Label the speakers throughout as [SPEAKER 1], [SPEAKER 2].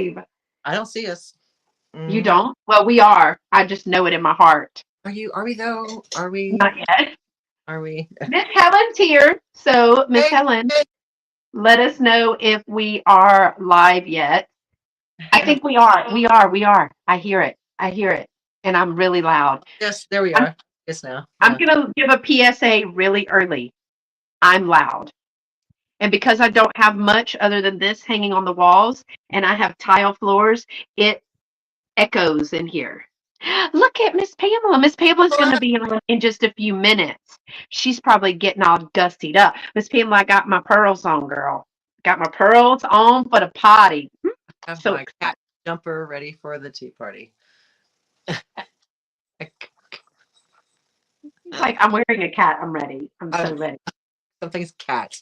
[SPEAKER 1] live.
[SPEAKER 2] I don't see us.
[SPEAKER 1] You
[SPEAKER 2] Mm.
[SPEAKER 1] don't? Well, we are. I just know it in my heart.
[SPEAKER 2] Are we though? Are we?
[SPEAKER 1] Not yet.
[SPEAKER 2] Are we?
[SPEAKER 1] Miss Helen's here. So, Miss
[SPEAKER 2] Hey,
[SPEAKER 1] Helen,
[SPEAKER 2] hey.
[SPEAKER 1] let us know if we are live yet. I think we are. We are. We are. I hear it. I hear it. And I'm really loud.
[SPEAKER 2] Yes, there we
[SPEAKER 1] I'm,
[SPEAKER 2] are. Yes, now.
[SPEAKER 1] I'm
[SPEAKER 2] Yeah.
[SPEAKER 1] going to give a PSA really early. I'm loud. And because I don't have much other than this hanging on the walls and I have tile floors, it echoes in here. Look at Miss Pamela. Miss Pamela's going to be on in just a few minutes. She's probably getting all gussied up. Miss Pamela, I got my pearls on, girl. Got my pearls on for the party.
[SPEAKER 2] I have
[SPEAKER 1] So
[SPEAKER 2] my
[SPEAKER 1] excited.
[SPEAKER 2] cat jumper ready for the tea party.
[SPEAKER 1] It's like I'm wearing a cat. I'm ready. I'm
[SPEAKER 2] Uh,
[SPEAKER 1] so ready.
[SPEAKER 2] Something's cat.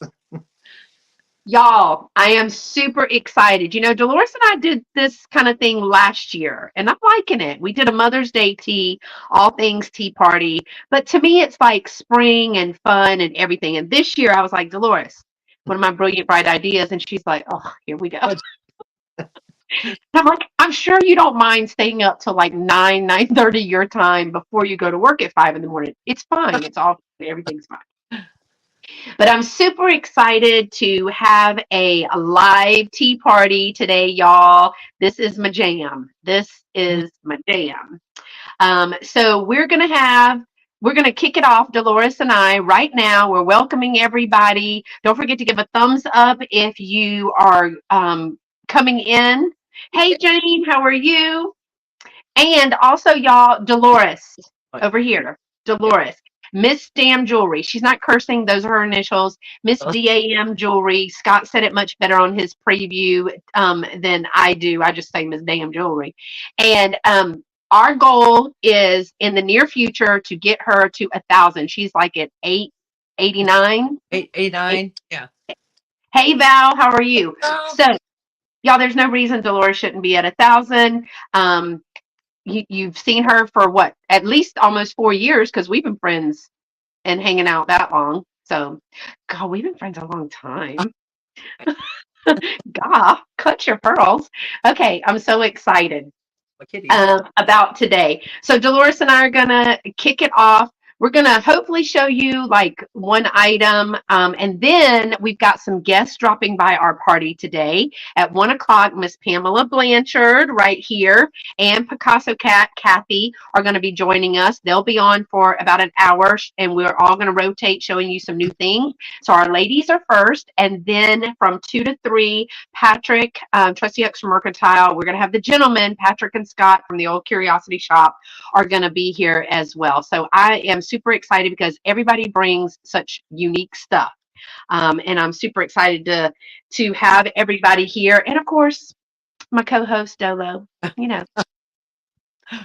[SPEAKER 1] Y'all, I am super excited. You know, Dolores and I did this kind of thing last year, and I'm liking it. We did a Mother's Day tea, all things tea party. But to me, it's like spring and fun and everything. And this year, I was like, Dolores, one of my brilliant, bright ideas. And she's like, oh, here we go.
[SPEAKER 2] Oh,
[SPEAKER 1] And I'm like, I'm sure you don't mind staying up till like 9:30 your time before you go to work at 5 in the morning. It's fine. It's all, everything's fine. But I'm super excited to have a live tea party today, y'all. This is my jam. This is my jam. So we're gonna kick it off, Dolores and I, right now. We're welcoming everybody. Don't forget to give a thumbs up if you are coming in. Hey, Jane, how are you? And also, y'all, Dolores over here.
[SPEAKER 2] yep.
[SPEAKER 1] Dolores. Miss Damn Jewelry. She's not cursing. Those are her initials. Miss DAM Jewelry. Scott said it much better on his preview than I do. I just say Miss Damn Jewelry. And our goal is in the near future to get her to 1,000. She's like at 889.
[SPEAKER 2] 889. Yeah.
[SPEAKER 1] Hey, Val, how are you?
[SPEAKER 2] Oh,
[SPEAKER 1] So, y'all, there's no reason Dolores shouldn't be at 1,000. You've seen her for what, at least almost 4 years, because we've been friends and hanging out that long. So, God, we've been friends a long time. God, cut your pearls. Okay, I'm so excited
[SPEAKER 2] my kitty.
[SPEAKER 1] about today. So Dolores and I are gonna kick it off. We're gonna hopefully show you like one item, and then we've got some guests dropping by our party today at 1 o'clock. Miss Pamela Blanchard right here and Picasso Cat Cathy are going to be joining us. They'll be on for about an hour, and we're all going to rotate showing you some new things. So our ladies are first, and then from 2 to 3, Patrick, Trusty X from Mercantile. We're going to have the gentlemen, Patrick and Scott from the Old Curiosity Shop, are going to be here as well. So I am super excited because everybody brings such unique stuff. And I'm super excited to have everybody here. And of course, my co-host Dolo. You know,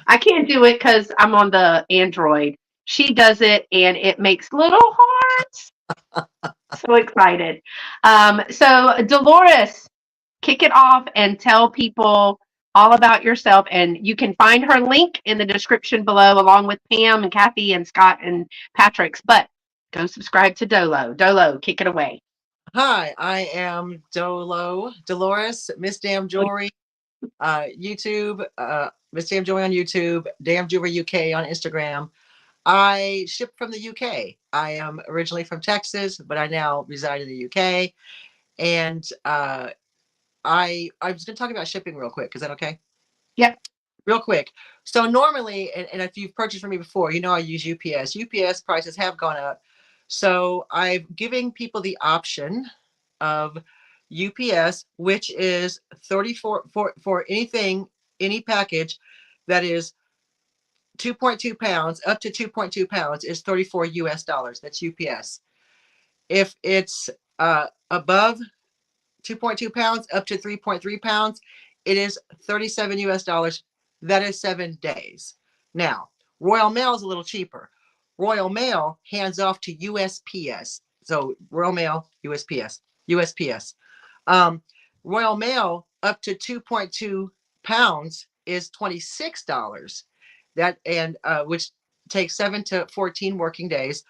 [SPEAKER 1] I can't do it because I'm on the Android. She does it and it makes little hearts. So excited. So Dolores, kick it off and tell people all about yourself. And you can find her link in the description below, along with Pam and Cathy and Scott and Patrick's. But go subscribe to Dolo. Dolo, kick it away.
[SPEAKER 2] Hi, I am Dolores, Miss Damn Jewelry, YouTube, Miss Damn Jewelry on YouTube, Damn Jewelry UK on Instagram. I ship from the UK. I am originally from Texas, but I now reside in the UK. And I was going to talk about shipping real quick. Is that okay?
[SPEAKER 1] Yep.
[SPEAKER 2] Real quick. So normally, and if you've purchased from me before, you know I use UPS. UPS prices have gone up. So I'm giving people the option of UPS, which is 34 for anything, any package that is 2.2 pounds, up to 2.2 pounds is 34 US dollars. That's UPS. If it's above 2.2 pounds, up to 3.3 pounds, it is 37 US dollars. That is 7 days. Now, Royal Mail is a little cheaper. Royal Mail hands off to USPS. So Royal Mail, USPS, USPS. Um, Royal Mail up to 2.2 pounds is $26. That and which takes 7 to 14 working days.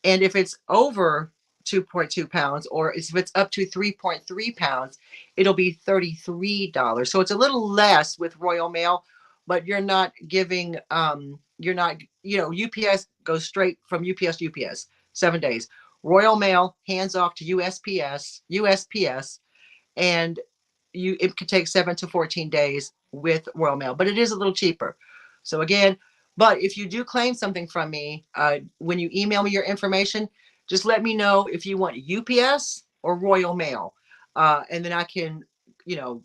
[SPEAKER 2] And if it's over 2.2 pounds, or if it's up to 3.3 pounds, it'll be $33. So it's a little less with Royal Mail, but you're not giving, you're not, you know, UPS goes straight from UPS to UPS, 7 days. Royal Mail hands off to USPS, and it could take 7 to 14 days with Royal Mail, but it is a little cheaper. So again, but if you do claim something from me, when you email me your information, just let me know if you want UPS or Royal Mail, and then I can, you know,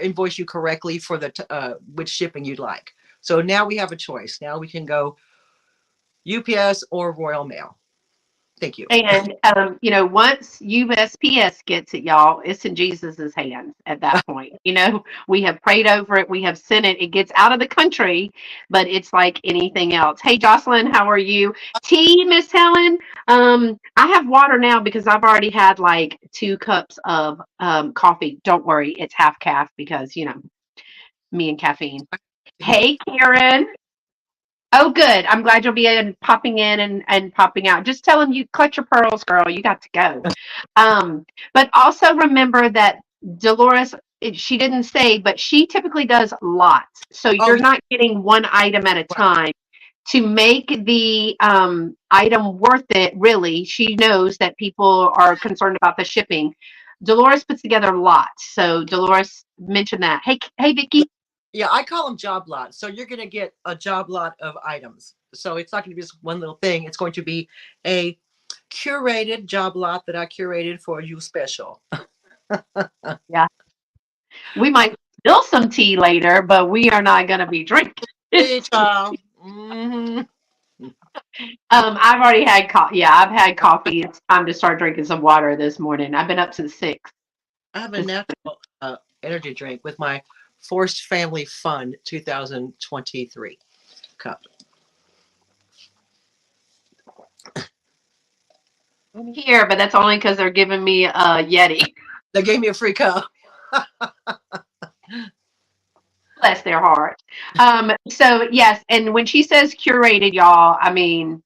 [SPEAKER 2] invoice you correctly for the which shipping you'd like. So now we have a choice. Now we can go UPS or Royal Mail. Thank you.
[SPEAKER 1] And you know, once USPS gets it, y'all, it's in Jesus's hands at that point. You know, we have prayed over it, we have sent it, it gets out of the country, but it's like anything else. Hey, Jocelyn, how are you? Tea, Miss Helen. I have water now because I've already had like 2 cups of coffee. Don't worry, it's half calf because you know me and caffeine. Hey, Karen. Oh, good. I'm glad you'll be popping in and popping out. Just tell them you clutch your pearls, girl. You got to go. But also remember that Dolores, she didn't say, but she typically does lots. So
[SPEAKER 2] Oh,
[SPEAKER 1] you're not getting one item at a time. To make the item worth it, really, she knows that people are concerned about the shipping. Dolores puts together lots. So Dolores mentioned that. Hey, Vicky.
[SPEAKER 2] yeah, I call them job lots. So you're going to get a job lot of items. So it's not going to be just one little thing. It's going to be a curated job lot that I curated for you special.
[SPEAKER 1] Yeah. We might spill some tea later, but we are not going to be drinking.
[SPEAKER 2] Hey, child. Mm-hmm.
[SPEAKER 1] I've already had coffee. Yeah, I've had coffee. It's time to start drinking some water this morning. I've been up since 6.
[SPEAKER 2] I have a natural energy drink with my Forced Family Fun 2023 cup.
[SPEAKER 1] I'm here, but that's only because they're giving me a Yeti.
[SPEAKER 2] They gave me a free cup.
[SPEAKER 1] Bless their heart. So yes, and when she says curated, y'all, I mean,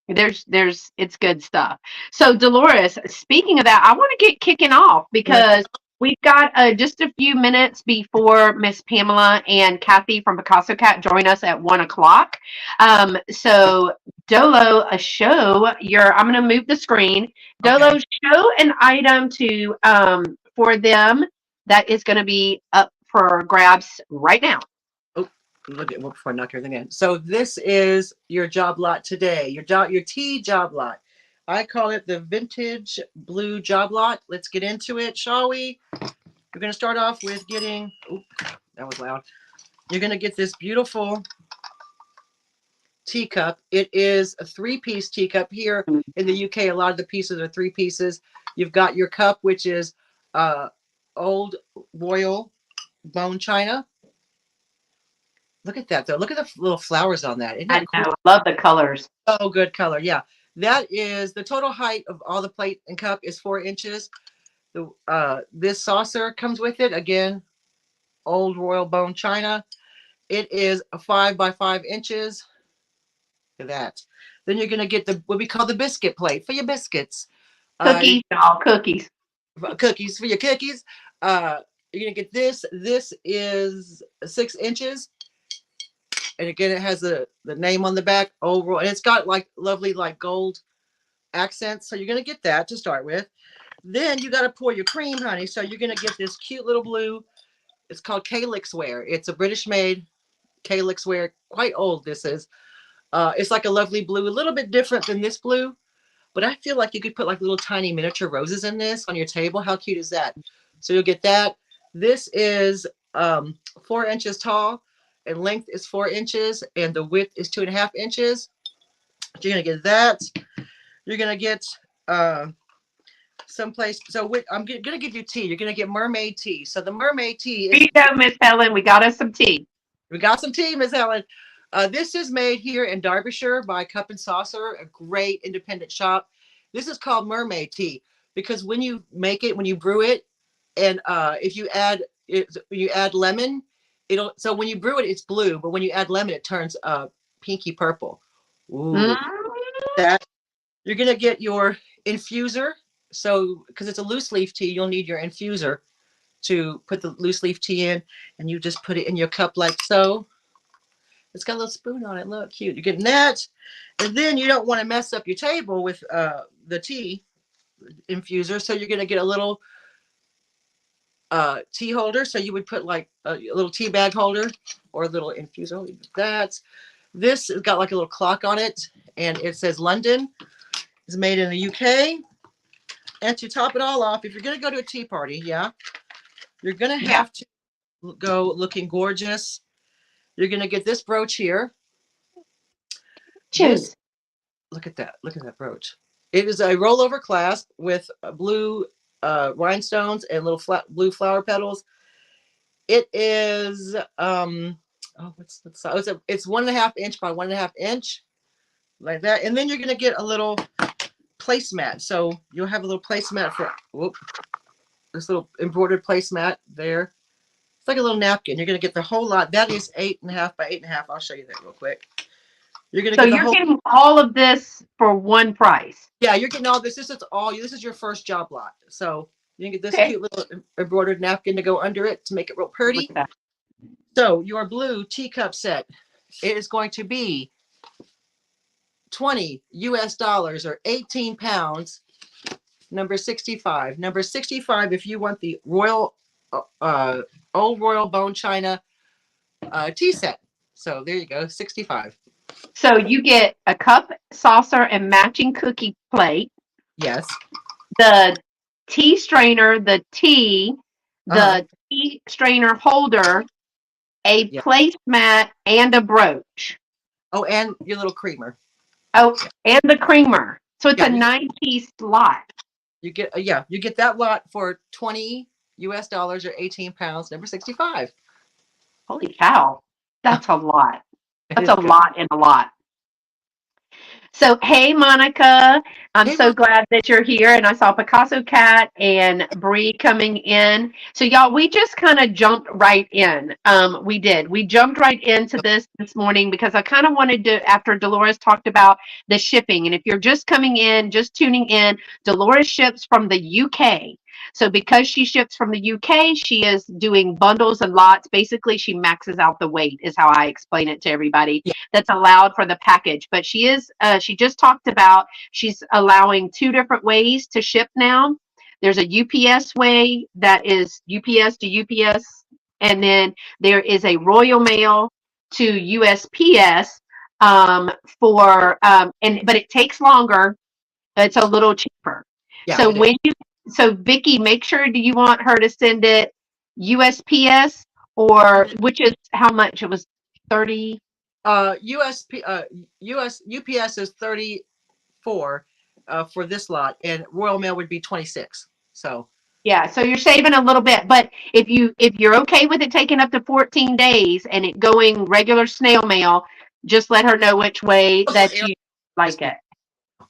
[SPEAKER 1] it's good stuff. So Dolores, speaking of that, I want to get kicking off because we've got just a few minutes before Miss Pamela and Cathy from Picasso Cat join us at 1 o'clock. So Dolo, I'm going to move the screen. Dolo, show an item to for them that is going to be up for grabs right now.
[SPEAKER 2] Look at before I knock everything in. So this is your job lot today. Your tea job lot. I call it the vintage blue job lot. Let's get into it, shall we? We're going to start off with getting. Oop, that was loud. You're going to get this beautiful teacup. It is a 3-piece teacup. Here in the UK, a lot of the pieces are 3 pieces. You've got your cup, which is old royal bone china. Look at that, though. Look at the little flowers on that. Isn't that
[SPEAKER 1] I know. Love the colors.
[SPEAKER 2] Oh, good color. Yeah. That is the total height of all the plate and cup is 4 inches. This saucer comes with it. Again, old royal bone china. It is a 5 by 5 inches. Look at that. Then you're going to get what we call the biscuit plate for your biscuits.
[SPEAKER 1] Cookies, all cookies.
[SPEAKER 2] Cookies for your cookies. You're going to get this. This is 6 inches. And again, it has the name on the back, overall, and it's got like lovely like gold accents. So you're gonna get that to start with. Then you got to pour your cream, honey. So you're gonna get this cute little blue. It's called Calyx ware. It's a British made Calyx ware. Quite old. This is. It's like a lovely blue, a little bit different than this blue, but I feel like you could put like little tiny miniature roses in this on your table. How cute is that? So you'll get that. This is 4 inches tall. And length is 4 inches, and the width is 2.5 inches. You're gonna get that. You're gonna get someplace. So I'm gonna give you tea. You're gonna get mermaid tea. So the mermaid tea is.
[SPEAKER 1] Here you go, Miss Helen. We got us some tea.
[SPEAKER 2] We got some tea, Miss Helen. This is made here in Derbyshire by Cup and Saucer, a great independent shop. This is called mermaid tea because when you make it, when you brew it, and if you add lemon. So when you brew it, it's blue, but when you add lemon, it turns pinky purple. Ooh, that you're gonna get your Infuser. So, because it's a loose leaf tea, you'll need your infuser to put the loose leaf tea in, and you just put it in your cup like so. It's got a little spoon on it. Look, cute. You're getting that. And then you don't want to mess up your table with the tea infuser. So you're going to get a little tea holder. So you would put like a little tea bag holder or a little infuser. That. This has got like a little clock on it. And it says London. It's made in the UK. And to top it all off, if you're going to go to a tea party, you're going to have to go looking gorgeous. You're going to get this brooch here.
[SPEAKER 1] Choose.
[SPEAKER 2] Look at that. Look at that brooch. It is a rollover clasp with blue rhinestones and little blue flower petals. It is what's the size? It's 1.5 inch by 1.5 inch, like that. And then you're going to get a little placemat. So you'll have a little placemat for this little embroidered placemat there. It's like a little napkin. You're going to get the whole lot. That is 8.5 by 8.5. I'll show you that real quick. You're going to
[SPEAKER 1] getting all of this for one price.
[SPEAKER 2] Yeah, you're getting all this. This is your first job lot. So you can get this cute little embroidered napkin to go under it to make it real pretty. So your blue teacup set, it is going to be $20 US or 18 pounds. Number 65. Number 65 if you want the royal old royal bone china tea set. So there you go, 65.
[SPEAKER 1] So you get a cup, saucer, and matching cookie plate.
[SPEAKER 2] Yes.
[SPEAKER 1] The tea strainer, the tea strainer holder, a placemat, and a brooch.
[SPEAKER 2] Oh, and your little creamer.
[SPEAKER 1] Oh, and the creamer. So it's a 9-piece lot.
[SPEAKER 2] You get you get that lot for $20 US or 18 pounds. Number 65.
[SPEAKER 1] Holy cow, that's a lot. That's a lot and a lot. So, hey, Monica, I'm so glad that you're here. And I saw Picasso Cat and Bree coming in. So, y'all, we just kind of jumped right in. We did. We jumped right into this morning because I kind of wanted to, after Dolores talked about the shipping. And if you're just coming in, just tuning in, Dolores ships from the UK. So because she ships from the UK, she is doing bundles and lots. Basically, she maxes out the weight is how I explain it to everybody that's allowed for the package. But she just talked about she's allowing 2 different ways to ship now. There's a UPS way that is UPS to UPS. And then there is a Royal Mail to USPS but it takes longer. It's a little cheaper. Yeah, so Vicki, make sure, do you want her to send it USPS or which is how much? It was 30.
[SPEAKER 2] UPS is 34 for this lot, and Royal Mail would be 26. So
[SPEAKER 1] yeah, so you're saving a little bit, but if you're okay with it taking up to 14 days and it going regular snail mail, just let her know which way that you like it.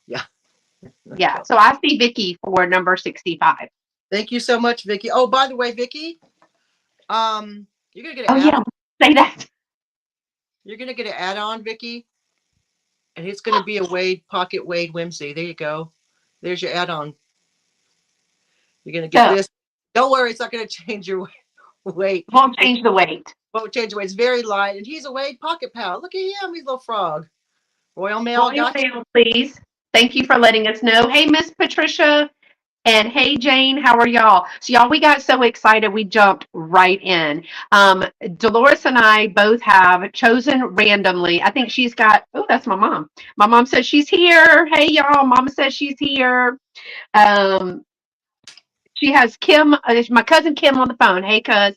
[SPEAKER 2] Yeah.
[SPEAKER 1] Yeah, so I see Vicki for number 65.
[SPEAKER 2] Thank you so much, Vicki. Oh, by the way, Vicki, you're gonna get an
[SPEAKER 1] add-on. Say that.
[SPEAKER 2] You're gonna get an add-on, Vicki, and it's gonna be a pocket Wade whimsy. There you go. There's your add-on. You're gonna get this. Don't worry, it's not gonna change your weight.
[SPEAKER 1] Won't change the weight.
[SPEAKER 2] Won't change the weight. It's very light, and he's a Wade pocket pal. Look at him, he's a little frog. Royal Mail,
[SPEAKER 1] please. Thank you for letting us know. Hey, Miss Patricia, and hey, Jane, how are y'all? So, y'all, we got so excited, we jumped right in. Dolores and I both have chosen randomly. I think she's got, oh, that's my mom. My mom says she's here. Hey, y'all, Mama says she's here. She has Kim, my cousin Kim on the phone. Hey, cuz.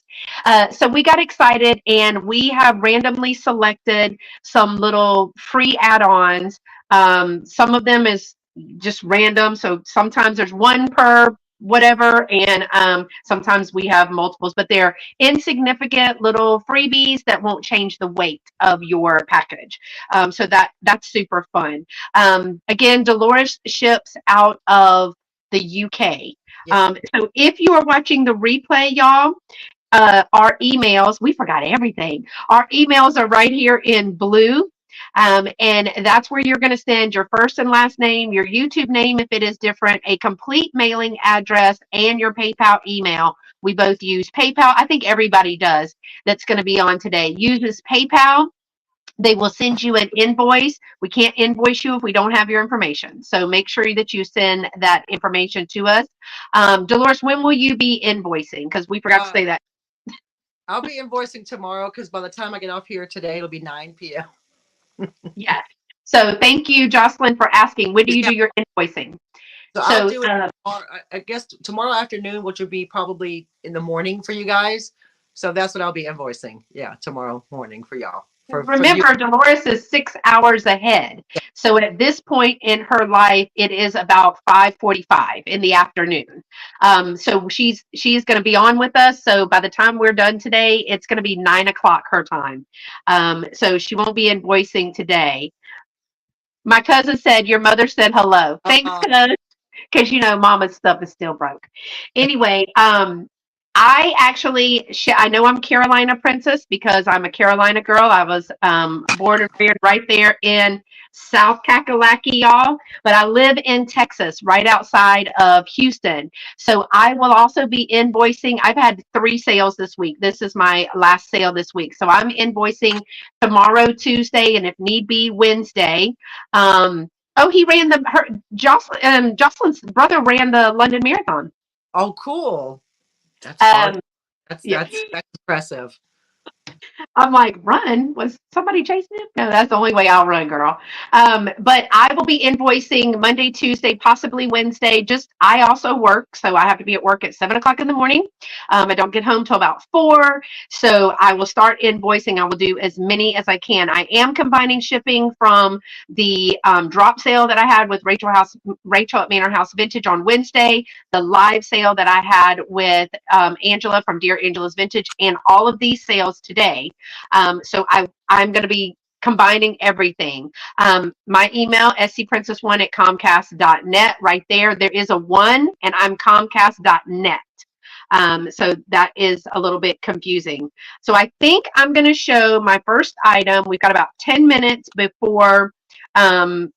[SPEAKER 1] So we got excited and we have randomly selected some little free add-ons. Some of them is just random. So sometimes there's one per whatever. And sometimes we have multiples, but they're insignificant little freebies that won't change the weight of your package. So that's super fun. Again, Dolores ships out of the UK. So if you are watching the replay, y'all, our emails, we forgot everything. Our emails are right here in blue. And that's where you're going to send your first and last name, your YouTube name if it is different, a complete mailing address, and your PayPal email. We both use PayPal. I think everybody does that's going to be on today uses PayPal. They will send you an invoice. We can't invoice you if we don't have your information. So make sure that you send that information to us. Dolores, when will you be invoicing? Because we forgot to say that.
[SPEAKER 2] I'll be invoicing tomorrow because by the time I get off here today, it'll be 9 p.m.
[SPEAKER 1] Yes. So thank you, Jocelyn, for asking. When do you
[SPEAKER 2] Yeah.
[SPEAKER 1] do your invoicing?
[SPEAKER 2] So I'll do it tomorrow, I guess tomorrow afternoon, which would be probably in the morning for you guys. So that's what I'll be invoicing. Yeah, tomorrow morning for y'all.
[SPEAKER 1] Remember, Dolores is 6 hours ahead.
[SPEAKER 2] Yeah.
[SPEAKER 1] So at this point in her life, it is about 5:45 in the afternoon. So she's going to be on with us. So by the time we're done today, it's going to be 9 o'clock her time. So she won't be invoicing today. My cousin said, your mother said hello. Thanks, cousin. Because mama's stuff is still broke. Anyway, I know I'm Carolina Princess because I'm a Carolina girl. I was born and reared right there in South Kakalaki, y'all. But I live in Texas, right outside of Houston. So I will also be invoicing. I've had 3 sales this week. This is my last sale this week. So I'm invoicing tomorrow, Tuesday, and if need be, Wednesday. He ran Jocelyn's brother ran the London Marathon.
[SPEAKER 2] Oh, cool. That's hard. That's impressive.
[SPEAKER 1] I'm like, run? Was somebody chasing him? No, that's the only way I'll run, girl. But I will be invoicing Monday, Tuesday, possibly Wednesday. I also work, so I have to be at work at 7 o'clock in the morning. I don't get home till about 4. So I will start invoicing. I will do as many as I can. I am combining shipping from the drop sale that I had with Rachel at Manor House Vintage on Wednesday, the live sale that I had with Angela from Dear Angela's Vintage, and all of these sales today. So I'm going to be combining everything. My email, scprincess1@comcast.net, right there. There is a 1 and I'm comcast.net. So that is a little bit confusing. So I think I'm going to show my first item. We've got about 10 minutes before our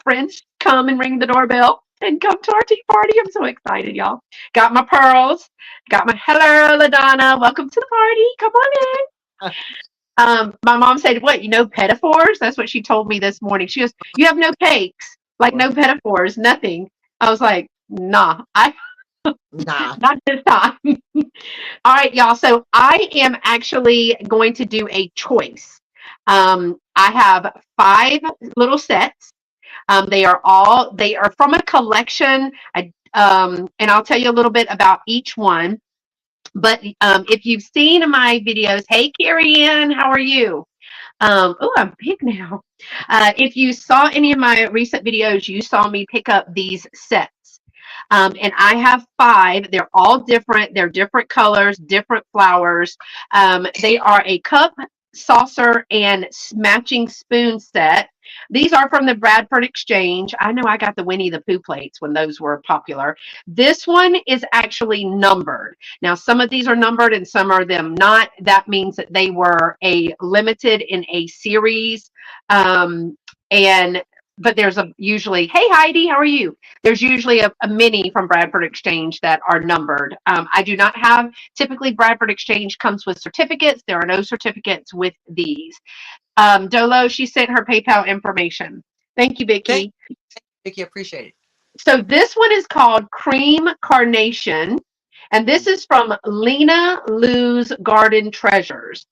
[SPEAKER 1] friends come and ring the doorbell and come to our tea party. I'm so excited, y'all. Got my pearls. Got my hello, LaDonna. Welcome to the party. Come on in. My mom said, what, pedophores? That's what she told me this morning. She goes, you have no cakes, like no pedophores, nothing. I was like, nah, not this time. All right, y'all. So I am actually going to do a choice. I have 5 little sets. They are from a collection. And I'll tell you a little bit about each one. But if you've seen my videos, hey, Carrie Ann, how are you? I'm big now. If you saw any of my recent videos, you saw me pick up these sets. And I have 5. They're all different. They're different colors, different flowers. They are a cup, saucer, and matching spoon set. These are from the Bradford Exchange. I know I got the Winnie the Pooh plates when those were popular. This one is actually numbered. Now, some of these are numbered and some are them not. That means that they were limited in a series. But there's usually, hey, Heidi, how are you? There's usually a mini from Bradford Exchange that are numbered. I do not have, typically Bradford Exchange comes with certificates. There are no certificates with these. Dolo, she sent her PayPal information. Thank you, Vicki.
[SPEAKER 2] Vicki, appreciate it.
[SPEAKER 1] So this one is called Cream Carnation, and this is from Lena Lou's Garden Treasures.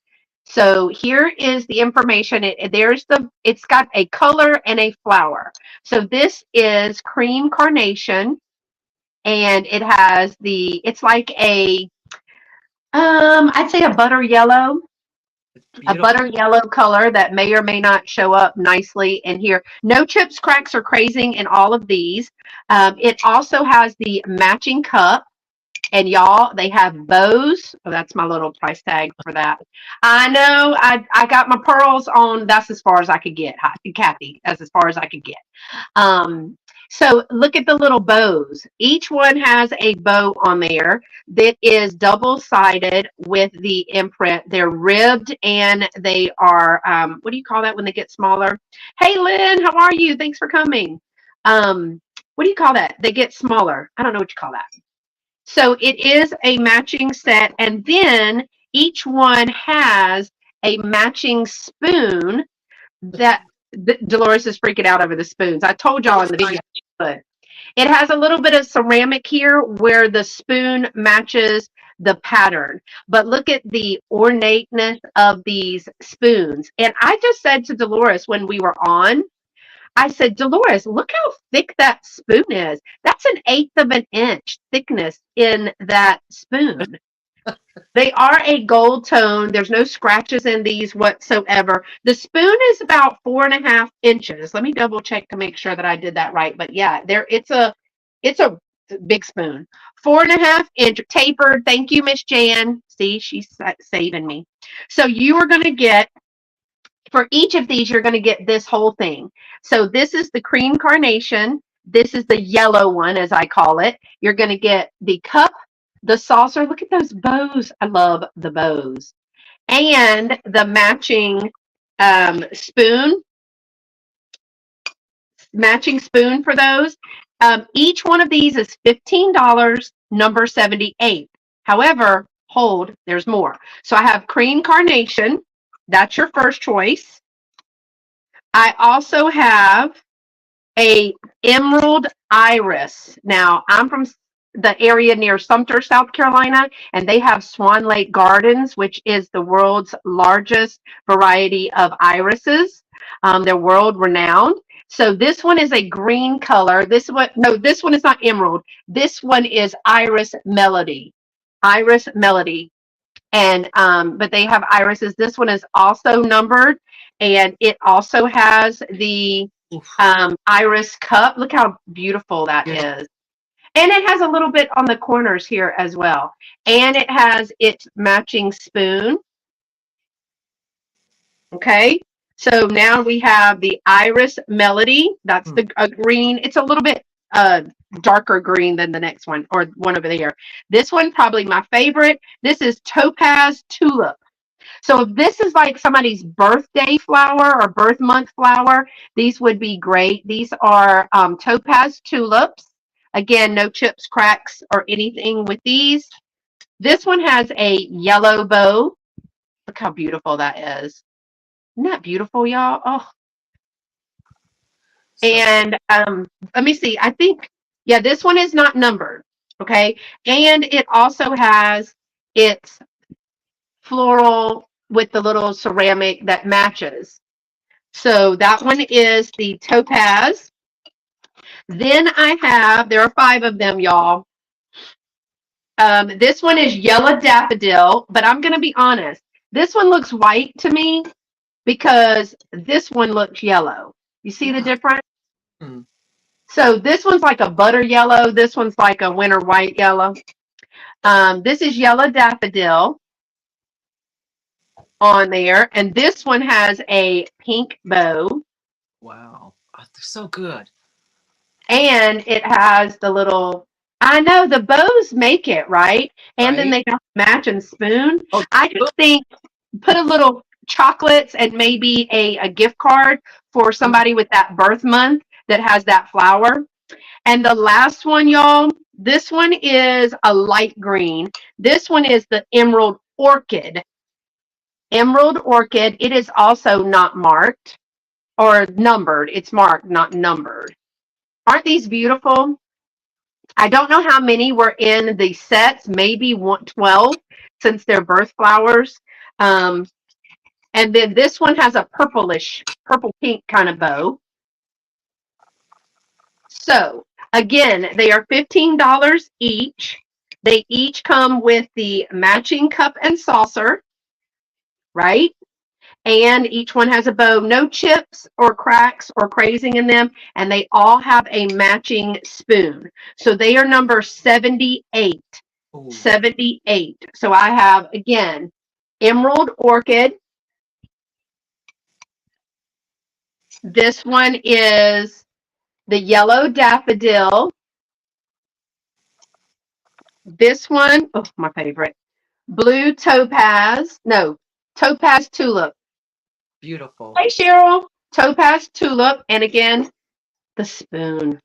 [SPEAKER 1] So here is the information. It's got a color and a flower. So this is Cream Carnation, and it has it's like I'd say a butter yellow. A butter yellow color that may or may not show up nicely in here. No chips, cracks, or crazing in all of these. It also has the matching cup. And y'all, they have bows. Oh, that's my little price tag for that. I know I got my pearls on. That's as far as I could get, Cathy. That's as far as I could get. So look at the little bows. Each one has a bow on there that is double-sided with the imprint. They're ribbed and they are, what do you call that when they get smaller? Hey, Lynn, how are you? Thanks for coming. What do you call that? They get smaller. I don't know what you call that. So it is a matching set. And then each one has a matching spoon that Dolores is freaking out over the spoons. I told y'all in the video. But it has a little bit of ceramic here where the spoon matches the pattern. But look at the ornateness of these spoons. And I just said to Dolores when we were on, I said, Dolores, look how thick that spoon is. That's an eighth of an inch thickness in that spoon. They are a gold tone. There's no scratches in these whatsoever. The spoon is about 4.5 inches. Let me double check to make sure that I did that right. But yeah, it's a big spoon. 4.5 inch tapered. Thank you, Miss Jan. See, she's saving me. So you are going to get, for each of these, you're going to get this whole thing. So this is the cream carnation. This is the yellow one, as I call it. You're going to get the cup, the saucer. Look at those bows. I love the bows. And the matching spoon, for those. Each one of these is $15, number 78. However, hold, there's more. So I have cream carnation. That's your first choice. I also have a emerald iris. Now, I'm from the area near Sumter, South Carolina, and they have Swan Lake Gardens, which is the world's largest variety of irises. They're world renowned. So this one is a green color. This one is not emerald. This one is Iris Melody. Iris Melody. And but they have irises. This one is also numbered, and it also has the iris cup. Look how beautiful that is. And it has a little bit on the corners here as well. And it has its matching spoon. Okay. So now we have the Iris Melody. That's the green. It's a little bit darker green than the next one, or one over there. This one, probably my favorite. This is Topaz Tulip. So if this is like somebody's birthday flower or birth month flower, these would be great. These are Topaz Tulips. Again, no chips, cracks, or anything with these. This one has a yellow bow. Look how beautiful that is. Isn't that beautiful, y'all? Oh. And let me see. I think, yeah, this one is not numbered. Okay. And it also has its floral with the little ceramic that matches. So that one is the Topaz. Then I have, there are 5 of them, y'all. This one is Yellow Daffodil, but I'm going to be honest. This one looks white to me because this one looks yellow. You see the difference? Mm. So this one's like a butter yellow. This one's like a winter white yellow. This is Yellow Daffodil on there. And this one has a pink bow.
[SPEAKER 2] Wow. Oh, they're so good.
[SPEAKER 1] And it has the little, I know the bows make it, right? And then they got matching spoon. Oh, I just think put a little chocolates and maybe a gift card for somebody with that birth month that has that flower. And the last one, y'all, this one is a light green. This one is the Emerald Orchid. Emerald Orchid. It is also not marked or numbered. It's marked, not numbered. Aren't these beautiful? I don't know how many were in the sets, maybe 12 since they're birth flowers. And then this one has a purple pink kind of bow. So again, they are $15 each. They each come with the matching cup and saucer, right? And each one has a bow, no chips or cracks or crazing in them, and they all have a matching spoon. So they are number 78. Ooh. 78. So I have, again, Emerald Orchid. This one is the yellow daffodil. This one, oh, my favorite. Blue topaz. No, topaz tulip.
[SPEAKER 2] Beautiful.
[SPEAKER 1] Hey, Cheryl. Topaz tulip. And again, the spoon.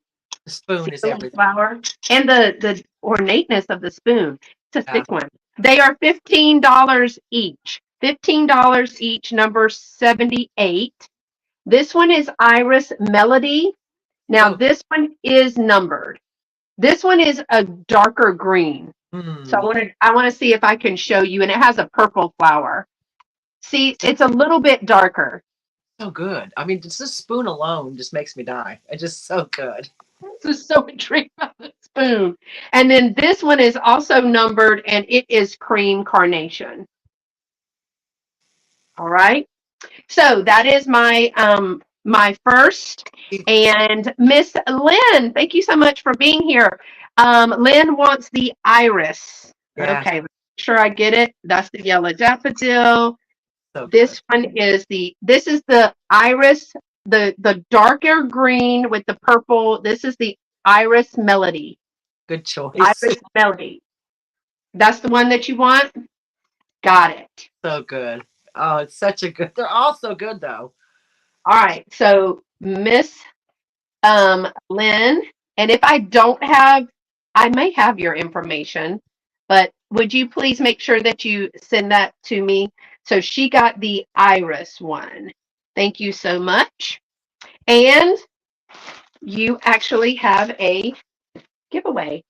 [SPEAKER 2] The spoon
[SPEAKER 1] See
[SPEAKER 2] is
[SPEAKER 1] the little
[SPEAKER 2] everything.
[SPEAKER 1] flower? And the ornateness of the spoon. It's a
[SPEAKER 2] Yeah.
[SPEAKER 1] thick one. They are $15 each. $15 each, number 78. This one is Iris Melody. Now,
[SPEAKER 2] Oh.
[SPEAKER 1] this one is numbered. This one is a darker green. So
[SPEAKER 2] Mm,
[SPEAKER 1] I want to see if I can show you, and it has a purple flower. See, it's a little bit darker.
[SPEAKER 2] so good. I mean, just this spoon alone just makes me die. It's just so good.
[SPEAKER 1] This is so intrigued by the spoon. And then this one is also numbered, and it is cream carnation. All right. So that is my first. And Miss Lynn, thank you so much for being here. Lynn wants the iris.
[SPEAKER 2] Yeah.
[SPEAKER 1] Okay, make sure I get it. That's the yellow daffodil.
[SPEAKER 2] So good.
[SPEAKER 1] This one is the iris, the darker green with the purple. This is the iris melody.
[SPEAKER 2] Good choice.
[SPEAKER 1] Iris melody. That's the one that you want? Got it.
[SPEAKER 2] So good. Oh, it's such a good. They're all so good though.
[SPEAKER 1] All right. So Miss Lynn, and if I don't have, I may have your information, but would you please make sure that you send that to me? So she got the iris one. Thank you so much. And you actually have a giveaway.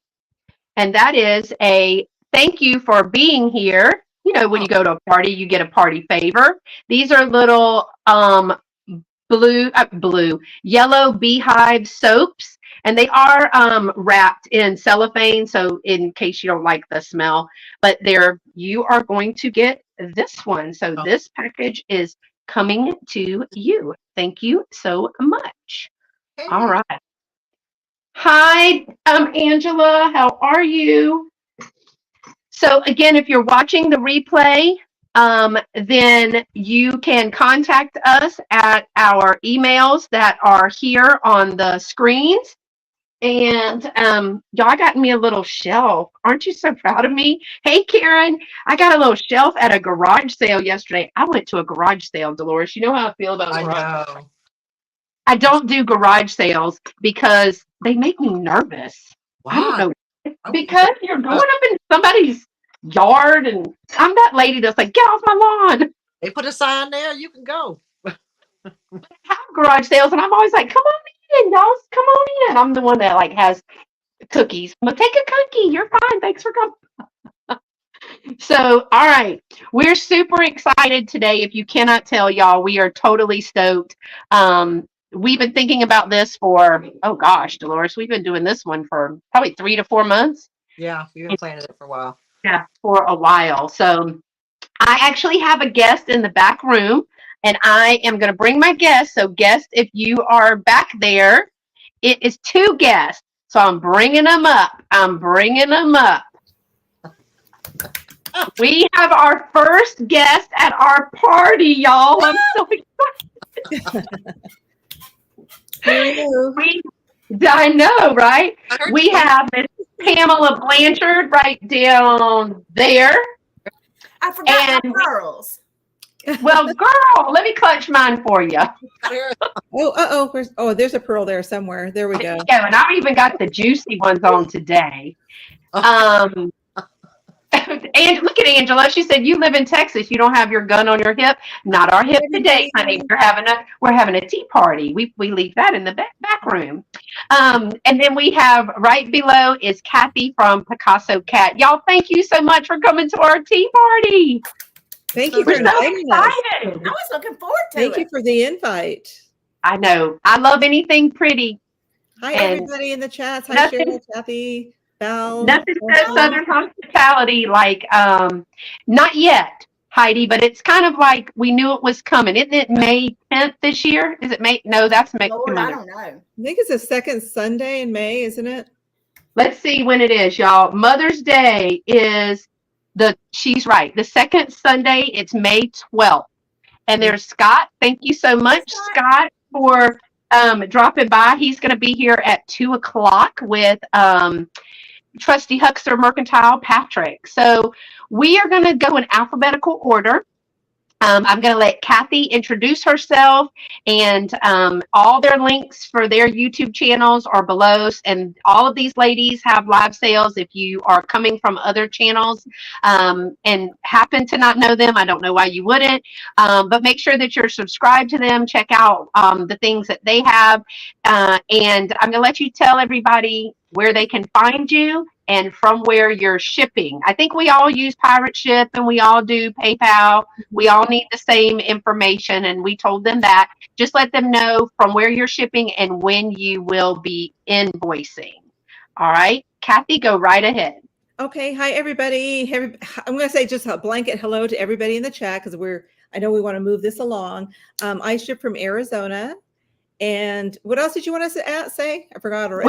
[SPEAKER 1] And that is a thank you for being here. You know, when
[SPEAKER 2] Oh,
[SPEAKER 1] you go to a party, you get a party favor. These are little yellow beehive soaps, and they are wrapped in cellophane, so in case you don't like the smell, but you are going to get this one. So
[SPEAKER 2] oh,
[SPEAKER 1] this package is coming to you. Thank you so much. All
[SPEAKER 2] hey.
[SPEAKER 1] right. Hi, Angela. How are you? So again, if you're watching the replay, then you can contact us at our emails that are here on the screens. And y'all got me a little shelf. Aren't you so proud of me? Hey, Karen, I got a little shelf at a garage sale yesterday. I went to a garage sale, Dolores. You know how I feel about
[SPEAKER 2] I
[SPEAKER 1] garage.
[SPEAKER 2] know.
[SPEAKER 1] I don't do garage sales because they make me nervous. I don't
[SPEAKER 2] Wow.
[SPEAKER 1] know.
[SPEAKER 2] Okay.
[SPEAKER 1] Because you're going up in somebody's yard, and I'm that lady that's like, get off my lawn.
[SPEAKER 2] They put a sign there. You can go.
[SPEAKER 1] Have garage sales, and I'm always like, come on in, y'all. Come on in. I'm the one that like has cookies. Well, take a cookie. You're fine. Thanks for coming. So, all right. We're super excited today. If you cannot tell, y'all, we are totally stoked. We've been thinking about this for, oh gosh, Dolores, we've been doing this one for probably 3 to 4 months.
[SPEAKER 2] Yeah, we've been planning it for a while.
[SPEAKER 1] Yeah, for a while. So I actually have a guest in the back room, and I am going to bring my guest. So, guest, if you are back there, it is 2 guests. So I'm bringing them up. We have our first guest at our party, y'all. I'm so excited. I know, right? We have Ms Pamela Blanchard right down there.
[SPEAKER 3] I forgot my pearls.
[SPEAKER 1] Well, girl, let me clutch mine for you.
[SPEAKER 4] Oh, there's a pearl there somewhere. There we go.
[SPEAKER 1] Yeah, and I even got the juicy ones on today. And look at Angela. She said, "You live in Texas. You don't have your gun on your hip. Not our hip today, honey. We're having a tea party. We leave that in the back room." And then we have right below is Cathy from Picasso Cat. Y'all, thank you so much for coming to our tea party.
[SPEAKER 4] Thank you for inviting us.
[SPEAKER 3] I was looking forward to
[SPEAKER 4] Thank you for the invite.
[SPEAKER 1] I know. I love anything pretty.
[SPEAKER 4] Hi, everybody in the chats. Hi, Cheryl, Cathy, Val.
[SPEAKER 1] Nothing says Southern hospitality like, not yet, Heidi, but it's kind of like we knew it was coming. Isn't it May 10th this year? Is it May? No, that's May.
[SPEAKER 3] Lord, I don't know.
[SPEAKER 4] I think it's the second Sunday in May, isn't it?
[SPEAKER 1] Let's see when it is, y'all. Mother's Day is she's right. The second Sunday, it's May 12th. And there's Scott. Thank you so much, Scott, for dropping by. He's going to be here at 2 o'clock with Trusty Huckster Mercantile Patrick. So we are going to go in alphabetical order. I'm going to let Cathy introduce herself, and all their links for their YouTube channels are below. And all of these ladies have live sales. If you are coming from other channels and happen to not know them, I don't know why you wouldn't, but make sure that you're subscribed to them. Check out the things that they have. And I'm going to let you tell everybody where they can find you and from where you're shipping. I think we all use Pirate Ship and we all do PayPal. We all need the same information, and we told them that. Just let them know from where you're shipping and when you will be invoicing. All right, Cathy, go right ahead.
[SPEAKER 4] Okay, hi everybody. I'm going to say just a blanket hello to everybody in the chat because I know we want to move this along. I ship from Arizona. And what else did you want us to say? I forgot already.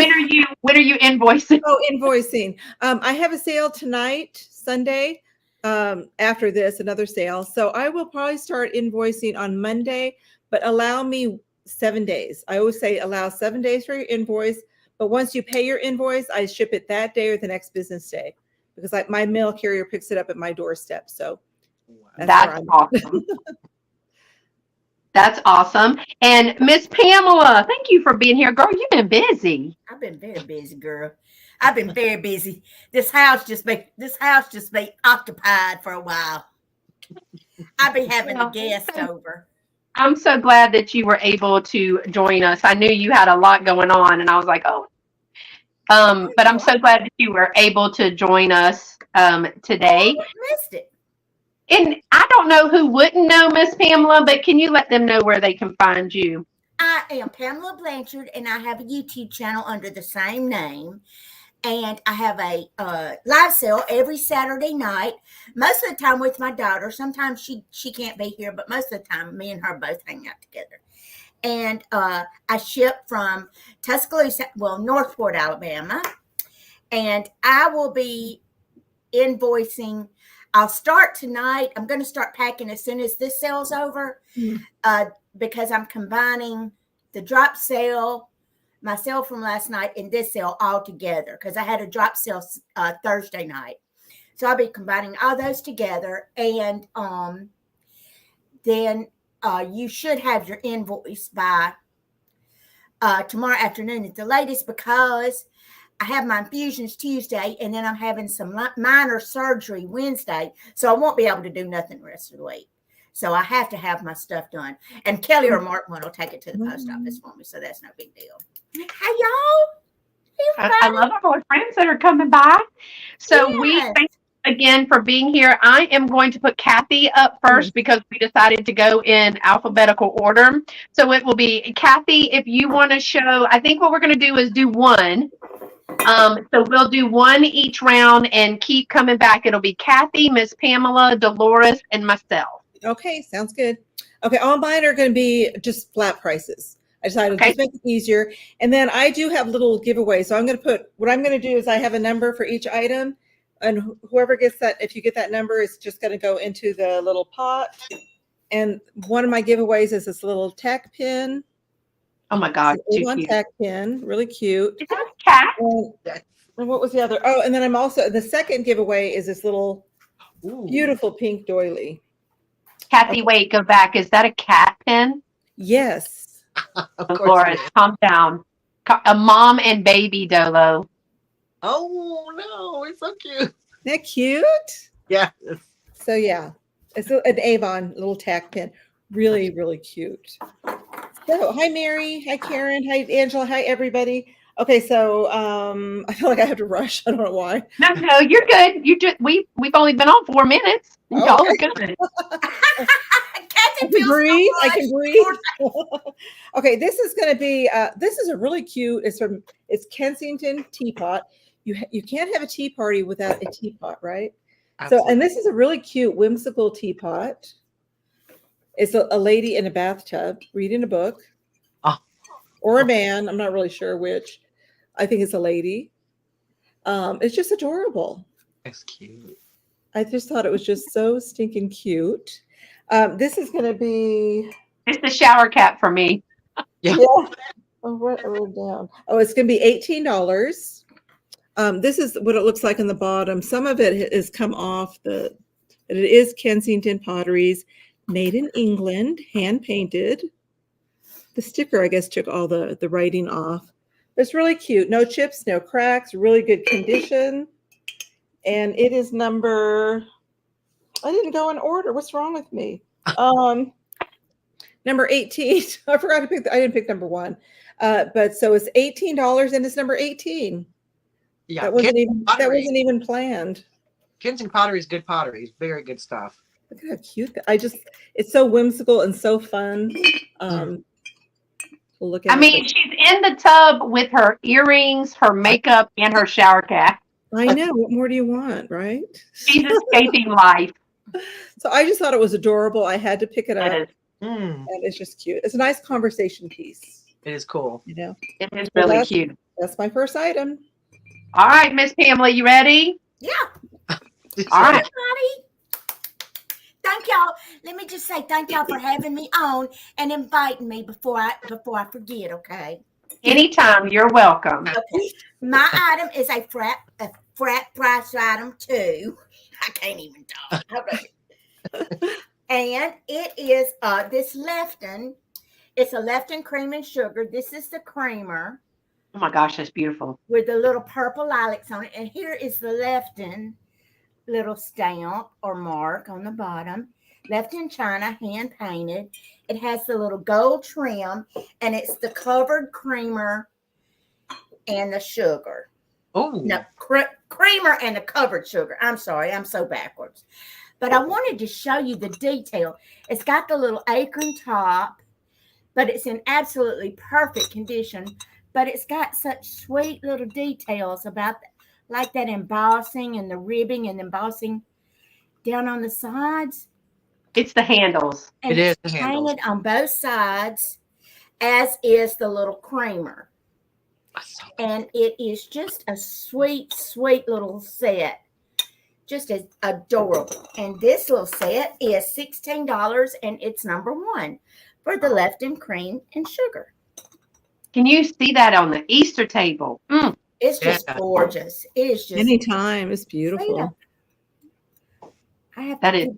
[SPEAKER 1] When are you invoicing?
[SPEAKER 4] Oh, invoicing. I have a sale tonight, Sunday, after this, another sale. So I will probably start invoicing on Monday, but allow me 7 days. I always say allow 7 days for your invoice. But once you pay your invoice, I ship it that day or the next business day because my mail carrier picks it up at my doorstep. So
[SPEAKER 1] that's awesome. That's awesome. And Ms. Pamela, thank you for being here. Girl, you've been busy.
[SPEAKER 3] I've been very busy, girl. I've been very busy. This house just been occupied for a while. I've been having a guest over.
[SPEAKER 1] I'm so glad that you were able to join us. I knew you had a lot going on, and I was like, oh. But I'm so glad that you were able to join us today.
[SPEAKER 3] I missed it.
[SPEAKER 1] And I don't know who wouldn't know Miss Pamela, but can you let them know where they can find you?
[SPEAKER 3] I am Pamela Blanchard, and I have a YouTube channel under the same name. And I have a live sale every Saturday night, most of the time with my daughter. Sometimes she can't be here, but most of the time me and her both hang out together. And I ship from Tuscaloosa, Northport, Alabama. And I will be invoicing. I'll start tonight. I'm going to start packing as soon as this sale's over because I'm combining the drop sale, my sale from last night, and this sale all together because I had a drop sale Thursday night. So I'll be combining all those together. And then you should have your invoice by tomorrow afternoon at the latest because I have my infusions Tuesday, and then I'm having some minor surgery Wednesday, so I won't be able to do nothing the rest of the week. So I have to have my stuff done. And Kelly or Mark will take it to the post office for me, so that's no big deal. Hey, y'all.
[SPEAKER 1] I love our friends that are coming by. So we thank you again for being here. I am going to put Cathy up first because we decided to go in alphabetical order. So it will be Cathy, if you want to show, I think what we're going to do is do one. So we'll do one each round and keep coming back. It'll be Cathy, Ms. Pamela, Dolores, and myself.
[SPEAKER 4] Okay, sounds good. Okay, all mine are going to be just flat prices. I decided to just make it easier. And then I do have little giveaways. So I'm going to put, what I'm going to do is I have a number for each item. And whoever gets that, if you get that number, it's just going to go into the little pot. And one of my giveaways is this little tack pin.
[SPEAKER 1] Oh my God.
[SPEAKER 4] One tack pin, really cute.
[SPEAKER 1] Is that a cat?
[SPEAKER 4] And what was the other? Oh, and then I'm also, the second giveaway is this little beautiful pink doily.
[SPEAKER 1] Cathy, wait, go back. Is that a cat pin?
[SPEAKER 4] Yes.
[SPEAKER 1] Dolores, calm down. A mom and baby dolo.
[SPEAKER 2] Oh no, it's so cute.
[SPEAKER 4] Isn't that cute?
[SPEAKER 2] Yeah.
[SPEAKER 4] So yeah, it's an Avon little tack pin. Really, really cute. So hi Mary, hi Karen, hi Angela, hi everybody. Okay, so I feel like I have to rush. I don't know why.
[SPEAKER 1] No, you're good. You just we've only been on 4 minutes. Y'all are good.
[SPEAKER 4] I can breathe. I can breathe. Okay, this is going to be. This is a really cute. It's Kensington teapot. You can't have a tea party without a teapot, right? Absolutely. So, and this is a really cute, whimsical teapot. It's a lady in a bathtub reading a book, or a man. I'm not really sure which. I think it's a lady. It's just adorable.
[SPEAKER 2] That's cute.
[SPEAKER 4] I just thought it was just so stinking cute. This is going to be.
[SPEAKER 1] It's the shower cap for me.
[SPEAKER 2] Yeah.
[SPEAKER 4] Oh, wrote down. Oh, it's going to be $18. This is what it looks like on the bottom. Some of it has come off. It is Kensington potteries, made in England, hand painted. The sticker, I guess, took all the writing off. It's really cute. No chips, no cracks, really good condition. And it is number, I didn't go in order. What's wrong with me? Number 18. I forgot to pick, I didn't pick number 1. But so it's $18 and it's number 18.
[SPEAKER 2] Yeah.
[SPEAKER 4] That wasn't even planned.
[SPEAKER 2] Kensington pottery is good pottery. Very good stuff.
[SPEAKER 4] Look at how cute it's so whimsical and so fun. Look at
[SPEAKER 1] she's in the tub with her earrings, her makeup, and her shower cap.
[SPEAKER 4] I know. What more do you want, right?
[SPEAKER 1] She's escaping life.
[SPEAKER 4] So I just thought it was adorable. I had to pick it up.
[SPEAKER 2] And
[SPEAKER 4] it's just cute. It's a nice conversation piece.
[SPEAKER 2] It is cool.
[SPEAKER 1] It is really cute.
[SPEAKER 4] That's my first item.
[SPEAKER 1] All right, Ms. Pamela, you ready?
[SPEAKER 3] Yeah.
[SPEAKER 1] All right.
[SPEAKER 3] Everybody. Thank y'all. Let me just say thank y'all for having me on and inviting me before I forget, okay?
[SPEAKER 1] Anytime, you're welcome.
[SPEAKER 3] Okay. My item is a frat price item too. I can't even talk. And it is this Lefton. It's a Lefton cream and sugar. This is the creamer.
[SPEAKER 1] Oh my gosh, that's beautiful.
[SPEAKER 3] With the little purple lilacs on it. And here is the Lefton little stamp or mark on the bottom. Lefton China, hand painted. It has the little gold trim, and it's the covered creamer and the sugar.
[SPEAKER 2] Oh.
[SPEAKER 3] No, creamer and the covered sugar. I'm sorry, I'm so backwards. But I wanted to show you the detail. It's got the little acorn top, but it's in absolutely perfect condition. But it's got such sweet little details about like that embossing and the ribbing and embossing down on the sides.
[SPEAKER 1] It's the handles.
[SPEAKER 3] And
[SPEAKER 2] it is
[SPEAKER 3] it's
[SPEAKER 2] the handles.
[SPEAKER 3] painted on both sides, as is the little creamer. And it is just a sweet, sweet little set. Just as adorable. And this little set is $16, and it's number 1 for the Lefton cream and sugar.
[SPEAKER 1] Can you see that on the Easter table?
[SPEAKER 3] It's just gorgeous. It is just
[SPEAKER 4] anytime. It's beautiful.
[SPEAKER 1] That is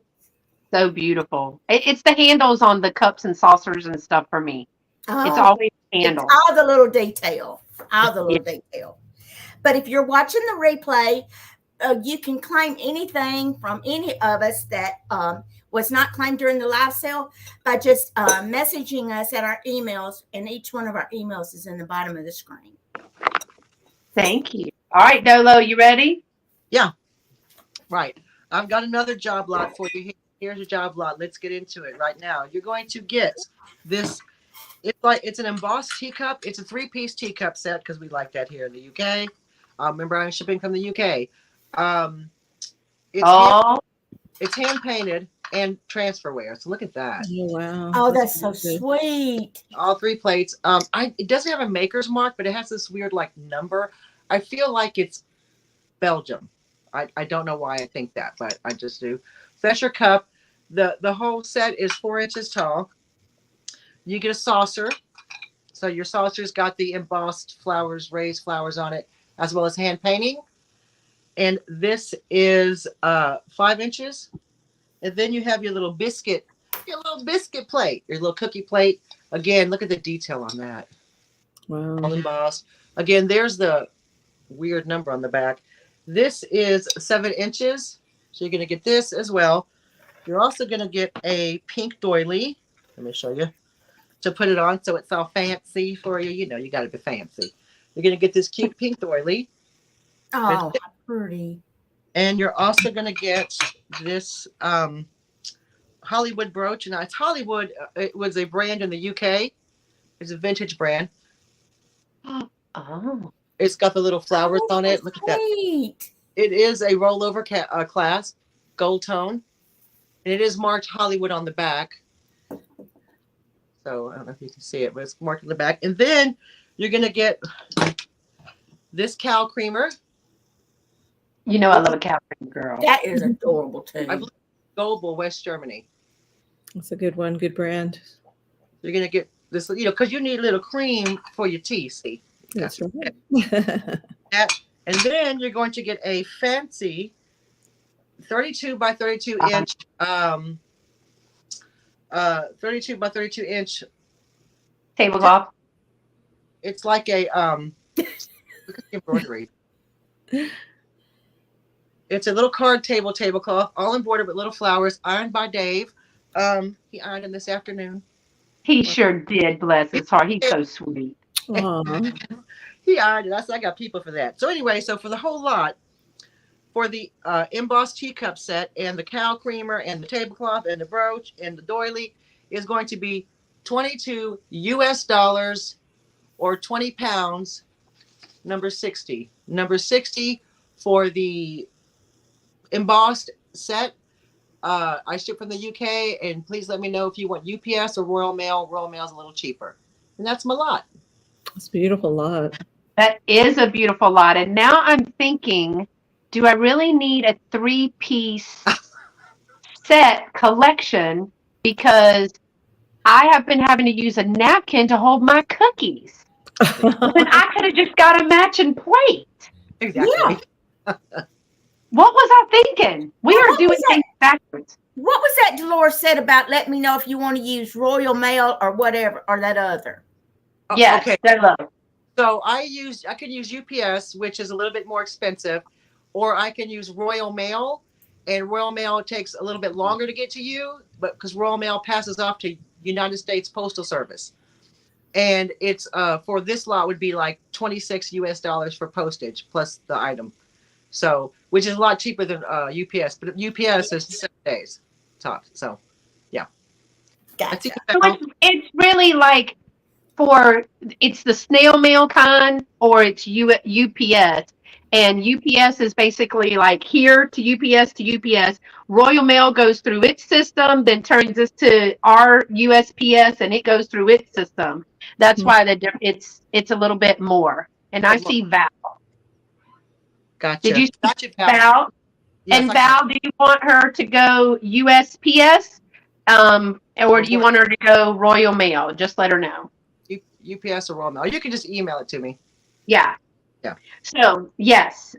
[SPEAKER 1] so beautiful. It's the handles on the cups and saucers and stuff for me. It's always handles.
[SPEAKER 3] It's all the little detail. All the little detail. But if you're watching the replay, you can claim anything from any of us that was not claimed during the live sale by just messaging us at our emails, and each one of our emails is in the bottom of the screen.
[SPEAKER 1] Thank you. All right, Dolo, you ready?
[SPEAKER 2] Yeah. Right. I've got another job lot for you. Here's your job lot. Let's get into it right now. You're going to get this. It's an embossed teacup. It's a 3-piece teacup set because we like that here in the UK. Remember, I'm shipping from the UK. It's hand painted and transfer wear. So look at that.
[SPEAKER 4] Oh, wow.
[SPEAKER 3] Oh, that's so sweet.
[SPEAKER 2] All 3 plates. It doesn't have a maker's mark, but it has this weird like number. I feel like it's Belgium. I don't know why I think that, but I just do. So that's your cup. The whole set is 4 inches tall. You get a saucer. So your saucer's got the embossed flowers, raised flowers on it, as well as hand painting. And this is 5 inches. And then you have your little biscuit plate, your little cookie plate. Again, look at the detail on that.
[SPEAKER 4] Wow.
[SPEAKER 2] All embossed. Again, there's the weird number on the back. This is 7 inches. So you're going to get this as well. You're also going to get a pink doily. Let me show you. To put it on so it's all fancy for you. You know, you got to be fancy. You're going to get this cute pink doily.
[SPEAKER 3] Oh, how pretty.
[SPEAKER 2] And you're also going to get this Hollywood brooch. Now, it's Hollywood. It was a brand in the UK. It's a vintage brand.
[SPEAKER 1] Oh.
[SPEAKER 2] It's got the little flowers on it. Look at that. It is a rollover clasp, gold tone. And it is marked Hollywood on the back. So I don't know if you can see it, but it's marked on the back. And then you're going to get this cow creamer.
[SPEAKER 1] You know I love a cow creamer, girl.
[SPEAKER 3] That is adorable, too.
[SPEAKER 2] I believe Goldbull, West Germany.
[SPEAKER 4] That's a good one. Good brand.
[SPEAKER 2] You're going to get this, because you need a little cream for your tea. See,
[SPEAKER 4] That's right.
[SPEAKER 2] that, and then you're going to get a fancy 32 by 32 inch, 32 by 32 inch
[SPEAKER 1] tablecloth.
[SPEAKER 2] It's like a look at the embroidery. It's a little card tablecloth, all embroidered with little flowers, ironed by Dave. He ironed them this afternoon.
[SPEAKER 1] He sure did, bless his heart. He's so sweet.
[SPEAKER 2] He ironed it. I said I got people for that. So anyway, so for the whole lot, for the embossed teacup set and the cow creamer and the tablecloth and the brooch and the doily is going to be $22 US or 20 pounds, number 60. Number 60 for the embossed set. I ship from the UK, and please let me know if you want UPS or Royal Mail. Royal Mail is a little cheaper. And that's my lot.
[SPEAKER 4] It's a beautiful lot.
[SPEAKER 1] That is a beautiful lot. And now I'm thinking, do I really need a 3-piece set collection? Because I have been having to use a napkin to hold my cookies. When I could have just got a matching plate.
[SPEAKER 2] Exactly.
[SPEAKER 3] Yeah.
[SPEAKER 1] What was I thinking? We are doing things backwards.
[SPEAKER 3] What was that Dolores said about let me know if you want to use Royal Mail or whatever, or that other?
[SPEAKER 1] Yes,
[SPEAKER 2] okay.
[SPEAKER 1] they're low.
[SPEAKER 2] So I can use UPS, which is a little bit more expensive, or I can use Royal Mail, and Royal Mail takes a little bit longer to get to you, but because Royal Mail passes off to United States Postal Service. And it's for this lot would be like $26 US for postage plus the item. So, which is a lot cheaper than UPS, but UPS is 7 days tops. So, yeah.
[SPEAKER 3] Gotcha.
[SPEAKER 1] So it's really like it's the snail mail kind, or it's UPS. And UPS is basically like here to UPS to UPS. Royal Mail goes through its system, then turns this to our USPS, and it goes through its system. That's why it's a little bit more. And I see Val.
[SPEAKER 2] Gotcha.
[SPEAKER 1] Did you see
[SPEAKER 2] Gotcha,
[SPEAKER 1] Val?
[SPEAKER 2] Yes,
[SPEAKER 1] and Val, do you want her to go USPS, or do you want her to go Royal Mail? Just let her know.
[SPEAKER 2] UPS or Royal Mail. You can just email it to me.
[SPEAKER 1] Yeah.
[SPEAKER 2] Yeah.
[SPEAKER 1] So yes,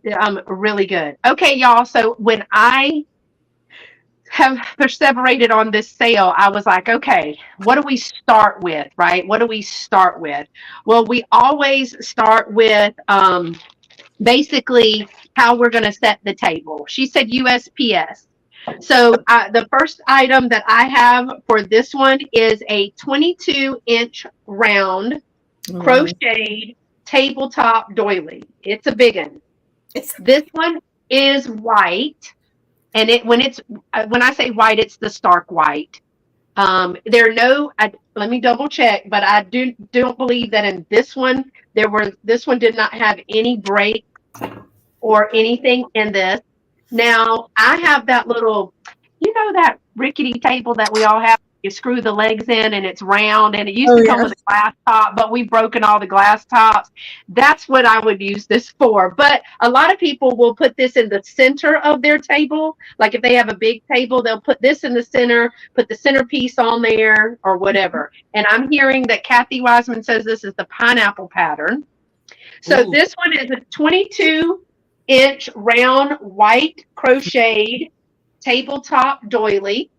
[SPEAKER 1] really good. Okay, y'all. So when I have perseverated on this sale, I was like, okay, what do we start with, right? What do we start with? Well, we always start with basically how we're going to set the table. She said USPS. So the first item that I have for this one is a 22-inch round crocheted tabletop doily. It's a big one. This one is white, and when I say white, it's the stark white. There are no. Let me double check, but I don't believe that in this one this one did not have any break or anything in this. Now I have that little, that rickety table that we all have. You screw the legs in and it's round, and it used to come with a glass top, but we've broken all the glass tops. That's what I would use this for. But a lot of people will put this in the center of their table. Like if they have a big table, they'll put this in the center, put the centerpiece on there or whatever. And I'm hearing that Cathy Wiseman says this is the pineapple pattern. So this one is a 22-inch round white crocheted tabletop doily.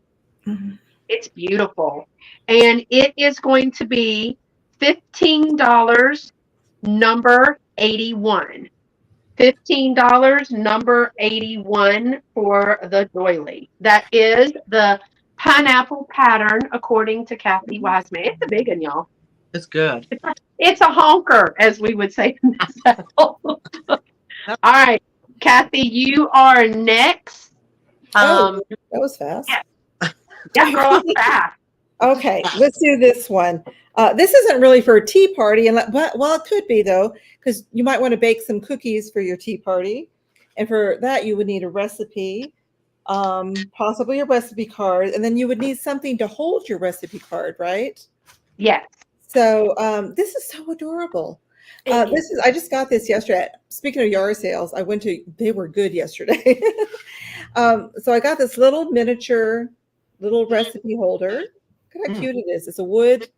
[SPEAKER 1] It's beautiful. And it is going to be $15, number 81. $15, number 81 for the doily. That is the pineapple pattern, according to Cathy Wiseman. It's a big one, y'all.
[SPEAKER 2] It's good.
[SPEAKER 1] It's a honker, as we would say in the South. All right, Cathy, you are next.
[SPEAKER 4] That was fast.
[SPEAKER 1] Yeah, girl, I'm fast.
[SPEAKER 4] Okay, let's do this one. This isn't really for a tea party, but it could be though, because you might want to bake some cookies for your tea party, and for that you would need a recipe, possibly a recipe card, and then you would need something to hold your recipe card, right?
[SPEAKER 1] Yes.
[SPEAKER 4] So this is so adorable. I just got this yesterday. Speaking of yard sales, they were good yesterday. So I got this little miniature recipe holder. Look how cute it is. It's a wood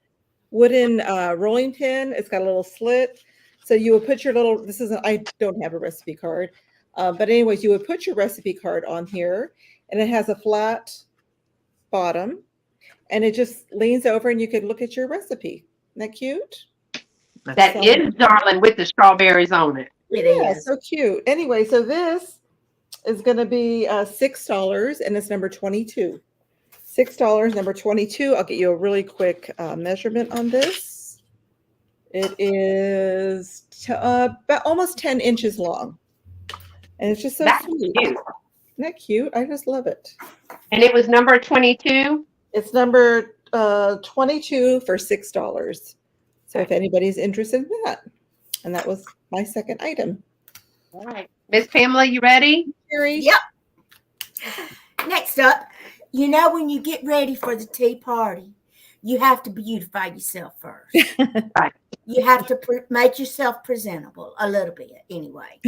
[SPEAKER 4] wooden rolling pin. It's got a little slit. So you would put your little, I don't have a recipe card, but anyways, you would put your recipe card on here, and it has a flat bottom, and it just leans over and you can look at your recipe. Isn't that cute?
[SPEAKER 1] That is, darling, with the strawberries on it.
[SPEAKER 3] It is.
[SPEAKER 4] So cute. Anyway, so this is going to be $6, and it's number 22. $6, number 22. I'll get you a really quick measurement on this. It is about almost 10 inches long, and it's just so sweet. Cute. Isn't that cute? I just love it.
[SPEAKER 1] And it was number 22?
[SPEAKER 4] It's number 22 for $6. So if anybody's interested in that. And that was my second item.
[SPEAKER 1] All right. Ms. Pamela, you ready?
[SPEAKER 3] Yep. Next up, you know, when you get ready for the tea party, you have to beautify yourself first.
[SPEAKER 1] Right.
[SPEAKER 3] You have to make yourself presentable a little bit anyway.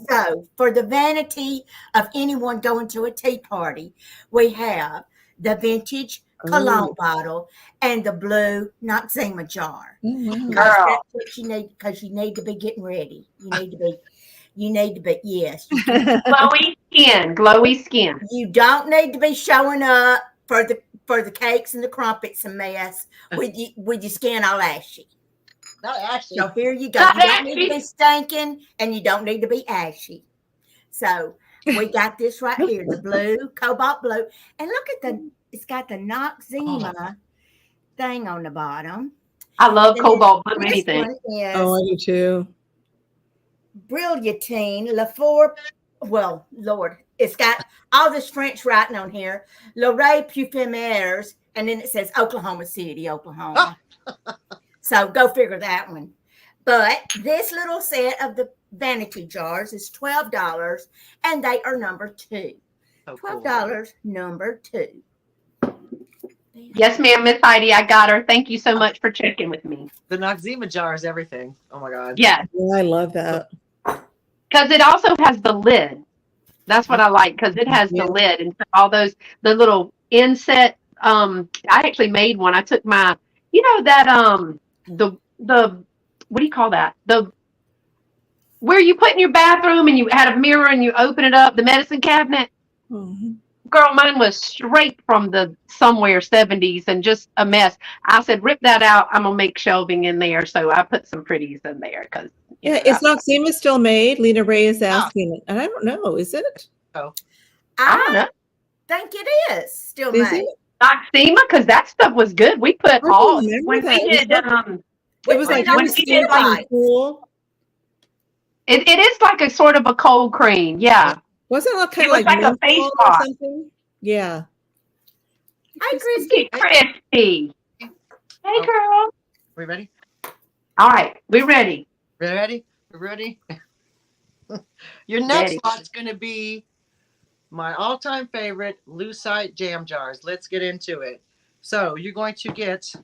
[SPEAKER 3] So for the vanity of anyone going to a tea party, we have the vintage cologne bottle and the blue Noxzema jar.
[SPEAKER 1] Girl.
[SPEAKER 3] That's what you need, because you need to be getting ready. You need to be, yes.
[SPEAKER 1] Glowy skin.
[SPEAKER 3] You don't need to be showing up for the cakes and the crumpets a mess with your skin all ashy.
[SPEAKER 2] Not ashy.
[SPEAKER 3] So here you go. You don't need to be stinking, and you don't need to be ashy. So we got this right here, the blue, cobalt blue. And look at it's got the Noxzema thing on the bottom.
[SPEAKER 1] I love cobalt blue anything.
[SPEAKER 3] I
[SPEAKER 4] do too.
[SPEAKER 3] Brilliantine, well, Lord, it's got all this French writing on here. L'Oreille Parfumeurs, and then it says Oklahoma City, Oklahoma. So go figure that one. But this little set of the vanity jars is $12, and they are number 2. $12, number 2.
[SPEAKER 1] Yes, ma'am, Miss Heidi, I got her. Thank you so much for checking with me.
[SPEAKER 2] The Noxzema jar is everything. Oh my God.
[SPEAKER 1] Yes.
[SPEAKER 4] Yeah, I love that.
[SPEAKER 1] Because it also has the lid. That's what I like, because it has the lid and all the little inset. I actually made one. I took my, that the what do you call that? Where you put in your bathroom and you had a mirror and you open it up, the medicine cabinet.
[SPEAKER 4] Mm-hmm.
[SPEAKER 1] Girl, mine was straight from the somewhere 70s and just a mess. I said, rip that out. I'm going to make shelving in there. So I put some pretties in there because.
[SPEAKER 4] Is Noxzema still made? Lena Ray is asking it. And I don't know. Is it?
[SPEAKER 2] Oh.
[SPEAKER 1] I don't know.
[SPEAKER 3] Think it is still made.
[SPEAKER 1] Noxzema, because that stuff was good. We put all. When we did,
[SPEAKER 4] it was like when we did like cool.
[SPEAKER 1] It is like a sort of a cold cream. Yeah.
[SPEAKER 4] Wasn't it kind of
[SPEAKER 1] like a face wash?
[SPEAKER 4] Yeah.
[SPEAKER 3] Hi, Christy.
[SPEAKER 1] Christy. Hey, girl.
[SPEAKER 2] We ready?
[SPEAKER 1] All right. We're ready.
[SPEAKER 2] We're ready? We're ready? Your next lot's going to be my all-time favorite lucite jam jars. Let's get into it. So you're going to get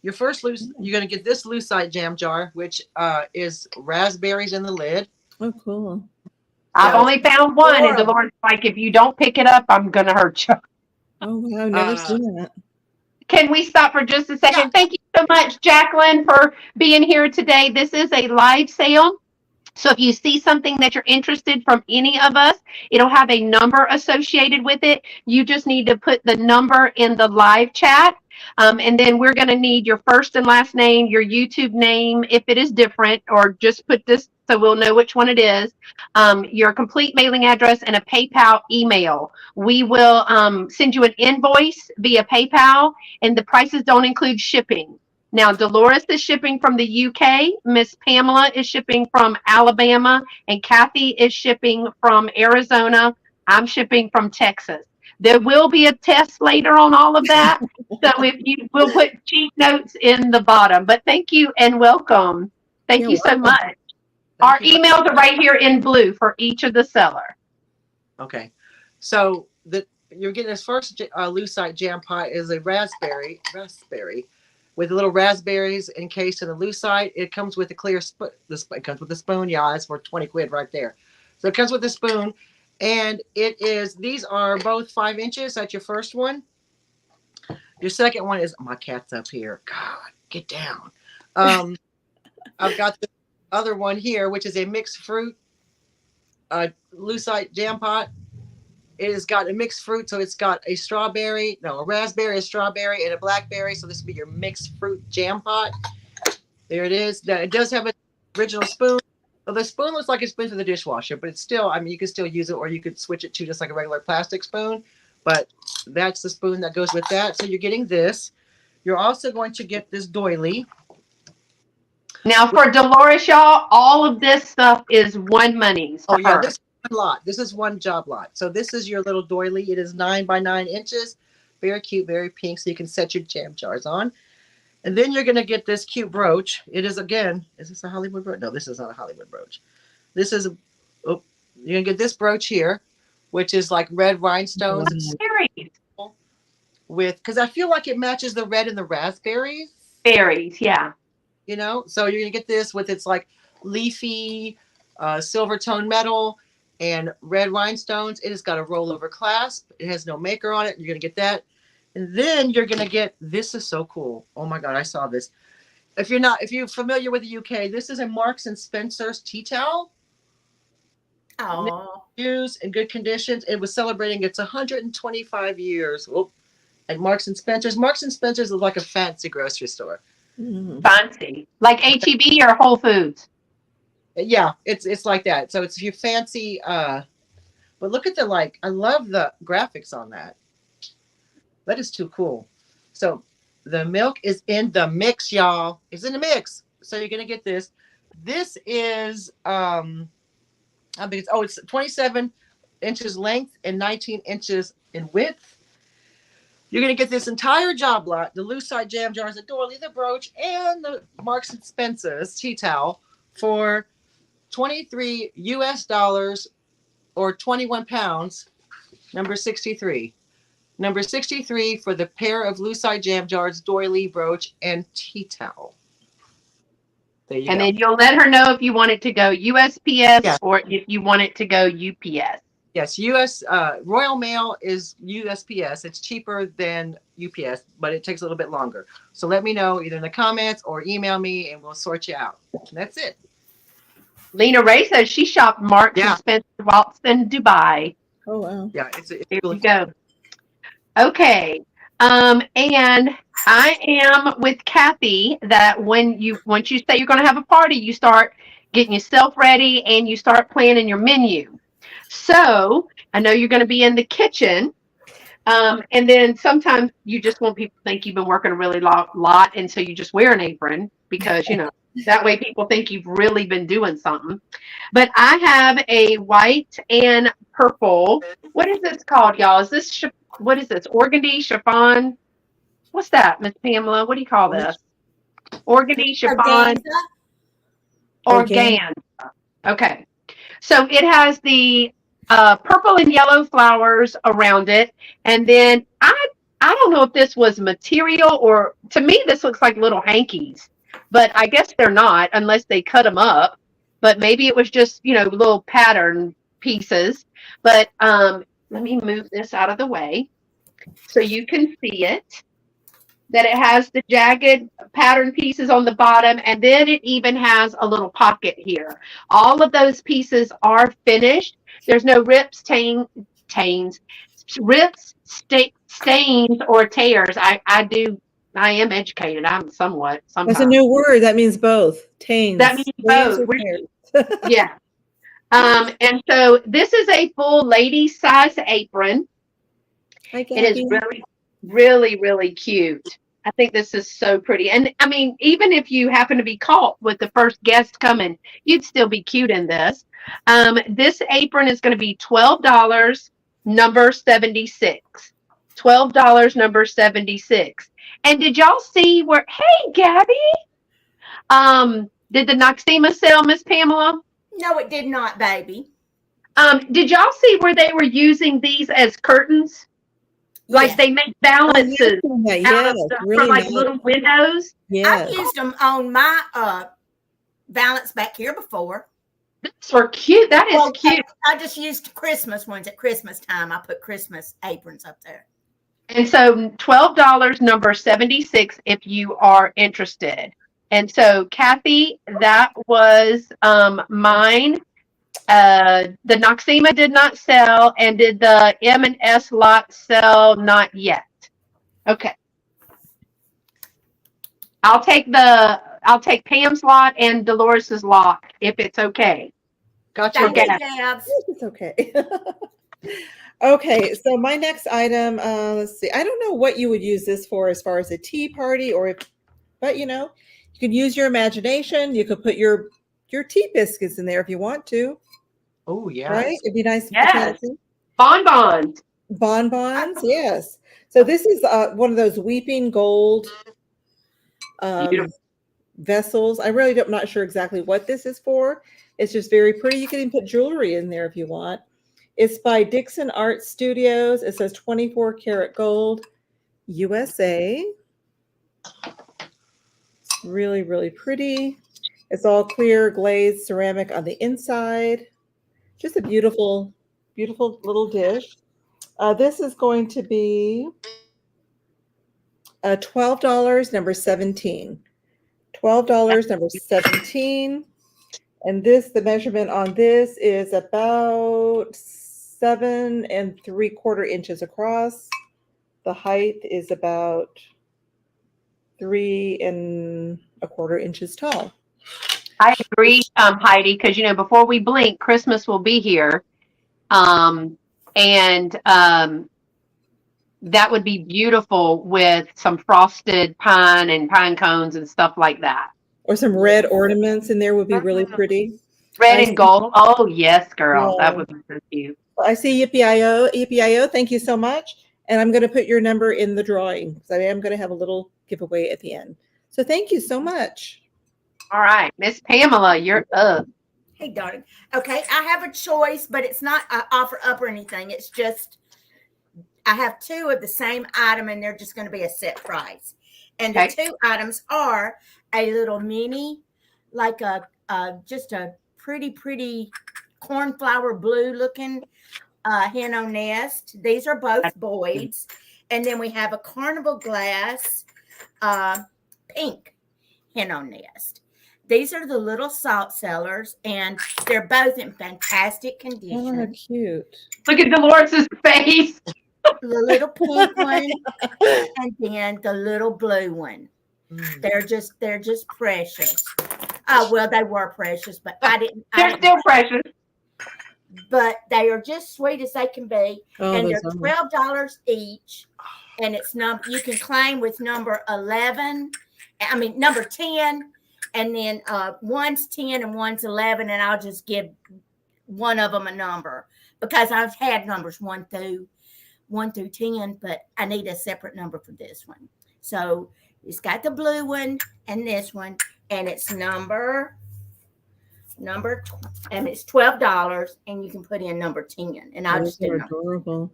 [SPEAKER 2] your first you're going to get this lucite jam jar, which is raspberries in the lid.
[SPEAKER 4] Oh, cool.
[SPEAKER 1] I've only found one, and Dolores like, if you don't pick it up, I'm going to hurt you.
[SPEAKER 4] Oh, wow. I've never seen that.
[SPEAKER 1] Can we stop for just a second? Yeah. Thank you so much, Jacqueline, for being here today. This is a live sale. So if you see something that you're interested from any of us, it'll have a number associated with it. You just need to put the number in the live chat. And then we're going to need your first and last name, your YouTube name, if it is different, or just put this so we'll know which one it is, your complete mailing address, and a PayPal email. We will send you an invoice via PayPal, and the prices don't include shipping. Now, Dolores is shipping from the UK, Ms. Pamela is shipping from Alabama, and Cathy is shipping from Arizona. I'm shipping from Texas. There will be a test later on all of that. So we'll put cheat notes in the bottom. But thank you and welcome. Thank you so much. Our emails are right here in blue for each of the seller.
[SPEAKER 2] Okay. So you're getting this first lucite jam pie is a raspberry with the little raspberries encased in the lucite. It comes with a clear spoon. It comes with a spoon. Yeah, it's for 20 quid right there. So it comes with a spoon. And these are both 5 inches. That's your first one. Your second one is, my cat's up here. God, get down. I've got the other one here, which is a mixed fruit lucite jam pot. It has got a mixed fruit, so it's got a raspberry, a strawberry, and a blackberry. So this would be your mixed fruit jam pot. There it is. Now, it does have an original spoon. Well, the spoon looks like it's been to the dishwasher, but it's still, I mean, you can still use it, or you could switch it to just like a regular plastic spoon. But that's the spoon that goes with that. So you're getting this. You're also going to get this doily.
[SPEAKER 1] Now for Dolores, y'all, all of this stuff is one monies for her.
[SPEAKER 2] This is one lot. This is one job lot. So this is your little doily. It is 9 by 9 inches. Very cute, very pink. So you can set your jam jars on. And then you're going to get this cute brooch. It is, again, is this a Hollywood brooch? No, this is not a Hollywood brooch. This is, you're going to get this brooch here, which is like red rhinestones. Because I feel like it matches the red and the raspberries.
[SPEAKER 1] Berries, yeah.
[SPEAKER 2] You know, so you're going to get this with its like leafy silver tone metal and red rhinestones. It has got a rollover clasp. It has no maker on it. You're going to get that. And then you're going to get, this is so cool. Oh my God, I saw this. If you're familiar with the UK, this is a Marks and Spencer's tea towel.
[SPEAKER 3] Oh.
[SPEAKER 2] Used in good conditions. It was celebrating its 125 years at Marks and Spencer's. Marks and Spencer's is like a fancy grocery store.
[SPEAKER 4] Mm-hmm.
[SPEAKER 1] Fancy. Like H-E-B or Whole Foods?
[SPEAKER 2] Yeah, it's like that. So it's your fancy, but look at I love the graphics on that. That is too cool. So the milk is in the mix, y'all. It's in the mix. So you're going to get this. This is, it's 27 inches length and 19 inches in width. You're going to get this entire job lot, the lucite jam jars, the doily, the brooch, and the Marks and Spencer's tea towel for $23 US or 21 pounds, number 63. Number 63 for the pair of lucite jam jars, doily, brooch, and tea towel. There you go.
[SPEAKER 1] And then you'll let her know if you want it to go USPS or if you want it to go UPS.
[SPEAKER 2] Yes, US Royal Mail is USPS. It's cheaper than UPS, but it takes a little bit longer. So let me know either in the comments or email me, and we'll sort you out. That's it.
[SPEAKER 1] Lena Ray says she shopped Marks and Spencer whilst in Dubai.
[SPEAKER 4] Oh wow!
[SPEAKER 2] Yeah, it's
[SPEAKER 1] there
[SPEAKER 2] really
[SPEAKER 1] you go. Okay, and I am with Cathy that once you say you're going to have a party, you start getting yourself ready and you start planning your menu. So I know you're going to be in the kitchen, and then sometimes you just want people to think you've been working a really lot, and so you just wear an apron because that way people think you've really been doing something. But I have a white and purple. What is this called, y'all? Is this what is this? Organdy chiffon? What's that, Ms. Pamela? What do you call this? Organdy chiffon. Organza. Okay. So it has the purple and yellow flowers around it. And then I don't know if this was material or, to me, this looks like little hankies. But I guess they're not unless they cut them up. But maybe it was just, little pattern pieces. But let me move this out of the way so you can see it. That it has the jagged pattern pieces on the bottom, and then it even has a little pocket here. All of those pieces are finished. There's no rips, stains, or tears. I am educated. I'm somehow.
[SPEAKER 4] That's a new word. That means both. Tains.
[SPEAKER 1] That means both. Yeah. And so this is a full lady size apron. It is really, really, really cute. I think this is so pretty. And I mean, even if you happen to be caught with the first guest coming, you'd still be cute in this. This apron is going to be $12, number 76. $12, number 76. And did y'all see hey, Gabby, did the Noxema sell, Ms. Pamela?
[SPEAKER 3] No, it did not, baby.
[SPEAKER 1] Did y'all see where they were using these as curtains? Like they make balances out of stuff for little windows.
[SPEAKER 3] Yeah, I've used them on my valance back here before.
[SPEAKER 1] These are cute. That is cute.
[SPEAKER 3] I just used Christmas ones at Christmas time. I put Christmas aprons up there.
[SPEAKER 1] And so $12, number 76, if you are interested. And so, Cathy, that was mine. The Noxema did not sell, and did the M and S lot sell? Not yet. Okay. I'll take Pam's lot and Dolores's lot if it's okay.
[SPEAKER 2] Gotcha.
[SPEAKER 3] Thank
[SPEAKER 1] Okay.
[SPEAKER 3] you, Debs.
[SPEAKER 4] It's okay. Okay, so my next item, let's see. I don't know what you would use this for as far as a tea party, but you can use your imagination. You could put your tea biscuits in there if you want to.
[SPEAKER 2] Oh yeah.
[SPEAKER 4] Right? It'd be nice.
[SPEAKER 1] Yes. Bonbons.
[SPEAKER 4] Bonbons, yes. So this is one of those weeping gold vessels. I really don't, I'm not sure exactly what this is for. It's just very pretty. You can even put jewelry in there if you want. It's by Dixon Art Studios. It says 24 karat gold, USA. It's really, really pretty. It's all clear glazed ceramic on the inside. Just a beautiful, beautiful little dish. This is going to be $12, number 17. $12, number 17. And the measurement on this is about 7 3/4 inches across. The height is about 3 1/4 inches tall.
[SPEAKER 1] I agree, Heidi, because before we blink, Christmas will be here, and that would be beautiful with some frosted pine and pine cones and stuff like that.
[SPEAKER 4] Or some red ornaments in there would be really pretty.
[SPEAKER 1] Red and gold. Oh yes, girl, that would be so cute.
[SPEAKER 4] I see Yippee-I-O. Yippee-I-O, thank you so much. And I'm going to put your number in the drawing because I am going to have a little giveaway at the end. So thank you so much.
[SPEAKER 1] All right, Ms. Pamela, you're up.
[SPEAKER 3] Hey, darling. Okay, I have a choice, but it's not an offer up or anything. It's just I have two of the same item, and they're just going to be a set price. And the two items are a little mini, like just a pretty cornflower blue looking hen nest. These are both Boyd's. And then we have a carnival glass pink hen nest. These are the little salt cellars, and they're both in fantastic condition.
[SPEAKER 4] Oh, cute.
[SPEAKER 1] Look at Dolores's face.
[SPEAKER 3] The little pink one, and then the little blue one. They're just precious. Oh, well, they were precious, but
[SPEAKER 1] They're still precious.
[SPEAKER 3] But they are just sweet as they can be.
[SPEAKER 4] Oh,
[SPEAKER 3] and they're $12 each. And it's you can claim with number 10, and then one's 10 and one's 11, and I'll just give one of them a number because I've had numbers 1 through 10, but I need a separate number for this one. So it's got the blue one and this one, and it's number, and it's $12, and you can put in number 10, and I'll just do
[SPEAKER 4] adorable.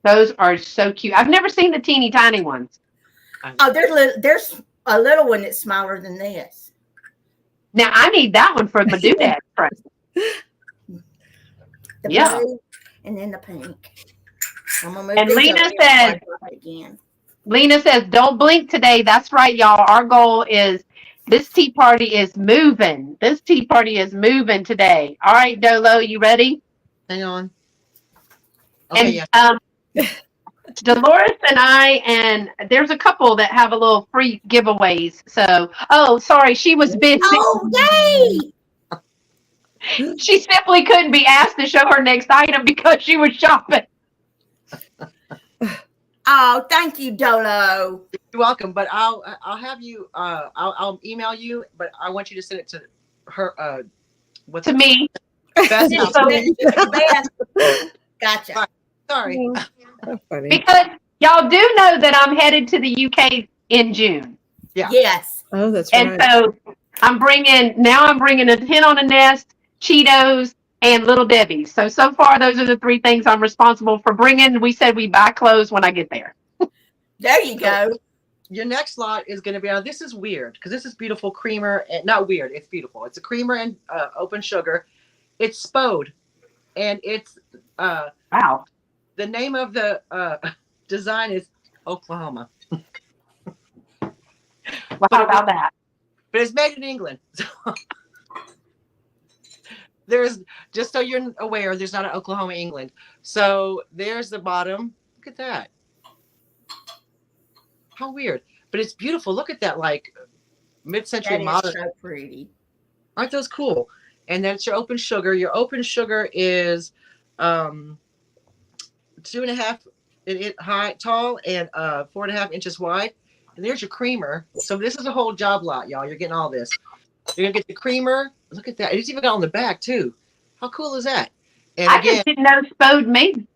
[SPEAKER 1] Those are so cute. I've never seen the teeny tiny ones.
[SPEAKER 3] Oh, there's a little one that's smaller than this.
[SPEAKER 1] Now I need that one for my doodad present.
[SPEAKER 3] The blue and then the pink. I'm gonna move
[SPEAKER 1] and
[SPEAKER 3] Lena
[SPEAKER 1] says, don't blink today. That's right, y'all. Our goal is this tea party is moving. This tea party is moving today. All right, Dolo, you ready?
[SPEAKER 2] Hang on.
[SPEAKER 1] Okay, and Dolores and there's a couple that have a little free giveaways. So, sorry, she was busy.
[SPEAKER 3] Oh, yay!
[SPEAKER 1] She simply couldn't be asked to show her next item because she was shopping.
[SPEAKER 3] Oh, thank you, Dolo.
[SPEAKER 2] You're welcome. But I'll have you. I'll email you. But I want you to send it to her.
[SPEAKER 1] To me.
[SPEAKER 2] Beth.
[SPEAKER 3] Gotcha.
[SPEAKER 2] Sorry.
[SPEAKER 4] That's funny.
[SPEAKER 1] Because y'all do know that I'm headed to the UK in June.
[SPEAKER 2] Yeah.
[SPEAKER 3] Yes.
[SPEAKER 4] Oh, that's right.
[SPEAKER 1] And so I'm bringing a hen on a nest, Cheetos, and Little Debbie's. So far, those are the three things I'm responsible for bringing. We said we buy clothes when I get there.
[SPEAKER 3] There you go.
[SPEAKER 2] Your next lot is going to be, now this is weird because this is beautiful creamer, and not weird, it's beautiful. It's a creamer and open sugar. It's Spode, and it's
[SPEAKER 1] wow.
[SPEAKER 2] The name of the design is Oklahoma.
[SPEAKER 1] Well, how about that?
[SPEAKER 2] But it's made in England. There's, just so you're aware, there's not an Oklahoma, England. So there's the bottom. Look at that. How weird. But it's beautiful. Look at that, like mid-century modern.
[SPEAKER 3] That is so pretty.
[SPEAKER 2] Aren't those cool? And then it's your open sugar. Your open sugar is 2.5 high, tall, and 4.5 inches wide. And there's your creamer. So this is a whole job lot, y'all. You're getting all this. You're gonna get the creamer. Look at that. It's even got on the back too. How cool is that? And
[SPEAKER 1] I
[SPEAKER 2] again,
[SPEAKER 1] just didn't know Spode made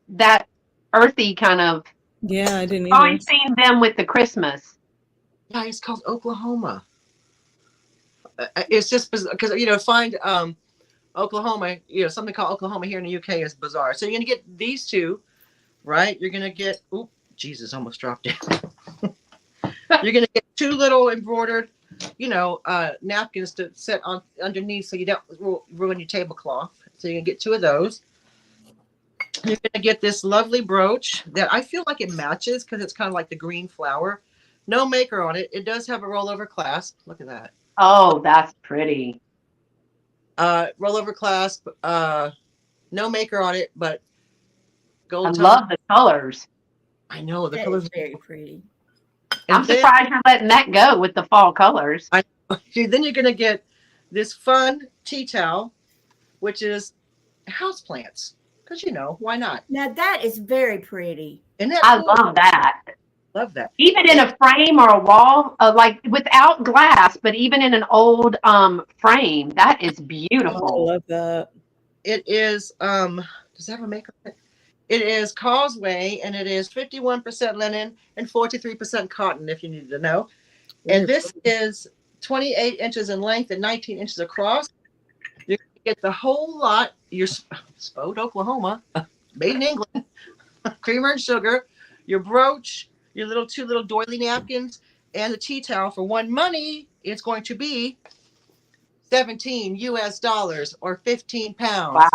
[SPEAKER 1] that earthy kind of.
[SPEAKER 4] Yeah, I didn't
[SPEAKER 1] I've
[SPEAKER 4] either.
[SPEAKER 1] always seen them with the Christmas.
[SPEAKER 2] yeah, it's called Oklahoma. It's just because find Oklahoma, something called Oklahoma here in the UK is bizarre. So you're gonna get these two, right? You're gonna get. Oop, Jesus, almost dropped it. You're gonna get 2 little embroidered, napkins to set on underneath so you don't ruin your tablecloth. So you're gonna get 2 of those. You're gonna get this lovely brooch that I feel like it matches because it's kind of like the green flower. No maker on it. It does have a rollover clasp. Look at that.
[SPEAKER 1] Oh, that's pretty.
[SPEAKER 2] Rollover clasp. No maker on it, but gold.
[SPEAKER 1] I love the colors.
[SPEAKER 2] I know the
[SPEAKER 3] That
[SPEAKER 2] colors.
[SPEAKER 3] is very pretty.
[SPEAKER 1] I'm surprised you're letting that go with the fall colors.
[SPEAKER 2] Then you're gonna get this fun tea towel, which is houseplants. Because why not?
[SPEAKER 3] Now that is very pretty.
[SPEAKER 2] Isn't that
[SPEAKER 1] I
[SPEAKER 2] cool?
[SPEAKER 1] love that.
[SPEAKER 2] Love that.
[SPEAKER 1] Even in a frame or a wall, like without glass, but even in an old frame, that is
[SPEAKER 4] Oh, I
[SPEAKER 1] beautiful.
[SPEAKER 4] love that.
[SPEAKER 2] It is does that have a maker on it? It is Causeway, and it is 51% linen and 43% cotton, if you needed to know. And this is 28 inches in length and 19 inches across. You get the whole lot. Your Spode, Oklahoma, made in England, creamer and sugar, your brooch, your 2 little doily napkins, and the tea towel. For one money, it's going to be $17 US or 15 pounds.
[SPEAKER 1] Wow.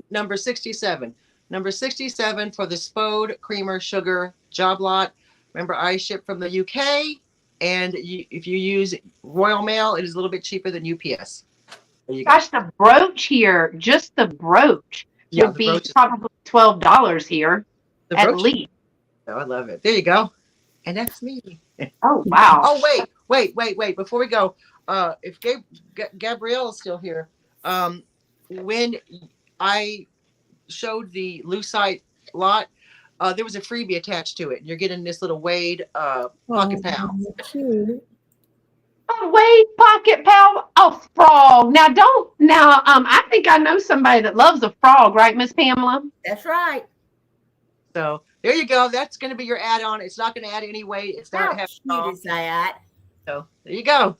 [SPEAKER 2] Number 67. Number 67 for the Spode creamer sugar job lot. Remember, I ship from the UK, and if you use Royal Mail, it is a little bit cheaper than UPS. There you go.
[SPEAKER 1] Gosh, the brooch here, just the brooch
[SPEAKER 2] Yeah,
[SPEAKER 1] would
[SPEAKER 2] the
[SPEAKER 1] be
[SPEAKER 2] brooch is-
[SPEAKER 1] probably $12 here
[SPEAKER 2] The
[SPEAKER 1] at
[SPEAKER 2] brooch-
[SPEAKER 1] least.
[SPEAKER 2] Oh, I love it. There you go. And that's me.
[SPEAKER 1] Oh, wow.
[SPEAKER 2] Oh, wait. Before we go, if Gabrielle is still here, when I showed the lucite lot, there was a freebie attached to it. You're getting this little Wade pocket pal.
[SPEAKER 4] Cute.
[SPEAKER 1] Oh, wait, pocket pal, a frog. I think I know somebody that loves a frog, right, Ms. Pamela?
[SPEAKER 3] That's right.
[SPEAKER 2] So there you go. That's going to be your add-on. It's not going to add any weight. It's
[SPEAKER 3] How
[SPEAKER 2] not heavy at all.
[SPEAKER 3] cute is that?
[SPEAKER 2] So there you go.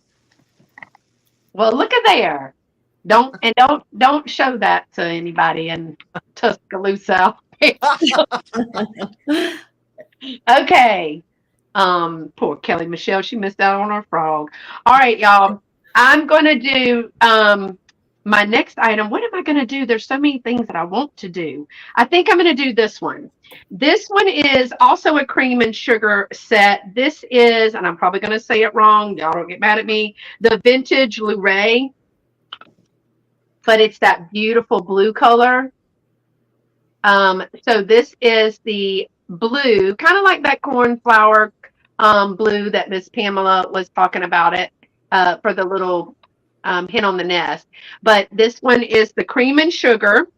[SPEAKER 1] Well, look at there. Don't show that to anybody in Tuscaloosa. Okay. Poor Kelly Michelle, she missed out on her frog. All right, y'all. I'm gonna do my next item. What am I gonna do? There's so many things that I want to do. I think I'm gonna do this one. This one is also a cream and sugar set. This is, and I'm probably gonna say it wrong. Y'all don't get mad at me. The vintage Luray, but it's that beautiful blue color. So this is the blue, kind of like that cornflower blue that Miss Pamela was talking about it for the little hen on the nest. But this one is the cream and sugar.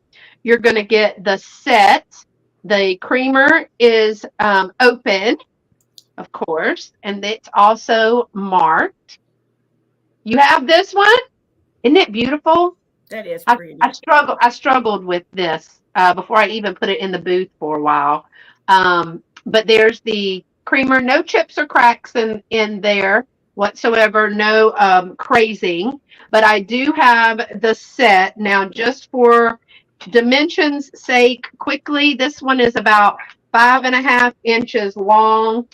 [SPEAKER 1] You're going to get the set. The creamer is open, of course, and it's also marked. You have this one? Isn't it beautiful?
[SPEAKER 3] That is pretty.
[SPEAKER 1] I struggled with this before I even put it in the booth for a while. But there's the creamer, no chips or cracks in there whatsoever, no crazing. But I do have the set now, just for dimensions sake. Quickly, this one is about 5.5 inches long.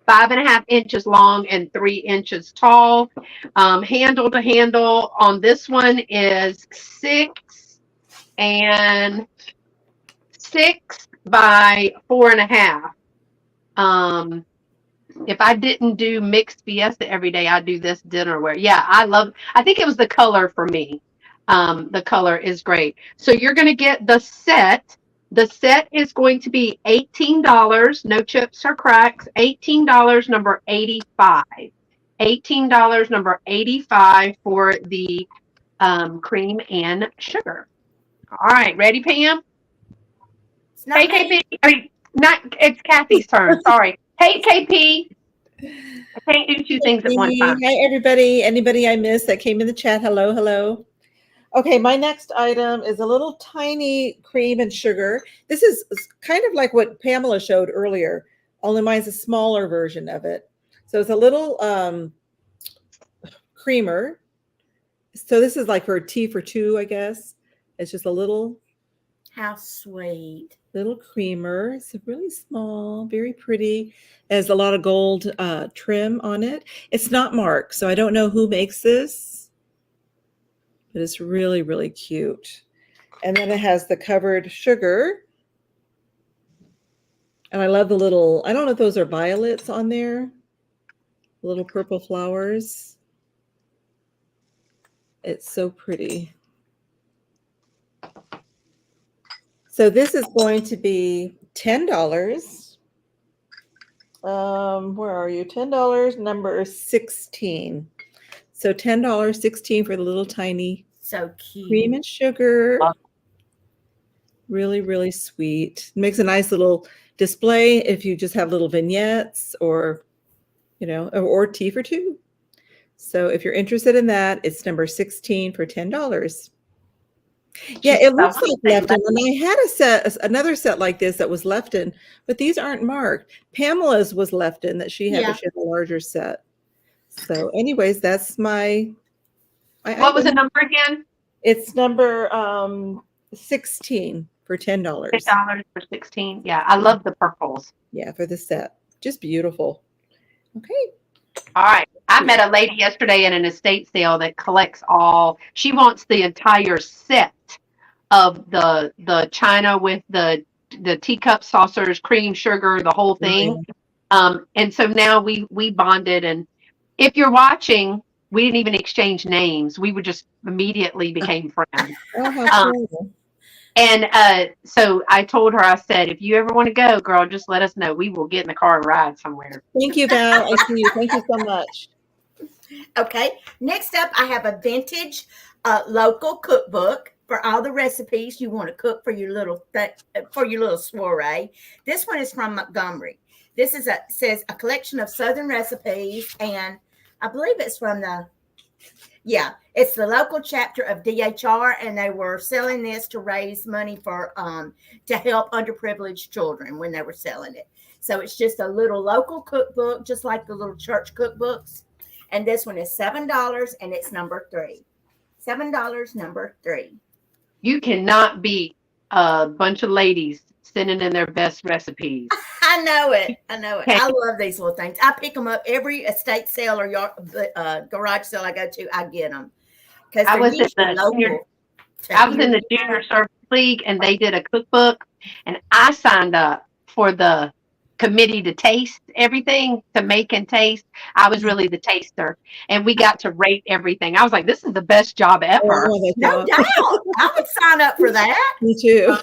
[SPEAKER 1] 5.5 inches long and 3 inches tall. Handle to handle on this one is 6 by 4.5. If I didn't do mixed fiesta every day, I'd do this dinnerware. Yeah, I think it was the color for me. The color is great. So you're going to get the set. The set is going to be $18, no chips or cracks, $18, number 85. $18, number 85 for the cream and sugar. All right, ready, Pam?
[SPEAKER 3] It's not
[SPEAKER 1] Hey,
[SPEAKER 3] me.
[SPEAKER 1] KP. Not, it's Cathy's turn. Sorry. Hey, KP. I can't do two things at one time.
[SPEAKER 4] Hi, everybody. Anybody I missed that came in the chat? Hello, hello. Okay, my next item is a little tiny cream and sugar. This is kind of like what Pamela showed earlier, only mine's a smaller version of it. So it's a little creamer. So this is like for tea for two, I guess. It's just a little.
[SPEAKER 3] How sweet.
[SPEAKER 4] Little creamer. It's really small, very pretty. It has a lot of gold trim on it. It's not marked, so I don't know who makes this, but it's really, really cute. And then it has the covered sugar. And I love the little, I don't know if those are violets on there, little purple flowers. It's so pretty. So this is going to be $10. Where are you? $10, number 16. So $10, 16 for the little tiny
[SPEAKER 3] So cute.
[SPEAKER 4] cream and sugar. Really, really sweet. Makes a nice little display if you just have little vignettes or, you know, or tea for two. So if you're interested in that, it's number 16 for $10. Yeah, it looks like Lefton. And I had another set like this that was Lefton, but these aren't marked. Pamela's was Lefton that she had, but she had a larger set. So anyways, that's my.
[SPEAKER 1] What was the number again?
[SPEAKER 4] It's number 16 for $10.
[SPEAKER 1] $10 for 16. Yeah, I love the purples.
[SPEAKER 4] Yeah, for the set. Just beautiful. Okay.
[SPEAKER 1] All right. I met a lady yesterday in an estate sale that collects all. She wants the entire set of the china with the teacup, saucers, cream, sugar, the whole thing. And so now we bonded. And if you're watching, we didn't even exchange names. We would just immediately became friends.
[SPEAKER 4] Oh, how cool.
[SPEAKER 1] And so I told her, I said, if you ever want to go, girl, just let us know. We will get in the car and ride somewhere.
[SPEAKER 4] Thank you, Val. I see you. Thank you so much.
[SPEAKER 3] Okay, next up, I have a vintage local cookbook for all the recipes you want to cook for your little soiree. This one is from Montgomery. This is says a collection of Southern recipes, and I believe it's from it's the local chapter of DHR, and they were selling this to raise money for to help underprivileged children when they were selling it. So it's just a little local cookbook, just like the little church cookbooks. And this one is $7, and it's number 3. $7, number 3.
[SPEAKER 1] You cannot beat a bunch of ladies sending in their best recipes.
[SPEAKER 3] I know it.
[SPEAKER 1] Okay.
[SPEAKER 3] I love these little things. I pick them up every estate sale or garage sale I go to. I get them because
[SPEAKER 1] I was in the junior service league, and they did a cookbook, and I signed up for the committee to taste everything, to make and taste. I was really the taster, and we got to rate everything. I was like, this is the best job ever.
[SPEAKER 3] No doubt. I would sign up for that.
[SPEAKER 4] Me too.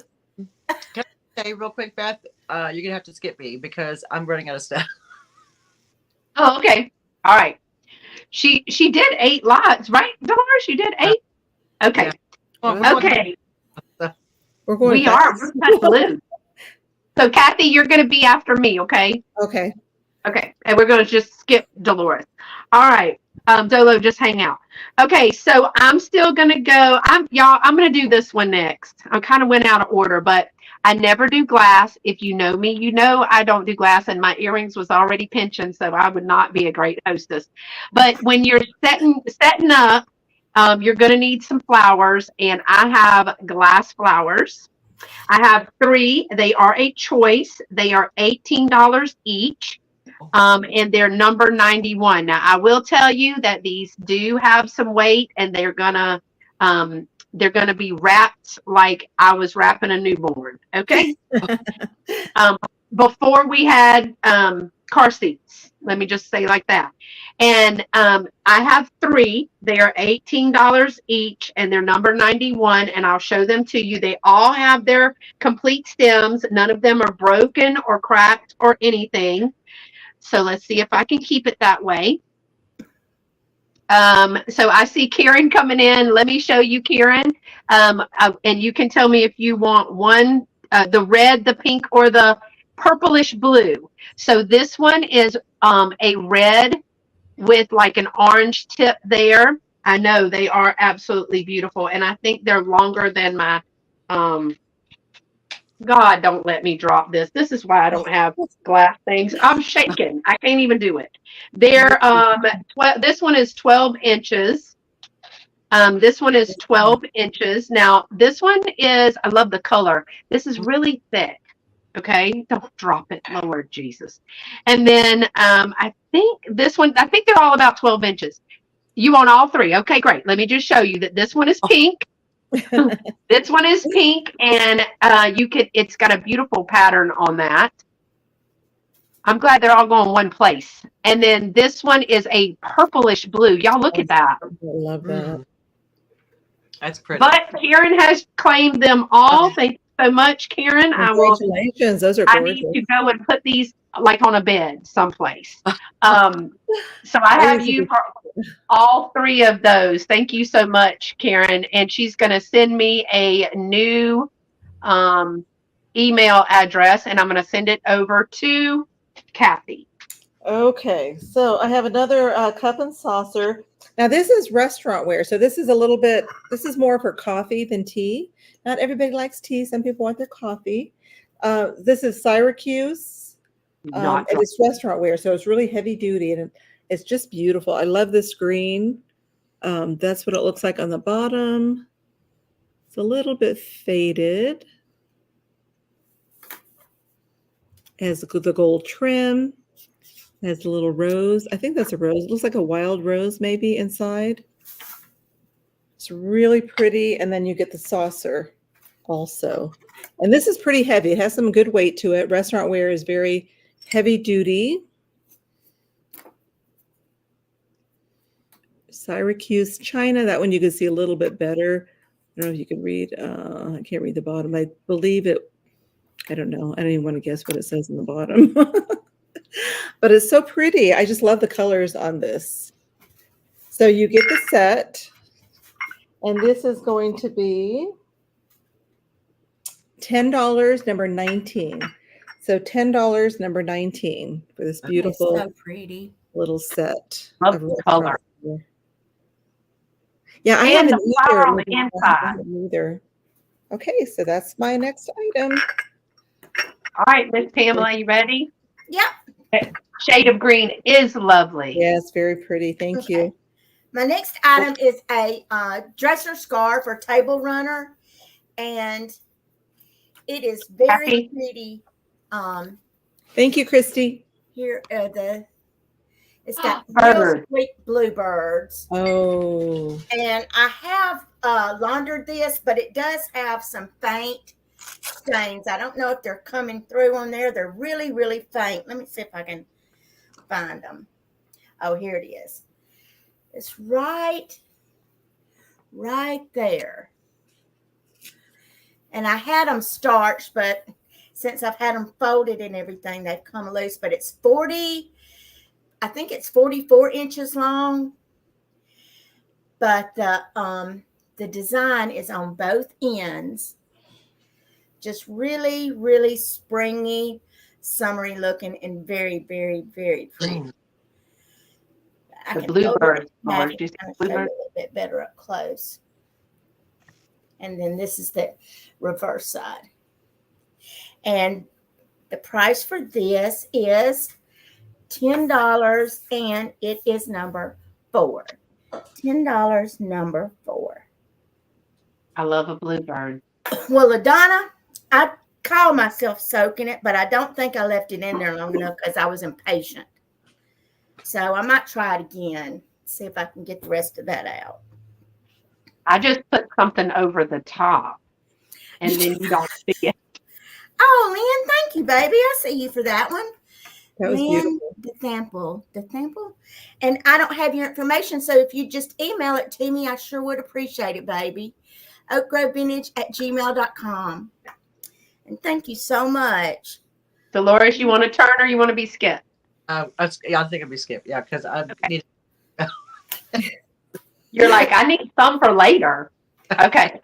[SPEAKER 2] Can I say real quick, Beth? You're gonna have to skip me because I'm running out of stuff.
[SPEAKER 1] Oh, okay. All right. She did 8 lots, right, Dolores? You did 8? Okay.
[SPEAKER 2] Yeah. Well,
[SPEAKER 1] okay.
[SPEAKER 4] We're going.
[SPEAKER 1] We are. We're kind of blue. So, Cathy, you're going to be after me, okay?
[SPEAKER 4] Okay.
[SPEAKER 1] Okay. And we're going to just skip Dolores. All right. Dolo, just hang out. Okay. So I'm still going to go. I'm going to do this one next. I kind of went out of order, but I never do glass. If you know me, you know I don't do glass, and my earrings was already pinching, so I would not be a great hostess. But when you're setting up, you're going to need some flowers, and I have glass flowers. I have 3. They are a choice. They are $18 each, and they're number 91. Now, I will tell you that these do have some weight, and they're gonna be wrapped like I was wrapping a newborn. Okay. before we had car seats. Let me just say like that. And I have 3. They are $18 each, and they're number 91. And I'll show them to you. They all have their complete stems. None of them are broken or cracked or anything. So let's see if I can keep it that way. So I see Karen coming in. Let me show you, Karen. And you can tell me if you want one, the red, the pink, or the purplish blue. So this one is a red with like an orange tip there. I know they are absolutely beautiful. And I think they're longer than my, God, don't let me drop this. This is why I don't have glass things. I'm shaking. I can't even do it. They're, this one is 12 inches. This one is 12 inches. Now, this one is, I love the color. This is really thick. Okay, don't drop it, Lord Jesus. And then I think this one, I think they're all about 12 inches. You want all 3? Okay, great. Let me just show you that this one is pink. This one is pink, and it's got a beautiful pattern on that. I'm glad they're all going one place. And then this one is a purplish blue. Y'all look at that.
[SPEAKER 4] I love that.
[SPEAKER 2] That's pretty.
[SPEAKER 1] But Karen has claimed them all. Thank you so much, Karen.
[SPEAKER 4] Congratulations. Those are gorgeous.
[SPEAKER 1] I need to go and put these like on a bed someplace. So I have you for all 3 of those. Thank you so much, Karen. And she's going to send me a new email address, and I'm going to send it over to Cathy.
[SPEAKER 4] Okay, so I have another cup and saucer. Now this is restaurant ware, so this is this is more for coffee than tea. Not everybody likes tea. Some people want their coffee. This is Syracuse, and it's restaurant ware, so it's really heavy duty, and it's just beautiful. I love this green. That's what it looks like on the bottom. It's a little bit faded. It has the gold trim. It has a little rose. I think that's a rose. It looks like a wild rose maybe inside. It's really pretty. And then you get the saucer also. And this is pretty heavy. It has some good weight to it. Restaurant ware is very heavy duty. Syracuse China. That one you can see a little bit better. I don't know if you can read. I can't read the bottom. I believe it. I don't know. I don't even want to guess what it says in the bottom. But it's so pretty. I just love the colors on this. So you get the set. And this is going to be $10, number 19. So $10, number 19 for this beautiful
[SPEAKER 3] so pretty
[SPEAKER 4] little set.
[SPEAKER 1] Love the color.
[SPEAKER 4] Yeah, I
[SPEAKER 1] And
[SPEAKER 4] haven't
[SPEAKER 1] the flower on the inside.
[SPEAKER 4] either. Okay, so that's my next item.
[SPEAKER 1] All right, Ms. Pamela, you ready?
[SPEAKER 3] Yep.
[SPEAKER 1] Shade of green is lovely.
[SPEAKER 4] Yes, very pretty. Thank you.
[SPEAKER 3] My next item is a dresser scarf or table runner, and it is very
[SPEAKER 1] Happy?
[SPEAKER 3] pretty.
[SPEAKER 4] Thank you, Christy.
[SPEAKER 3] Here it's got
[SPEAKER 1] Bird.
[SPEAKER 3] real sweet bluebirds.
[SPEAKER 4] Oh.
[SPEAKER 3] And I have laundered this, but it does have some faint stains. I don't know if they're coming through on there. They're really, really faint. Let me see if I can find them. Oh, here it is. It's right there. And I had them starched, but since I've had them folded and everything, they've come loose. But it's I think it's 44 inches long. But the design is on both ends. Just really, really springy, summery looking, and very, very, very pretty.
[SPEAKER 1] The bluebird.
[SPEAKER 3] Show you a little bit better up close. And then this is the reverse side. And the price for this is $10, and it is number 4. $10, number 4.
[SPEAKER 1] I love a bluebird.
[SPEAKER 3] Well, LaDonna, I call myself soaking it, but I don't think I left it in there long enough because I was impatient. So I might try it again, see if I can get the rest of that out.
[SPEAKER 1] I just put something over the top, and then you don't see it.
[SPEAKER 3] Oh, Lynn, thank you, baby. I see you for that one.
[SPEAKER 4] That was
[SPEAKER 3] Lynn,
[SPEAKER 4] beautiful.
[SPEAKER 3] the sample. And I don't have your information, so if you just email it to me, I sure would appreciate it, baby. oakgrovevintage@gmail.com. And thank you so much.
[SPEAKER 1] Dolores, you want to turn or you want to be skipped?
[SPEAKER 2] I think it'd be Skip. Yeah, because I need.
[SPEAKER 1] You're like, I need some for later. Okay.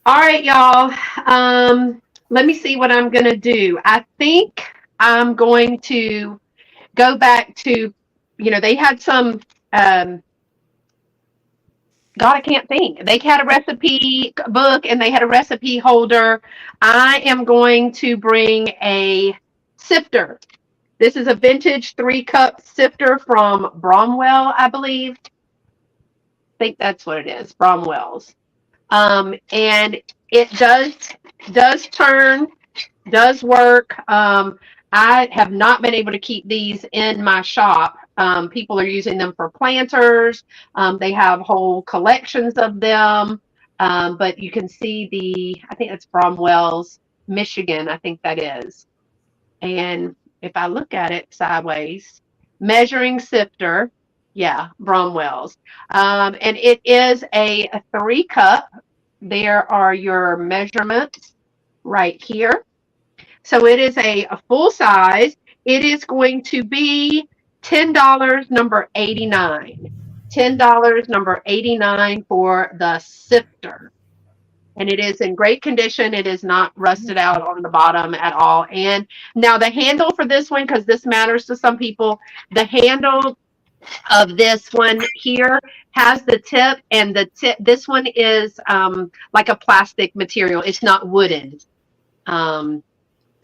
[SPEAKER 1] All right, y'all. Let me see what I'm going to do. I think I'm going to go back to, they had some, God, I can't think. They had a recipe book and they had a recipe holder. I am going to bring a sifter. This is a vintage 3-cup sifter from Bromwell, I believe. I think that's what it is, Bromwell's. And it does turn, does work. I have not been able to keep these in my shop. People are using them for planters. They have whole collections of them. But you can see I think it's Bromwell's, Michigan, I think that is. And if I look at it sideways, measuring sifter, yeah, Bromwell's. And it is a 3-cup. There are your measurements right here. So it is a full size. It is going to be $10, number 89. $10, number 89 for the sifter. And it is in great condition. It is not rusted out on the bottom at all. And now the handle for this one, because this matters to some people, the handle of this one here has the tip, and the tip, this one is like a plastic material. It's not wooden.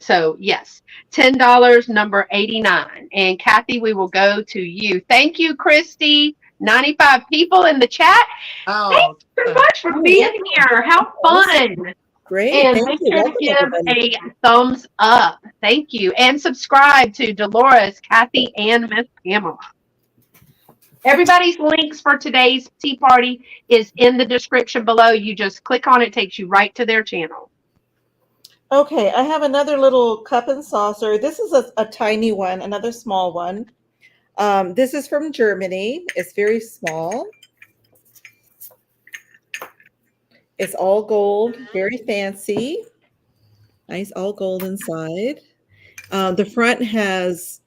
[SPEAKER 1] So yes, $10, number 89. And Cathy, we will go to you. Thank you, Christy. 95 people in the chat.
[SPEAKER 2] Oh,
[SPEAKER 1] thank you so much for being here. How fun.
[SPEAKER 4] Great.
[SPEAKER 1] And
[SPEAKER 4] Thank
[SPEAKER 1] make
[SPEAKER 4] you.
[SPEAKER 1] sure to
[SPEAKER 4] Welcome,
[SPEAKER 1] give
[SPEAKER 4] everybody.
[SPEAKER 1] a thumbs up. Thank you. And subscribe to Dolores, Cathy, and Ms Pamela. Everybody's links for today's tea party is in the description below. You just click on it, takes you right to their channel.
[SPEAKER 4] Okay, I have another little cup and saucer. This is a tiny one, another small one. This is from Germany. It's very small. It's all gold, very fancy. Nice all gold inside. The front has,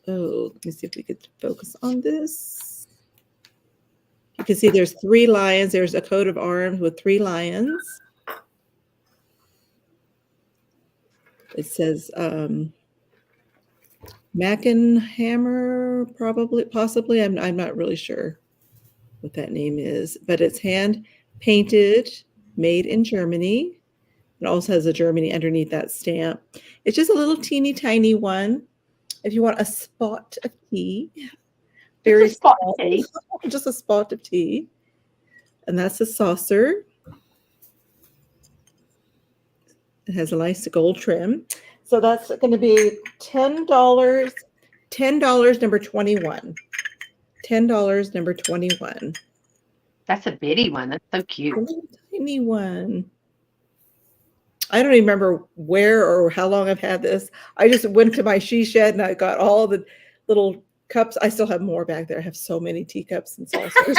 [SPEAKER 4] let me see if we could focus on this. You can see there's 3 lions. There's a coat of arms with 3 lions. It says Mackenhammer, possibly. I'm not really sure what that name is, but it's hand painted, made in Germany. It also has a Germany underneath that stamp. It's just a little teeny tiny one. If you want a spot of tea, very small, just a spot of tea. And that's a saucer. It has a nice gold trim. So that's going to be $10. $10, number 21. $10, number 21.
[SPEAKER 1] That's a bitty one. That's so cute.
[SPEAKER 4] A little tiny one. I don't even remember where or how long I've had this. I just went to my she shed and I got all the little cups. I still have more back there. I have so many teacups and saucers.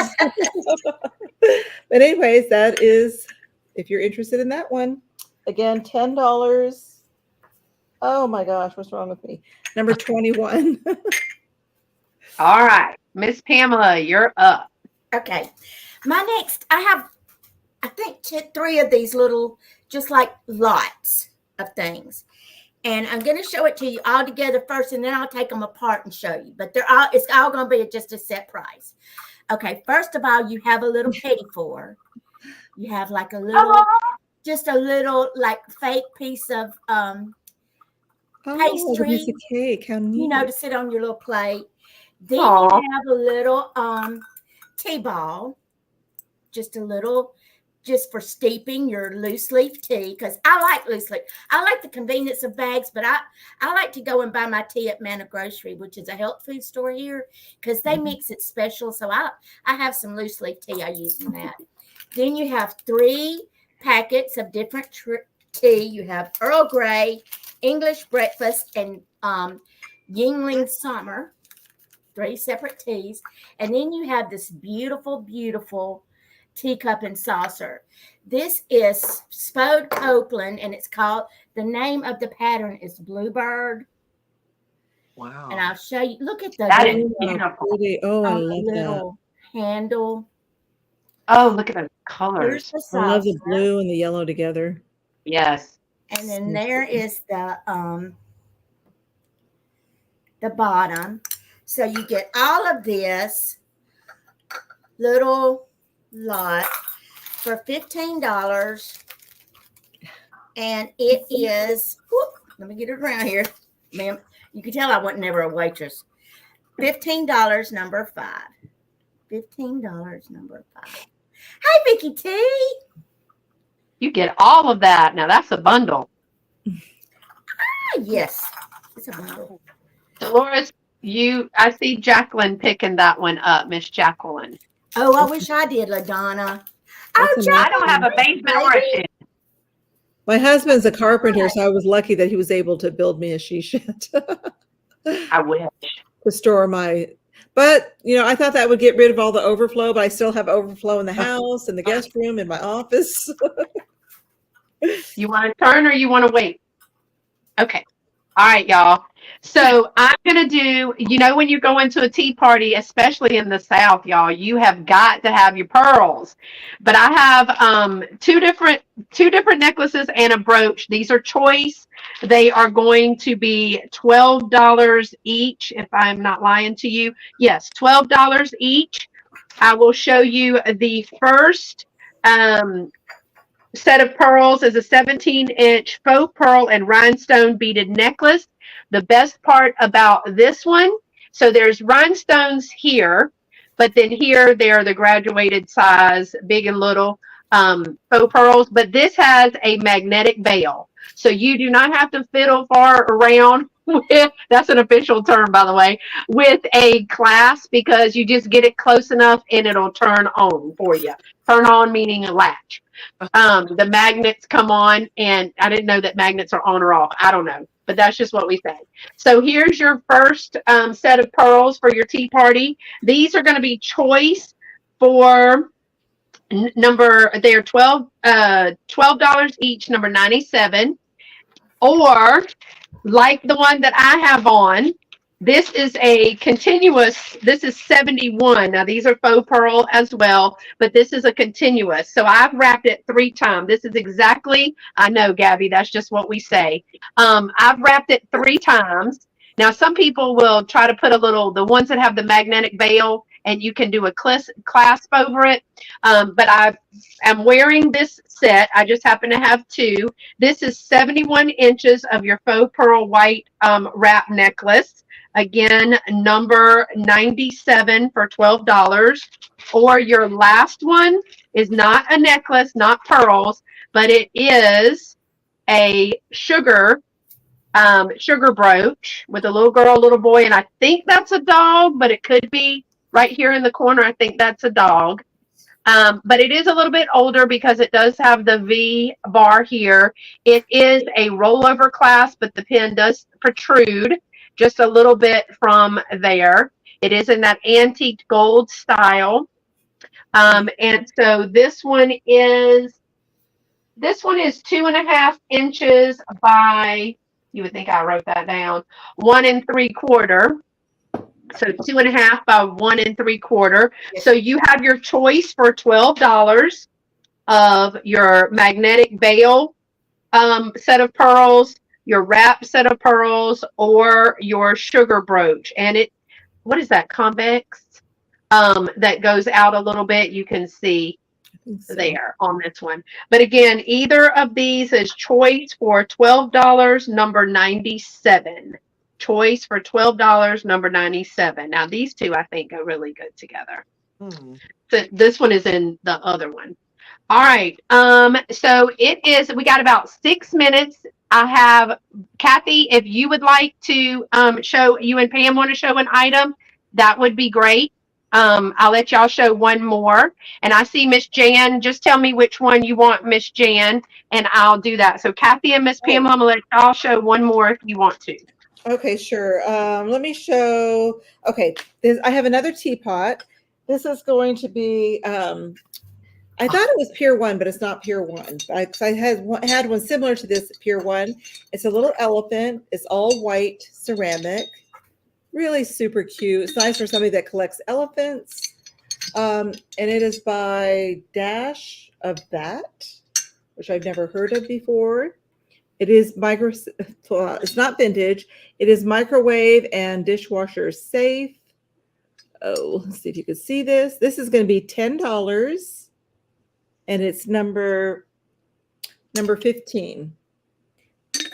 [SPEAKER 4] But anyways, that is, if you're interested in that one, again, $10. Oh my gosh, what's wrong with me? Number 21.
[SPEAKER 1] All right, Miss Pamela, you're up.
[SPEAKER 3] Okay. My next, I think 3 of these little, just like lots of things. And I'm going to show it to you all together first, and then I'll take them apart and show you. But it's all going to be just a set price. Okay, first of all, you have a little petit four. You have like a little, just a little like fake piece of pastry.
[SPEAKER 4] Piece of cake. How neat.
[SPEAKER 3] You know, to sit on your little plate. Then you have a little tea ball. Just a little, just for steeping your loose leaf tea, because I like loose leaf. I like the convenience of bags, but I like to go and buy my tea at Manna Grocery, which is a health food store here, because they mix it special. So I have some loose leaf tea I use in that. Then you have 3 packets of different tea. You have Earl Grey, English breakfast, and Yingling summer. 3 separate teas. And then you have this beautiful, beautiful teacup and saucer. This is Spode Copeland, and it's called, the name of the pattern is Bluebird.
[SPEAKER 2] Wow.
[SPEAKER 3] And I'll show you. Look at the
[SPEAKER 1] That is
[SPEAKER 3] little,
[SPEAKER 1] beautiful.
[SPEAKER 4] Oh, I love that.
[SPEAKER 3] little handle.
[SPEAKER 1] Oh, look at those
[SPEAKER 3] Here's
[SPEAKER 1] colors.
[SPEAKER 3] the
[SPEAKER 4] I love the
[SPEAKER 3] saucer.
[SPEAKER 4] blue and the yellow together.
[SPEAKER 1] Yes.
[SPEAKER 3] And then there is the bottom. So you get all of this little lot for $15. And it is, let me get it around here. Ma'am, you can tell I wasn't never a waitress. $15, number 5. $15, number 5. Hey, Vicky T.
[SPEAKER 1] You get all of that. Now that's a bundle.
[SPEAKER 3] Yes, it's a bundle.
[SPEAKER 1] Dolores, I see Jacqueline picking that one up, Miss Jacqueline.
[SPEAKER 3] Oh, I wish I did, LaDonna.
[SPEAKER 4] That's
[SPEAKER 3] Oh,
[SPEAKER 4] amazing.
[SPEAKER 1] I don't have a basement or a shed.
[SPEAKER 4] My husband's a carpenter, so I was lucky that he was able to build me a she shed
[SPEAKER 1] I wish.
[SPEAKER 4] to store my. But I thought that would get rid of all the overflow, but I still have overflow in the house, in the guest room, in my office.
[SPEAKER 1] You want to turn or you want to wait? Okay. All right, y'all. So I'm going to do, when you go into a tea party, especially in the South, y'all, you have got to have your pearls. But I have two different necklaces and a brooch. These are choice. They are going to be $12 each, if I'm not lying to you. Yes, $12 each. I will show you the first set of pearls is a 17-inch faux pearl and rhinestone beaded necklace. The best part about this one, so there's rhinestones here, but then here they're the graduated size, big and little faux pearls, but this has a magnetic bail. So you do not have to fiddle far around with, that's an official term, by the way, with a clasp, because you just get it close enough and it'll turn on for you. Turn on meaning a latch. The magnets come on, and I didn't know that magnets are on or off. I don't know, but that's just what we say. So here's your first set of pearls for your tea party. These are going to be choice for they're $12 each, number 97, or like the one that I have on. This is a continuous, this is 71. Now these are faux pearl as well, but this is a continuous. So I've wrapped it 3 times. This is exactly, I know, Gabby, that's just what we say. I've wrapped it 3 times. Now some people will try to put the ones that have the magnetic bail, and you can do a clasp over it. But I'm wearing this set. I just happen to have 2. This is 71 inches of your faux pearl white wrap necklace. Again, number 97 for $12. Or your last one is not a necklace, not pearls, but it is a sugar brooch with a little girl, little boy, and I think that's a dog, but it could be right here in the corner. I think that's a dog. But it is a little bit older because it does have the V bar here. It is a rollover clasp, but the pin does protrude just a little bit from there. It is in that antique gold style. And so this one is 2.5 inches by, you would think I wrote that down, 1 3/4. So 2.5 by 1 3/4. So you have your choice for $12 of your magnetic bail set of pearls, your wrap set of pearls, or your sugar brooch. And what is that, convex? That goes out a little bit. You can see there on this one. But again, either of these is choice for $12, number 97. Choice for $12, number 97. Now these two I think go really good together. So this one is in the other one. All right. So we got about 6 minutes. I have Cathy, if you would like to show, you and Pam want to show an item, that would be great. I'll let y'all show one more. And I see Miss Jan. Just tell me which one you want, Miss Jan, and I'll do that. So Cathy and Miss Pam, I'm gonna let y'all show one more if you want to.
[SPEAKER 4] Okay, sure. Let me show. Okay, I have another teapot. This is going to be. I thought it was Pier 1, but it's not Pier 1. I had one similar to this at Pier 1. It's a little elephant. It's all white ceramic. Really super cute. It's nice for somebody that collects elephants. And it is by Dash of That, which I've never heard of before. It is it's not vintage. It is microwave and dishwasher safe. Oh, let's see if you can see this. This is going to be $10. And it's number 15.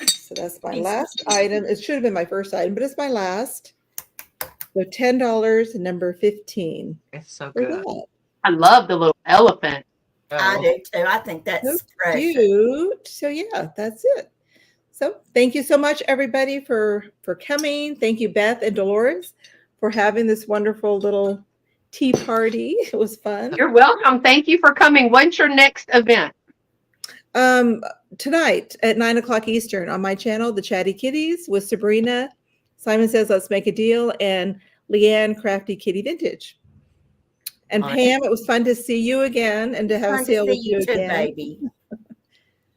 [SPEAKER 4] So that's my last item. It should have been my first item, but it's my last. So $10 and number 15.
[SPEAKER 2] It's so good.
[SPEAKER 1] I love the little elephant.
[SPEAKER 3] I do too. I think that's
[SPEAKER 4] So
[SPEAKER 3] precious.
[SPEAKER 4] cute. So yeah, that's it. So thank you so much, everybody, for coming. Thank you, Beth and Dolores, for having this wonderful little tea party. It was fun.
[SPEAKER 1] You're welcome. Thank you for coming. When's your next event?
[SPEAKER 4] Tonight at 9:00 Eastern on my channel, The Chatty Kitties with Sabrina. Simon Says Let's Make a Deal, and Leanne Crafty Kitty Vintage. And Pam, it was fun to see you again and to have a sale with you
[SPEAKER 3] too,
[SPEAKER 4] again.
[SPEAKER 3] baby.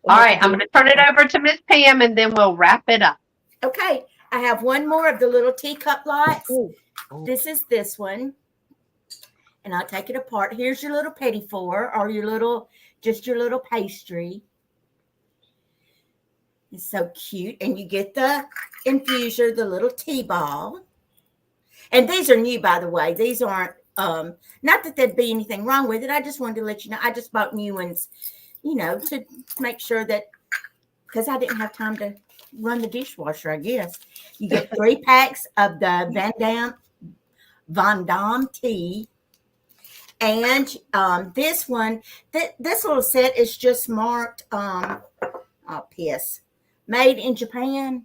[SPEAKER 1] All right, I'm going to turn it over to Miss Pam, and then we'll wrap it up.
[SPEAKER 3] Okay, I have one more of the little teacup lots.
[SPEAKER 4] Ooh.
[SPEAKER 3] This is this one. And I'll take it apart. Here's your little petit four, or your little pastry. It's so cute. And you get the infuser, the little tea ball. And these are new, by the way. These aren't, not that there'd be anything wrong with it. I just wanted to let you know. I just bought new ones, to make sure that, because I didn't have time to run the dishwasher, I guess. You get 3 packs of the Van Dam tea. And this one, this little set is just marked, made in Japan.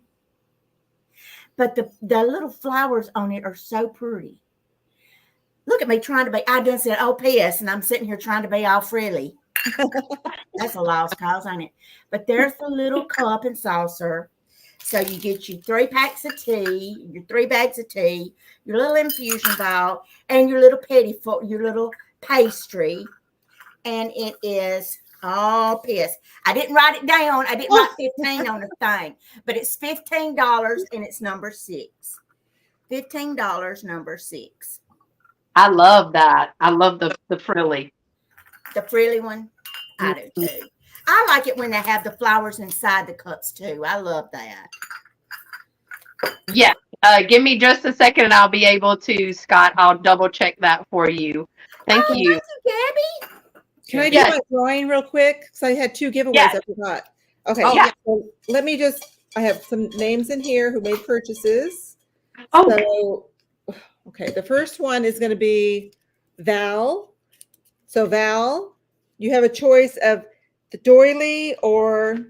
[SPEAKER 3] But the little flowers on it are so pretty. Look at me trying to be, I done said, piss, and I'm sitting here trying to be all frilly. That's a lost cause, ain't it? But there's the little cup and saucer. So you get your 3 packs of tea, your 3 bags of tea, your little infusion bowl, and your little your little pastry. And it is all piss. I didn't write it down. I didn't write 15 on the thing, but it's $15 and it's number 6. $15, number 6.
[SPEAKER 1] I love that. I love the frilly.
[SPEAKER 3] The frilly one, I do too. I like it when they have the flowers inside the cups too. I love that.
[SPEAKER 1] Yeah. Give me just a second and I'll be able to, Scott. I'll double check that for you. Thank you.
[SPEAKER 3] Thank you, Gabby.
[SPEAKER 4] Can I do my drawing real quick? Because I had 2 giveaways I forgot. Okay. So let me I have some names in here who made purchases. So, okay. The first one is going to be Val. So Val, you have a choice of the doily or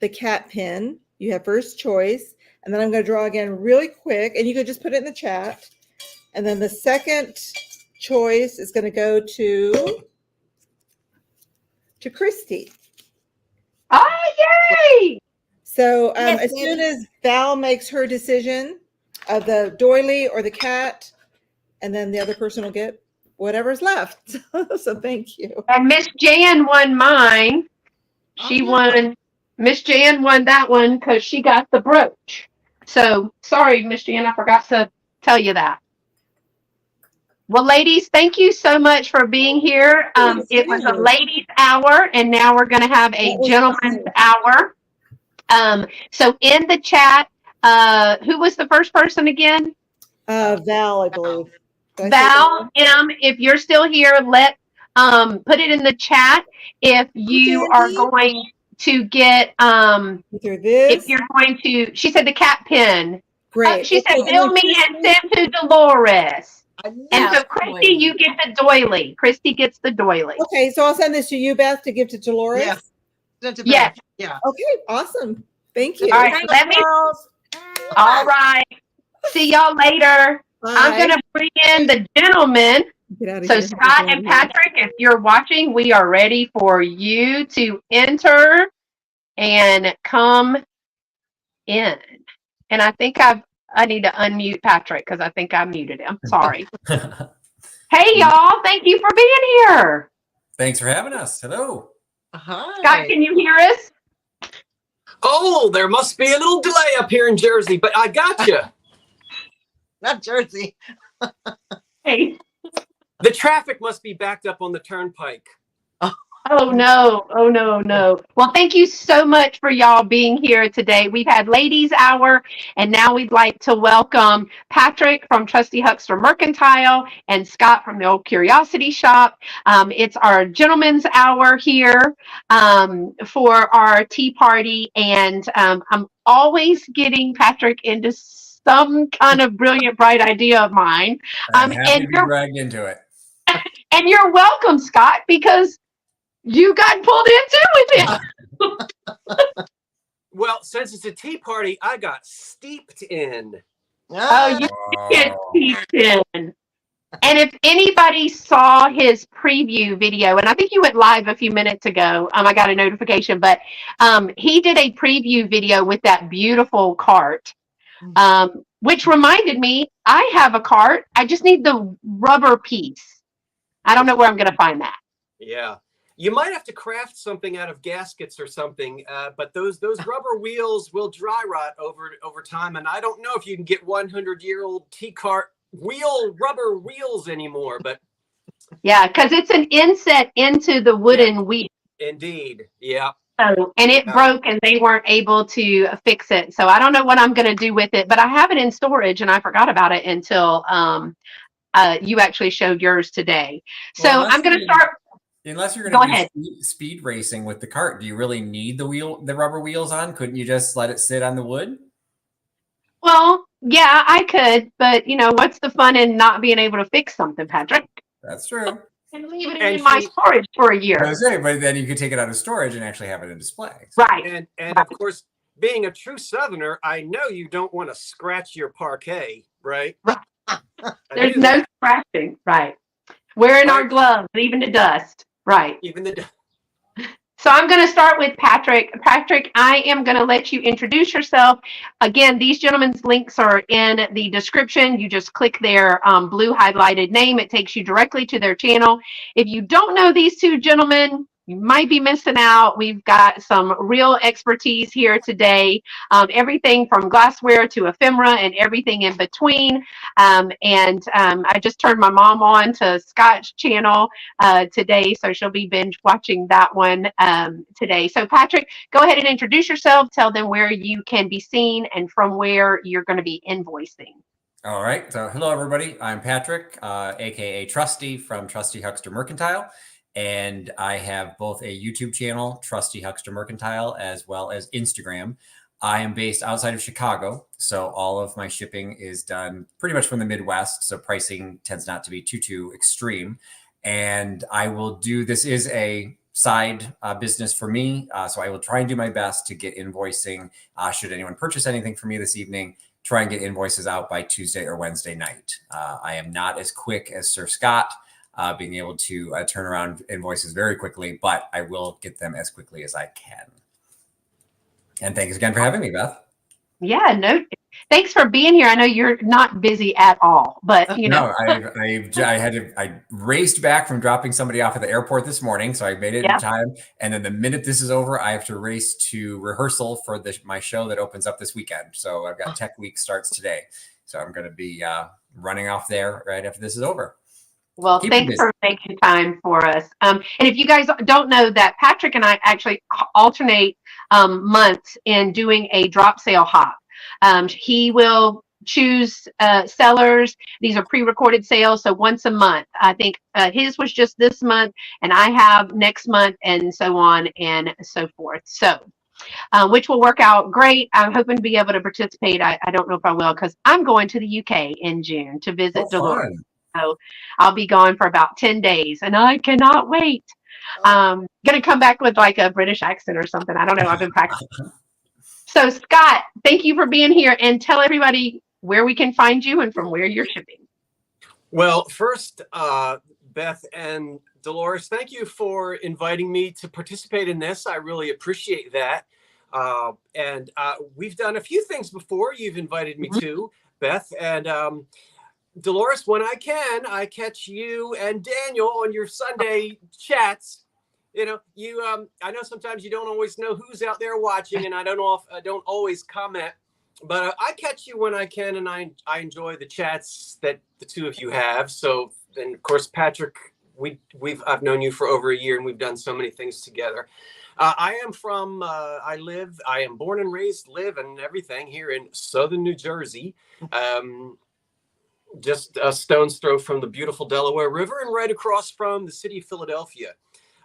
[SPEAKER 4] the cat pin. You have first choice. And then I'm going to draw again really quick. And you could just put it in the chat. And then the second choice is going to go to Christy.
[SPEAKER 1] Oh, yay!
[SPEAKER 4] So as soon as Val makes her decision of the doily or the cat, and then the other person will get whatever's left. So thank you.
[SPEAKER 1] And Miss Jan won mine. Miss Jan won that one because she got the brooch. So sorry, Miss Jan, I forgot to tell you that. Well, ladies, thank you so much for being here. It was a ladies' hour, and now we're going to have a gentleman's hour. So in the chat, who was the first person again?
[SPEAKER 4] Val, I believe.
[SPEAKER 1] Val, if you're still here, put it in the chat if you are going to get
[SPEAKER 4] either this.
[SPEAKER 1] If you're going to, she said the cat pin.
[SPEAKER 4] Great.
[SPEAKER 1] She said bill me and send to Dolores. And so Christy, you get the doily. Christy gets the doily.
[SPEAKER 4] Okay, so I'll send this to you, Beth, to give to Dolores.
[SPEAKER 1] Yes.
[SPEAKER 2] Yeah.
[SPEAKER 4] Okay, awesome. Thank you.
[SPEAKER 1] All right, all right. See y'all later. I'm going to bring in the gentlemen.
[SPEAKER 4] Get out of
[SPEAKER 1] So
[SPEAKER 4] here.
[SPEAKER 1] Scott and Patrick, if you're watching, we are ready for you to enter and come in. And I think I need to unmute Patrick because I think I muted him. Sorry. Hey, y'all. Thank you for being here.
[SPEAKER 5] Thanks for having us. Hello.
[SPEAKER 2] Hi.
[SPEAKER 1] Scott, can you hear us?
[SPEAKER 6] Oh, there must be a little delay up here in Jersey, but I got you.
[SPEAKER 2] Not Jersey.
[SPEAKER 1] Hey.
[SPEAKER 6] The traffic must be backed up on the turnpike.
[SPEAKER 1] Oh, no. Oh, no, no. Well, thank you so much for y'all being here today. We've had Ladies Hour, and now we'd like to welcome Patrick from Trusty Huckster Mercantile and Scott from the Old Curiosity Shop. It's our Gentleman's Hour here for our tea party, and I'm always getting Patrick into some kind of brilliant, bright idea of mine.
[SPEAKER 5] I'm happy to be dragged into it.
[SPEAKER 1] And you're welcome, Scott, because you got pulled into with it.
[SPEAKER 6] Well, since it's a tea party, I got steeped in.
[SPEAKER 1] Oh, you get steeped in. And if anybody saw his preview video, and I think you went live a few minutes ago, I got a notification, but he did a preview video with that beautiful cart, which reminded me, I have a cart. I just need the rubber piece. I don't know where I'm going to find that.
[SPEAKER 6] Yeah. You might have to craft something out of gaskets or something, but those rubber wheels will dry rot over time, and I don't know if you can get 100-year-old tea cart rubber wheels anymore. But
[SPEAKER 1] yeah, because it's an inset into the wooden wheel.
[SPEAKER 6] Indeed, yeah.
[SPEAKER 1] So, and it broke, and they weren't able to fix it. So I don't know what I'm going to do with it, but I have it in storage, and I forgot about it until you actually showed yours today. So well, I'm going to start.
[SPEAKER 5] Unless you're going to do speed racing with the cart, do you really need the rubber wheels on? Couldn't you just let it sit on the wood?
[SPEAKER 1] Well, yeah, I could, but you know, what's the fun in not being able to fix something, Patrick?
[SPEAKER 5] That's true.
[SPEAKER 1] And leave it in my storage for a year.
[SPEAKER 5] I was saying, but then you could take it out of storage and actually have it in display.
[SPEAKER 1] So. Right.
[SPEAKER 6] And of course, being a true Southerner, I know you don't want to scratch your parquet, right?
[SPEAKER 1] Right. There's no scratching, right? Wearing our gloves, even the dust. Right.
[SPEAKER 6] Even the
[SPEAKER 1] So I'm going to start with Patrick. Patrick, I am going to let you introduce yourself. Again, these gentlemen's links are in the description. You just click their blue highlighted name. It takes you directly to their channel. If you don't know these two gentlemen, you might be missing out. We've got some real expertise here today. Everything from glassware to ephemera and everything in between. I just turned my mom on to Scott's channel today, so she'll be binge watching that one today. So Patrick, go ahead and introduce yourself. Tell them where you can be seen and from where you're going to be invoicing.
[SPEAKER 5] All right. So hello, everybody. I'm Patrick, aka Trusty from Trusty Huckster Mercantile. And I have both a YouTube channel, Trusty Huckster Mercantile, as well as Instagram. I am based outside of Chicago, so all of my shipping is done pretty much from the Midwest, so pricing tends not to be too extreme. And I will do, this is a side business for me, so I will try and do my best to get invoicing. Should anyone purchase anything from me this evening, try and get invoices out by Tuesday or Wednesday night. I am not as quick as Sir Scott, being able to turn around invoices very quickly, but I will get them as quickly as I can. And thanks again for having me, Beth.
[SPEAKER 1] Yeah, no, thanks for being here. I know you're not busy at all, but you know.
[SPEAKER 5] No, I raced back from dropping somebody off at the airport this morning, so I made it in time. And then the minute this is over, I have to race to rehearsal for my show that opens up this weekend. So I've got Tech Week starts today. So I'm going to be running off there right after this is over.
[SPEAKER 1] Well, thanks for making time for us. And if you guys don't know that Patrick and I actually alternate months in doing a drop sale hop. He will choose sellers. These are pre-recorded sales, so once a month. I think his was just this month, and I have next month, and so on and so forth. So, which will work out great. I'm hoping to be able to participate. I don't know if I will, because I'm going to the UK in June to visit Dolores. So I'll be gone for about 10 days, and I cannot wait. Going to come back with like a British accent or something. I don't know. I've been practicing. So Scott, thank you for being here, and tell everybody where we can find you and from where you're shipping.
[SPEAKER 6] Well, first, Beth and Dolores, thank you for inviting me to participate in this. I really appreciate that. And we've done a few things before you've invited me to, Beth. And Dolores, when I can, I catch you and Daniel on your Sunday chats. You know, I know sometimes you don't always know who's out there watching, and I don't always comment. But I catch you when I can, and I enjoy the chats that the two of you have. So, and of course, Patrick, I've known you for over a year, and we've done so many things together. I am born and raised, live and everything here in southern New Jersey, just a stone's throw from the beautiful Delaware River and right across from the city of Philadelphia.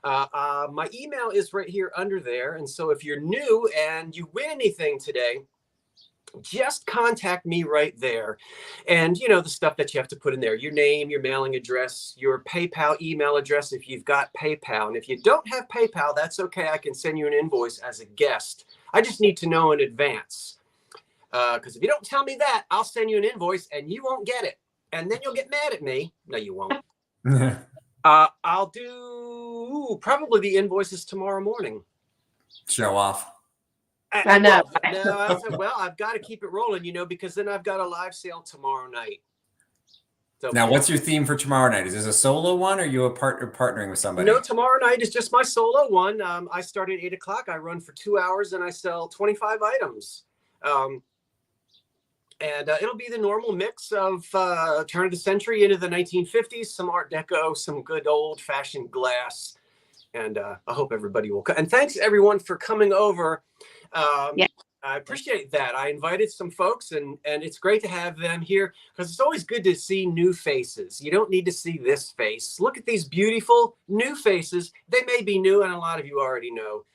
[SPEAKER 6] My email is right here under there, and so if you're new and you win anything today, just contact me right there. And you know, the stuff that you have to put in there, your name, your mailing address, your PayPal email address if you've got PayPal. And if you don't have PayPal, that's okay. I can send you an invoice as a guest. I just need to know in advance. Because if you don't tell me that, I'll send you an invoice and you won't get it. And then you'll get mad at me. No, you won't. I'll do probably the invoices tomorrow morning.
[SPEAKER 5] Show off.
[SPEAKER 1] I know.
[SPEAKER 6] No, I said, well, I've got to keep it rolling, you know, because then I've got a live sale tomorrow night. So,
[SPEAKER 5] now, what's your theme for tomorrow night? Is this a solo one, or are you partnering with somebody?
[SPEAKER 6] No, tomorrow night is just my solo one. I start at 8 o'clock. I run for 2 hours, and I sell 25 items. And it'll be the normal mix of turn of the century into the 1950s, some Art Deco, some good old-fashioned glass. And I hope everybody will come. And thanks, everyone, for coming over. Yeah. I appreciate that. I invited some folks, and it's great to have them here because it's always good to see new faces. You don't need to see this face. Look at these beautiful new faces. They may be new, and a lot of you already know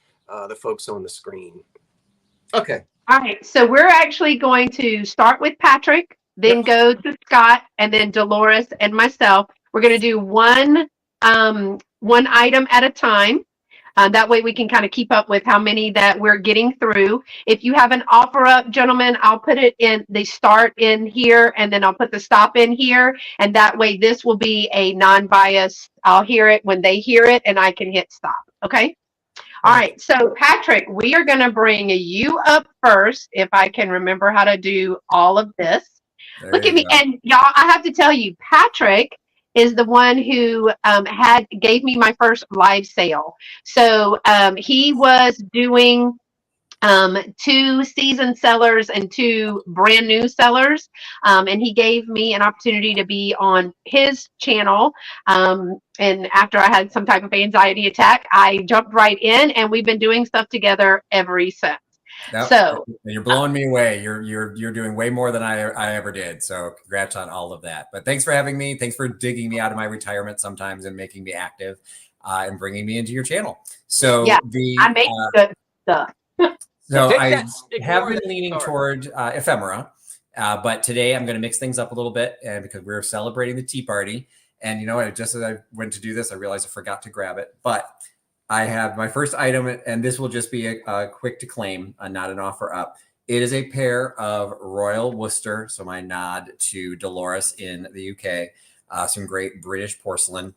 [SPEAKER 6] the folks on the screen. Okay.
[SPEAKER 1] All right. So we're actually going to start with Patrick, then go to Scott, and then Dolores and myself. We're going to do one item at a time. That way we can kind of keep up with how many that we're getting through. If you have an offer up, gentlemen, I'll put it in the start in here, and then I'll put the stop in here. And that way this will be a non-biased. I'll hear it when they hear it, and I can hit stop. Okay. All right. So Patrick, we are going to bring you up first. If I can remember how to do all of this. Look at me. And y'all, I have to tell you, Patrick is the one who gave me my first live sale. So he was doing 2 seasoned sellers and 2 brand new sellers. And he gave me an opportunity to be on his channel. And after I had some type of anxiety attack, I jumped right in, and we've been doing stuff together ever since.
[SPEAKER 5] Yep.
[SPEAKER 1] So
[SPEAKER 5] you're blowing me away. You're doing way more than I ever did. So congrats on all of that. But thanks for having me. Thanks for digging me out of my retirement sometimes and making me active and bringing me into your channel. So
[SPEAKER 1] yeah, I make good stuff.
[SPEAKER 5] So I have been leaning toward ephemera, but today I'm going to mix things up a little bit, and because we're celebrating the tea party. And you know, just as I went to do this, I realized I forgot to grab it, but I have my first item, and this will just be a quick to claim, not an offer up. It is a pair of Royal Worcester, so my nod to Dolores in the UK, some great British porcelain.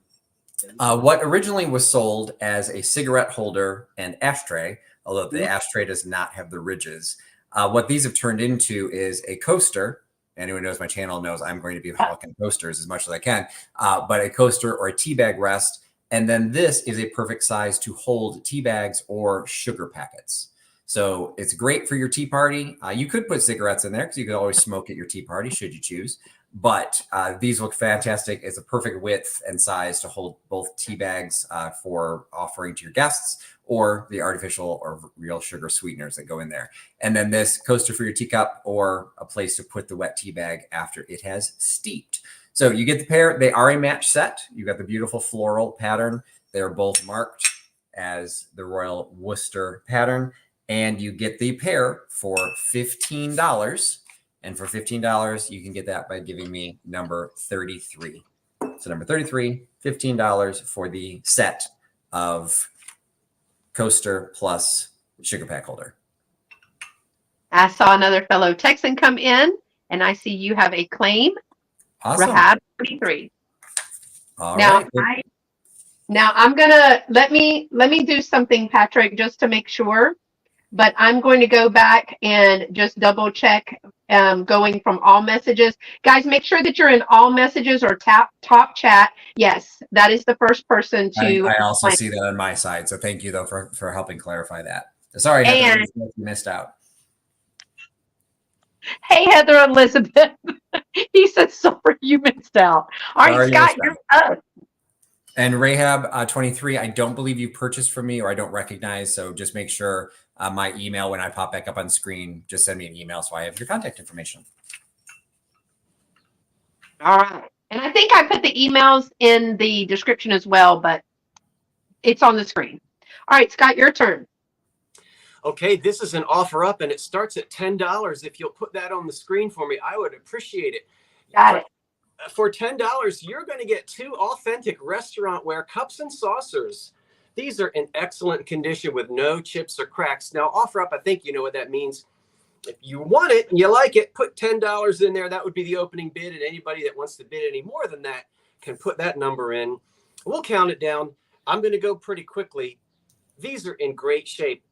[SPEAKER 5] What originally was sold as a cigarette holder and ashtray, although the ashtray does not have the ridges. What these have turned into is a coaster. Anyone who knows my channel knows I'm going to be hawking coasters as much as I can, but a coaster or a tea bag rest. And then this is a perfect size to hold tea bags or sugar packets. So it's great for your tea party. You could put cigarettes in there because you could always smoke at your tea party should you choose. But these look fantastic. It's a perfect width and size to hold both tea bags for offering to your guests, or the artificial or real sugar sweeteners that go in there. And then this coaster for your teacup, or a place to put the wet tea bag after it has steeped. So you get the pair. They are a match set. You got the beautiful floral pattern. They're both marked as the Royal Worcester pattern. And you get the pair for $15. And for $15, you can get that by giving me number 33. So number 33, $15 for the set of coaster plus sugar pack holder.
[SPEAKER 1] I saw another fellow Texan come in, And I see you have a claim,
[SPEAKER 5] Awesome.
[SPEAKER 1] Rahab 23.
[SPEAKER 5] All
[SPEAKER 1] Now,
[SPEAKER 5] right.
[SPEAKER 1] now I'm gonna let me do something, Patrick, just to make sure. But I'm going to go back and just double check, going from all messages. Guys, make sure that you're in all messages or top chat. Yes, that is the first person to.
[SPEAKER 5] I also see that on my side. So thank you though for helping clarify that. Sorry, Heather, you missed out.
[SPEAKER 1] Hey, Heather Elizabeth. He said, sorry, you missed out. All right, Scott, you're up.
[SPEAKER 5] And Rahab 23, I don't believe you purchased from me or I don't recognize. So just make sure my email, when I pop back up on screen, just send me an email so I have your contact information.
[SPEAKER 1] All right. And I think I put the emails in the description as well, but it's on the screen. All right, Scott, your turn.
[SPEAKER 6] Okay, this is an offer up and it starts at $10. If you'll put that on the screen for me, I would appreciate it.
[SPEAKER 1] Got it.
[SPEAKER 6] For $10, you're going to get 2 authentic restaurant ware cups and saucers. These are in excellent condition with no chips or cracks. Now, offer up, I think you know what that means. If you want it and you like it, put $10 in there. That would be the opening bid, and anybody that wants to bid any more than that can put that number in. We'll count it down. I'm going to go pretty quickly. These are in great shape.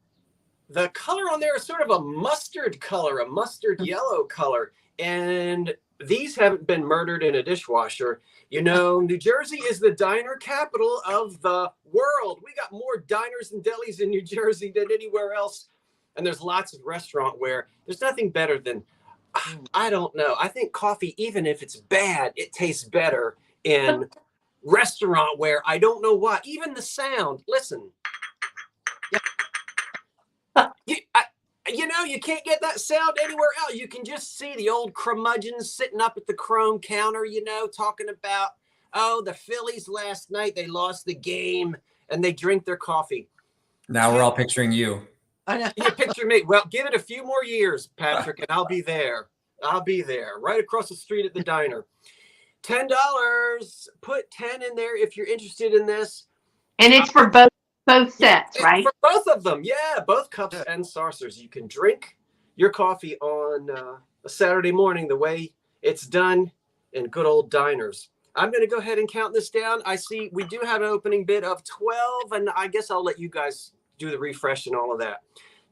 [SPEAKER 6] The color on there is sort of a mustard color, a mustard yellow color, and these haven't been murdered in a dishwasher. You know, New Jersey is the diner capital of the world. We got more diners and delis in New Jersey than anywhere else. And there's lots of restaurant ware. There's nothing better than, I don't know. I think coffee, even if it's bad, it tastes better in restaurant ware. I don't know why. Even the sound. Listen. You know, you can't get that sound anywhere else. You can just see the old curmudgeons sitting up at the chrome counter, you know, talking about, oh, the Phillies last night, they lost the game, and they drink their coffee.
[SPEAKER 5] Now we're all picturing you.
[SPEAKER 6] I know. You picture me. Well, give it a few more years, Patrick, and I'll be there. I'll be there, right across the street at the diner. $10. Put 10 in there if you're interested in this.
[SPEAKER 1] And it's for both sets, right?
[SPEAKER 6] For both of them, yeah, both cups and saucers. You can drink your coffee on a Saturday morning the way it's done in good old diners. I'm going to go ahead and count this down. I see we do have an opening bid of 12, and I guess I'll let you guys do the refresh and all of that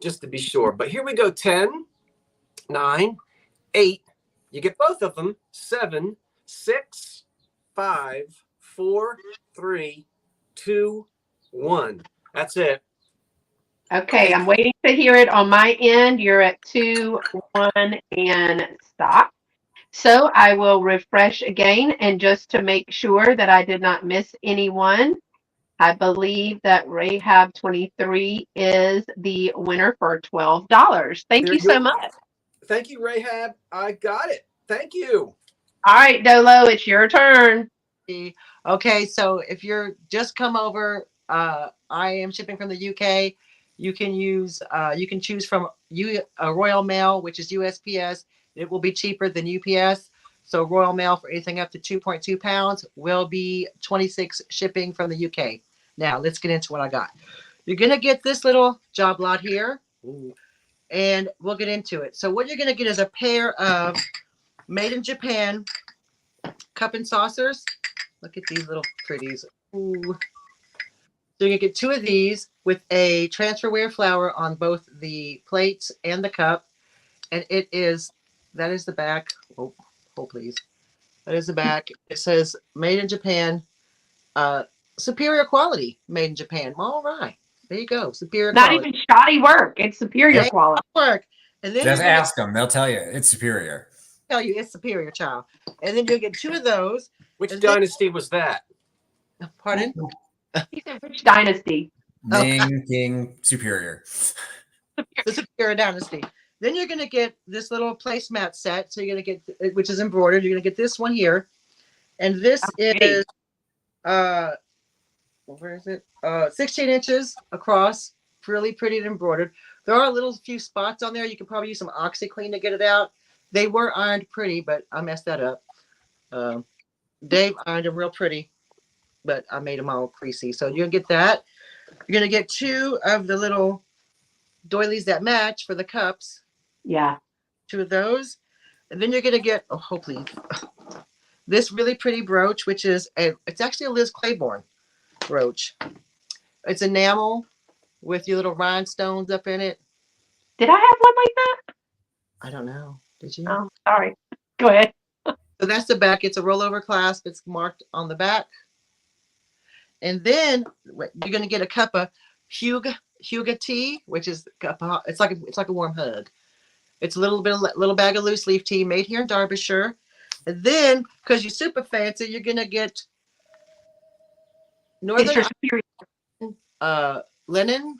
[SPEAKER 6] just to be sure. But here we go. 10, 9, 8. You get both of them. 7, 6, 5, 4, 3, 2, 1. That's it.
[SPEAKER 1] Okay, I'm waiting to hear it on my end. You're at 2, 1, and stop. So I will refresh again, and just to make sure that I did not miss anyone, I believe that Rahab 23 is the winner for $12. Thank you so much.
[SPEAKER 6] Thank you, Rahab. I got it. Thank you.
[SPEAKER 1] All right, Dolo, it's your turn.
[SPEAKER 2] Okay, so if you're just come over, I am shipping from the UK. You can use, you can choose from Royal Mail, which is USPS. It will be cheaper than UPS. So Royal Mail for anything up to 2.2 pounds will be $26 shipping from the UK. Now let's get into what I got. You're gonna get this little job lot here, and we'll get into it. So what you're gonna get is a pair of made in Japan cup and saucers. Look at these little pretties. Ooh. So you get 2 of these with a transferware flower on both the plates and the cup. And it is, that is the back. Oh, please. That is the back. It says made in Japan, superior quality, made in Japan. All right. There you go. Superior
[SPEAKER 1] Not
[SPEAKER 2] quality.
[SPEAKER 1] even shoddy work. It's superior quality.
[SPEAKER 2] Work. And then
[SPEAKER 5] just ask them. They'll tell you it's superior.
[SPEAKER 2] Tell you it's superior, child. And then you'll get 2 of those.
[SPEAKER 6] Which dynasty was that?
[SPEAKER 2] Pardon?
[SPEAKER 1] He said, which dynasty?
[SPEAKER 5] Ming King Superior.
[SPEAKER 2] The Superior Dynasty. Then you're going to get this little placemat set. So you're going to get, which is embroidered. You're going to get this one here. And this is, where is it? 16 inches across. Really pretty and embroidered. There are a little few spots on there. You can probably use some OxyClean to get it out. They were ironed pretty, but I messed that up. Dave ironed them real pretty, but I made them all creasy. So you're going to get that. You're going to get 2 of the little doilies that match for the cups.
[SPEAKER 1] Yeah.
[SPEAKER 2] 2 of those. And then you're going to get, oh, hopefully, this really pretty brooch, which is, it's actually a Liz Claiborne brooch. It's enamel with your little rhinestones up in it.
[SPEAKER 1] Did I have one like that?
[SPEAKER 2] I don't know. Did you?
[SPEAKER 1] Oh, sorry. Go ahead.
[SPEAKER 2] So that's the back. It's a rollover clasp. It's marked on the back. And then you're going to get a cup of Huga tea, which is it's like a warm hug. It's a little bag of loose leaf tea made here in Derbyshire. And then, because you're super fancy, you're going to get Northern linen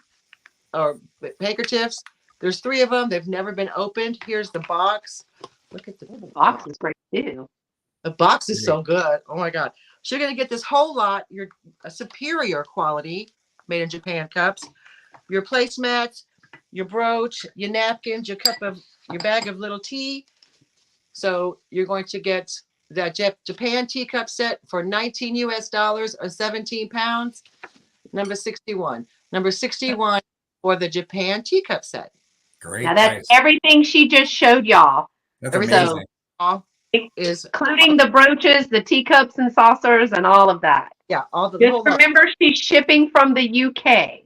[SPEAKER 2] or handkerchiefs. There's 3 of them. They've never been opened. Here's the box. Look at the
[SPEAKER 1] box is great too.
[SPEAKER 2] The box is so good. Oh my God. So you're going to get this whole lot. You're a superior quality made in Japan cups. Your placemats, your brooch, your napkins, your bag of little tea. So you're going to get that Japan teacup set for $19 US or 17 pounds. Number 61. Number 61 for the Japan teacup set.
[SPEAKER 5] Great.
[SPEAKER 1] Now that's everything she just showed y'all.
[SPEAKER 5] That's amazing.
[SPEAKER 2] Is
[SPEAKER 1] including the brooches, the teacups and saucers, and all of that.
[SPEAKER 2] Yeah, all the.
[SPEAKER 1] Just remember, she's shipping from the UK.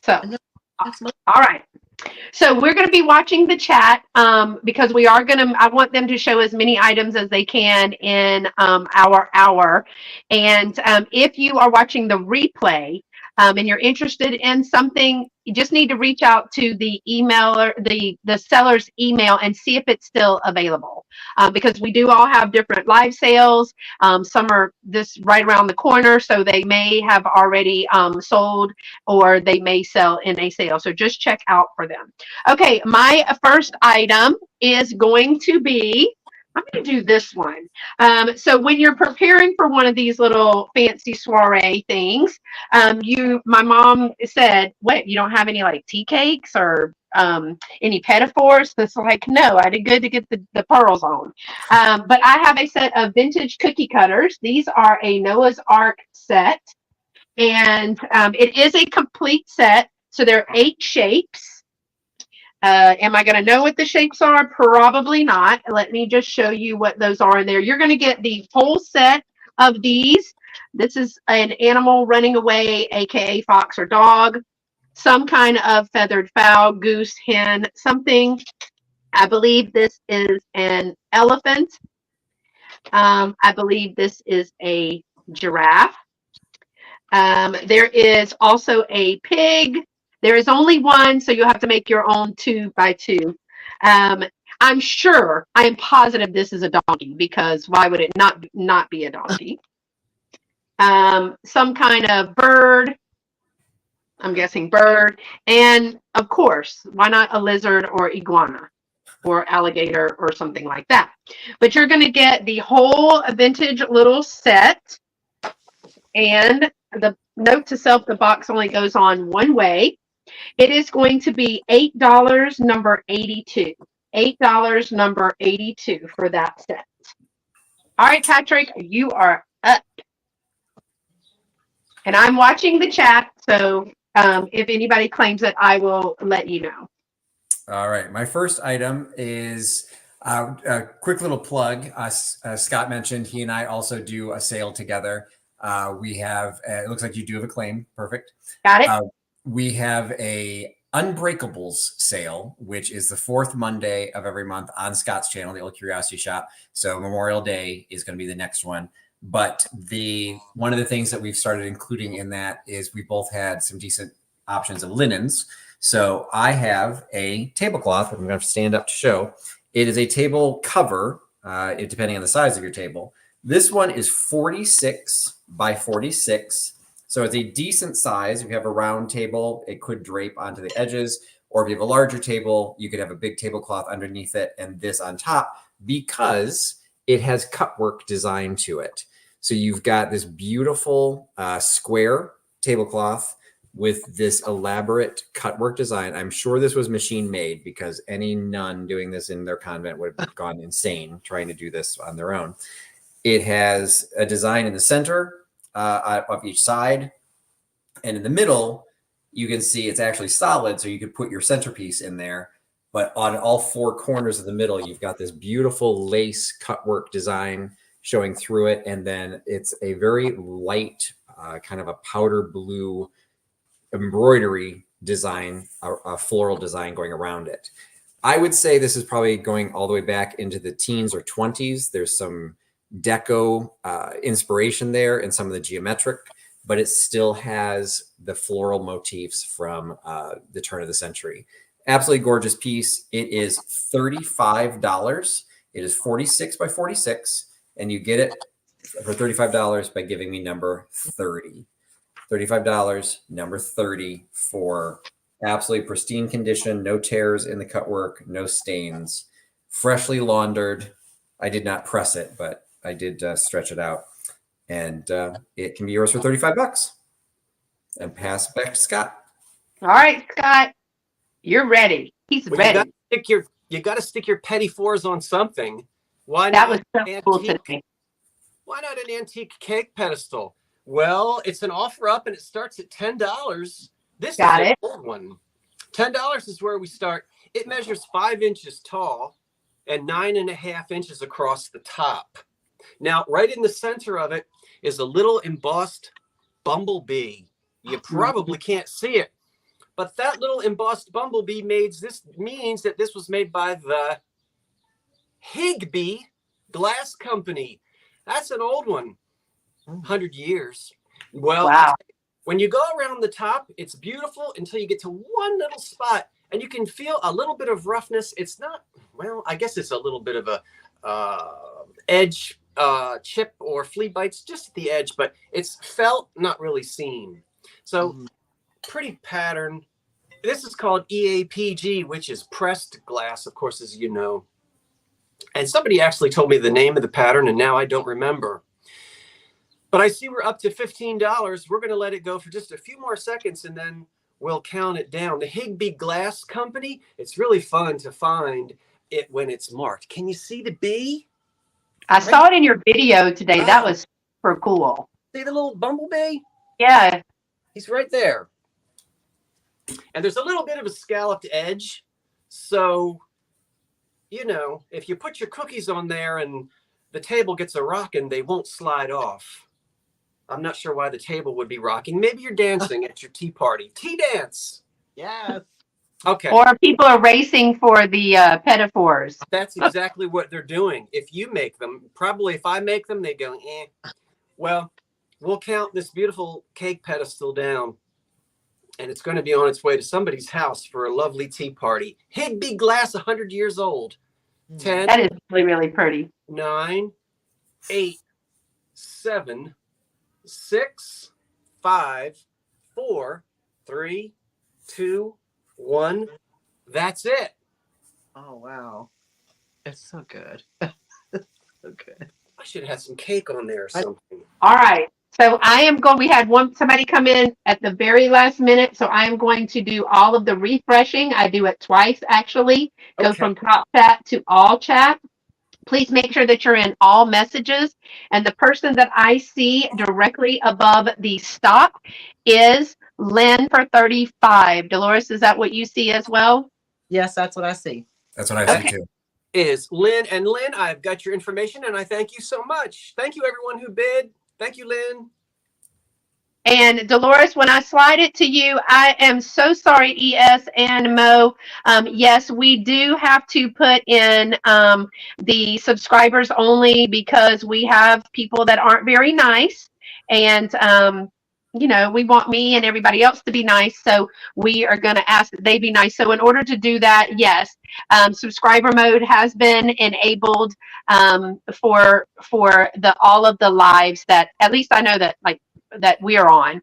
[SPEAKER 1] So, all right. So we're going to be watching the chat because we are going to. I want them to show as many items as they can in our hour. And if you are watching the replay and you're interested in something, you just need to reach out to the emailer, the seller's email, and see if it's still available. Because we do all have different live sales. Some are this right around the corner, so they may have already sold, or they may sell in a sale. So just check out for them. Okay, my first item is going to be, I'm going to do this one. So when you're preparing for one of these little fancy soiree things, my mom said, "What? You don't have any like tea cakes or any pedophores?" It's like, no, I did good to get the pearls on. But I have a set of vintage cookie cutters. These are a Noah's Ark set, and it is a complete set. So there are 8 shapes. Am I going to know what the shapes are? Probably not. Let me just show you what those are in there. You're going to get the whole set of these. This is an animal running away, aka fox or dog, some kind of feathered fowl, goose, hen, something. I believe this is an elephant. I believe this is a giraffe. There is also a pig. There is only one, so you'll have to make your own 2 by 2. I am positive this is a donkey, because why would it not be a donkey? Some kind of bird. I'm guessing bird. And of course, why not a lizard or iguana or alligator or something like that? But you're going to get the whole vintage little set. And the note to self, the box only goes on one way. It is going to be $8, number 82. $8, number 82 for that set. All right, Patrick, you are up. And I'm watching the chat, so if anybody claims it, I will let you know.
[SPEAKER 5] All right, my first item is a quick little plug. As Scott mentioned, he and I also do a sale together. We have, it looks like you do have a claim. Perfect.
[SPEAKER 1] Got it.
[SPEAKER 5] We have a Unbreakables sale, which is the 4th Monday of every month on Scott's channel, the Old Curiosity Shop. So Memorial Day is going to be the next one. But one of the things that we've started including in that is we both had some decent options of linens. So I have a tablecloth. I'm going to have to stand up to show. It is a table cover, depending on the size of your table. This one is 46 by 46. So it's a decent size. If you have a round table, it could drape onto the edges. Or if you have a larger table, you could have a big tablecloth underneath it and this on top, because it has cutwork design to it. So you've got this beautiful square tablecloth with this elaborate cutwork design. I'm sure this was machine made, because any nun doing this in their convent would have gone insane trying to do this on their own. It has a design in the center of each side. And in the middle, you can see it's actually solid. So you could put your centerpiece in there. but on all four corners of the middle, you've got this beautiful lace cutwork design showing through it. And then it's a very light, kind of a powder blue embroidery design, a floral design going around it. I would say this is probably going all the way back into the teens or 20s. There's some deco inspiration there and some of the geometric, but it still has the floral motifs from the turn of the century. Absolutely gorgeous piece. It is $35. It is 46 by 46, and you get it for $35 by giving me number 30. $35, number 30 for absolutely pristine condition, no tears in the cutwork, no stains, freshly laundered. I did not press it, but I did stretch it out, and it can be yours for $35. And pass back to Scott.
[SPEAKER 1] All right, Scott, you're ready. He's ready.
[SPEAKER 6] You got to stick your petty fours on something. Why
[SPEAKER 1] That
[SPEAKER 6] not
[SPEAKER 1] was so cool today.
[SPEAKER 6] Why not an antique cake pedestal? Well, it's an offer up, and it starts at $10. This
[SPEAKER 1] Got
[SPEAKER 6] is
[SPEAKER 1] it.
[SPEAKER 6] an old one. $10 is where we start. It measures 5 inches tall and 9.5 inches across the top. Now, right in the center of it is a little embossed bumblebee. You probably can't see it, but that little embossed bumblebee means that this was made by the Higbee Glass Company. That's an old one, 100 years. Well,
[SPEAKER 1] Wow.
[SPEAKER 6] when you go around the top, it's beautiful until you get to one little spot, and you can feel a little bit of roughness. It's not, well, I guess it's a little bit of a edge chip or flea bites just at the edge, but it's felt, not really seen. So pretty pattern. This is called EAPG, which is pressed glass, of course, as you know. And somebody actually told me the name of the pattern, and now I don't remember. But I see we're up to $15. We're going to let it go for just a few more seconds, and then we'll count it down. The Higbee Glass Company, it's really fun to find it when it's marked. Can you see the bee?
[SPEAKER 1] I saw it in your video today. That
[SPEAKER 6] Oh.
[SPEAKER 1] was super cool.
[SPEAKER 6] See the little bumblebee?
[SPEAKER 1] Yeah.
[SPEAKER 6] He's right there. And there's a little bit of a scalloped edge. So, you know, if you put your cookies on there and the table gets a rocking, they won't slide off. I'm not sure why the table would be rocking. Maybe you're dancing at your tea party. Tea dance.
[SPEAKER 2] Yes.
[SPEAKER 6] Okay.
[SPEAKER 1] Or people are racing for the pedophores.
[SPEAKER 6] That's exactly what they're doing. If you make them, probably if I make them, they go, eh. Well, we'll count this beautiful cake pedestal down, and it's going to be on its way to somebody's house for a lovely tea party. Higbee Glass, 100 years old. 10,
[SPEAKER 1] That is really, really pretty.
[SPEAKER 6] 9, 8, 7, 6, 5, 4, 3, 2, 1. That's it.
[SPEAKER 2] Oh, wow. It's so good. So good.
[SPEAKER 6] I should have had some cake on there or something.
[SPEAKER 1] All right. So we had somebody come in at the very last minute. So I am going to do all of the refreshing. I do it twice, actually. Go
[SPEAKER 6] Okay.
[SPEAKER 1] from top chat to all chat. Please make sure that you're in all messages. And the person that I see directly above the stop is Lynn for 35. Dolores, is that what you see as well?
[SPEAKER 2] Yes, that's what I see.
[SPEAKER 5] That's what I see
[SPEAKER 1] Okay.
[SPEAKER 5] too.
[SPEAKER 6] Is Lynn. And Lynn, I've got your information, and I thank you so much. Thank you, everyone who bid. Thank you, Lynn.
[SPEAKER 1] And Dolores, when I slide it to you, I am so sorry, ES and Mo. Yes, we do have to put in the subscribers only because we have people that aren't very nice. And, you know, we want me and everybody else to be nice. So we are going to ask that they be nice. So in order to do that, yes, subscriber mode has been enabled for all of the lives that, at least I know that, like, that we are on.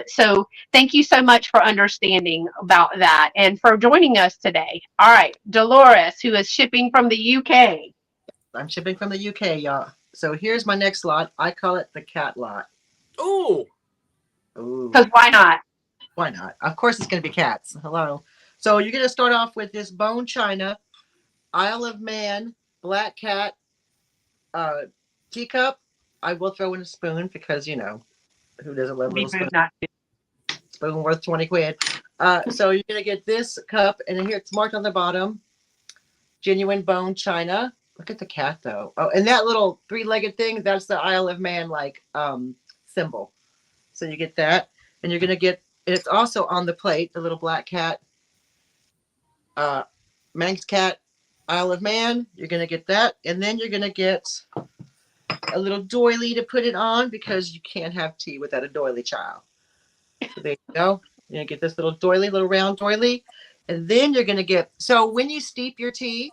[SPEAKER 1] So thank you so much for understanding about that and for joining us today. All right, Dolores, who is shipping from the UK.
[SPEAKER 2] I'm shipping from the UK, y'all. So here's my next lot. I call it the cat lot.
[SPEAKER 6] Ooh.
[SPEAKER 2] Ooh.
[SPEAKER 1] Because why not?
[SPEAKER 2] Why not? Of course it's going to be cats. Hello. So you're going to start off with this bone china, Isle of Man, black cat, teacup. I will throw in a spoon because, you know, who doesn't love a little spoon?
[SPEAKER 1] Not
[SPEAKER 2] Spoon worth 20 quid. So you're going to get this cup, and here it's marked on the bottom, genuine bone china. Look at the cat, though. Oh, and that little three-legged thing, that's the Isle of Man, symbol. So you get that, and you're going to get, it's also on the plate, the little black cat, Manx cat, Isle of Man. You're going to get that, and then you're going to get a little doily to put it on, because you can't have tea without a doily, child. So there you go. You're going to get this little doily, little round doily, and then you're going to get, so when you steep your tea,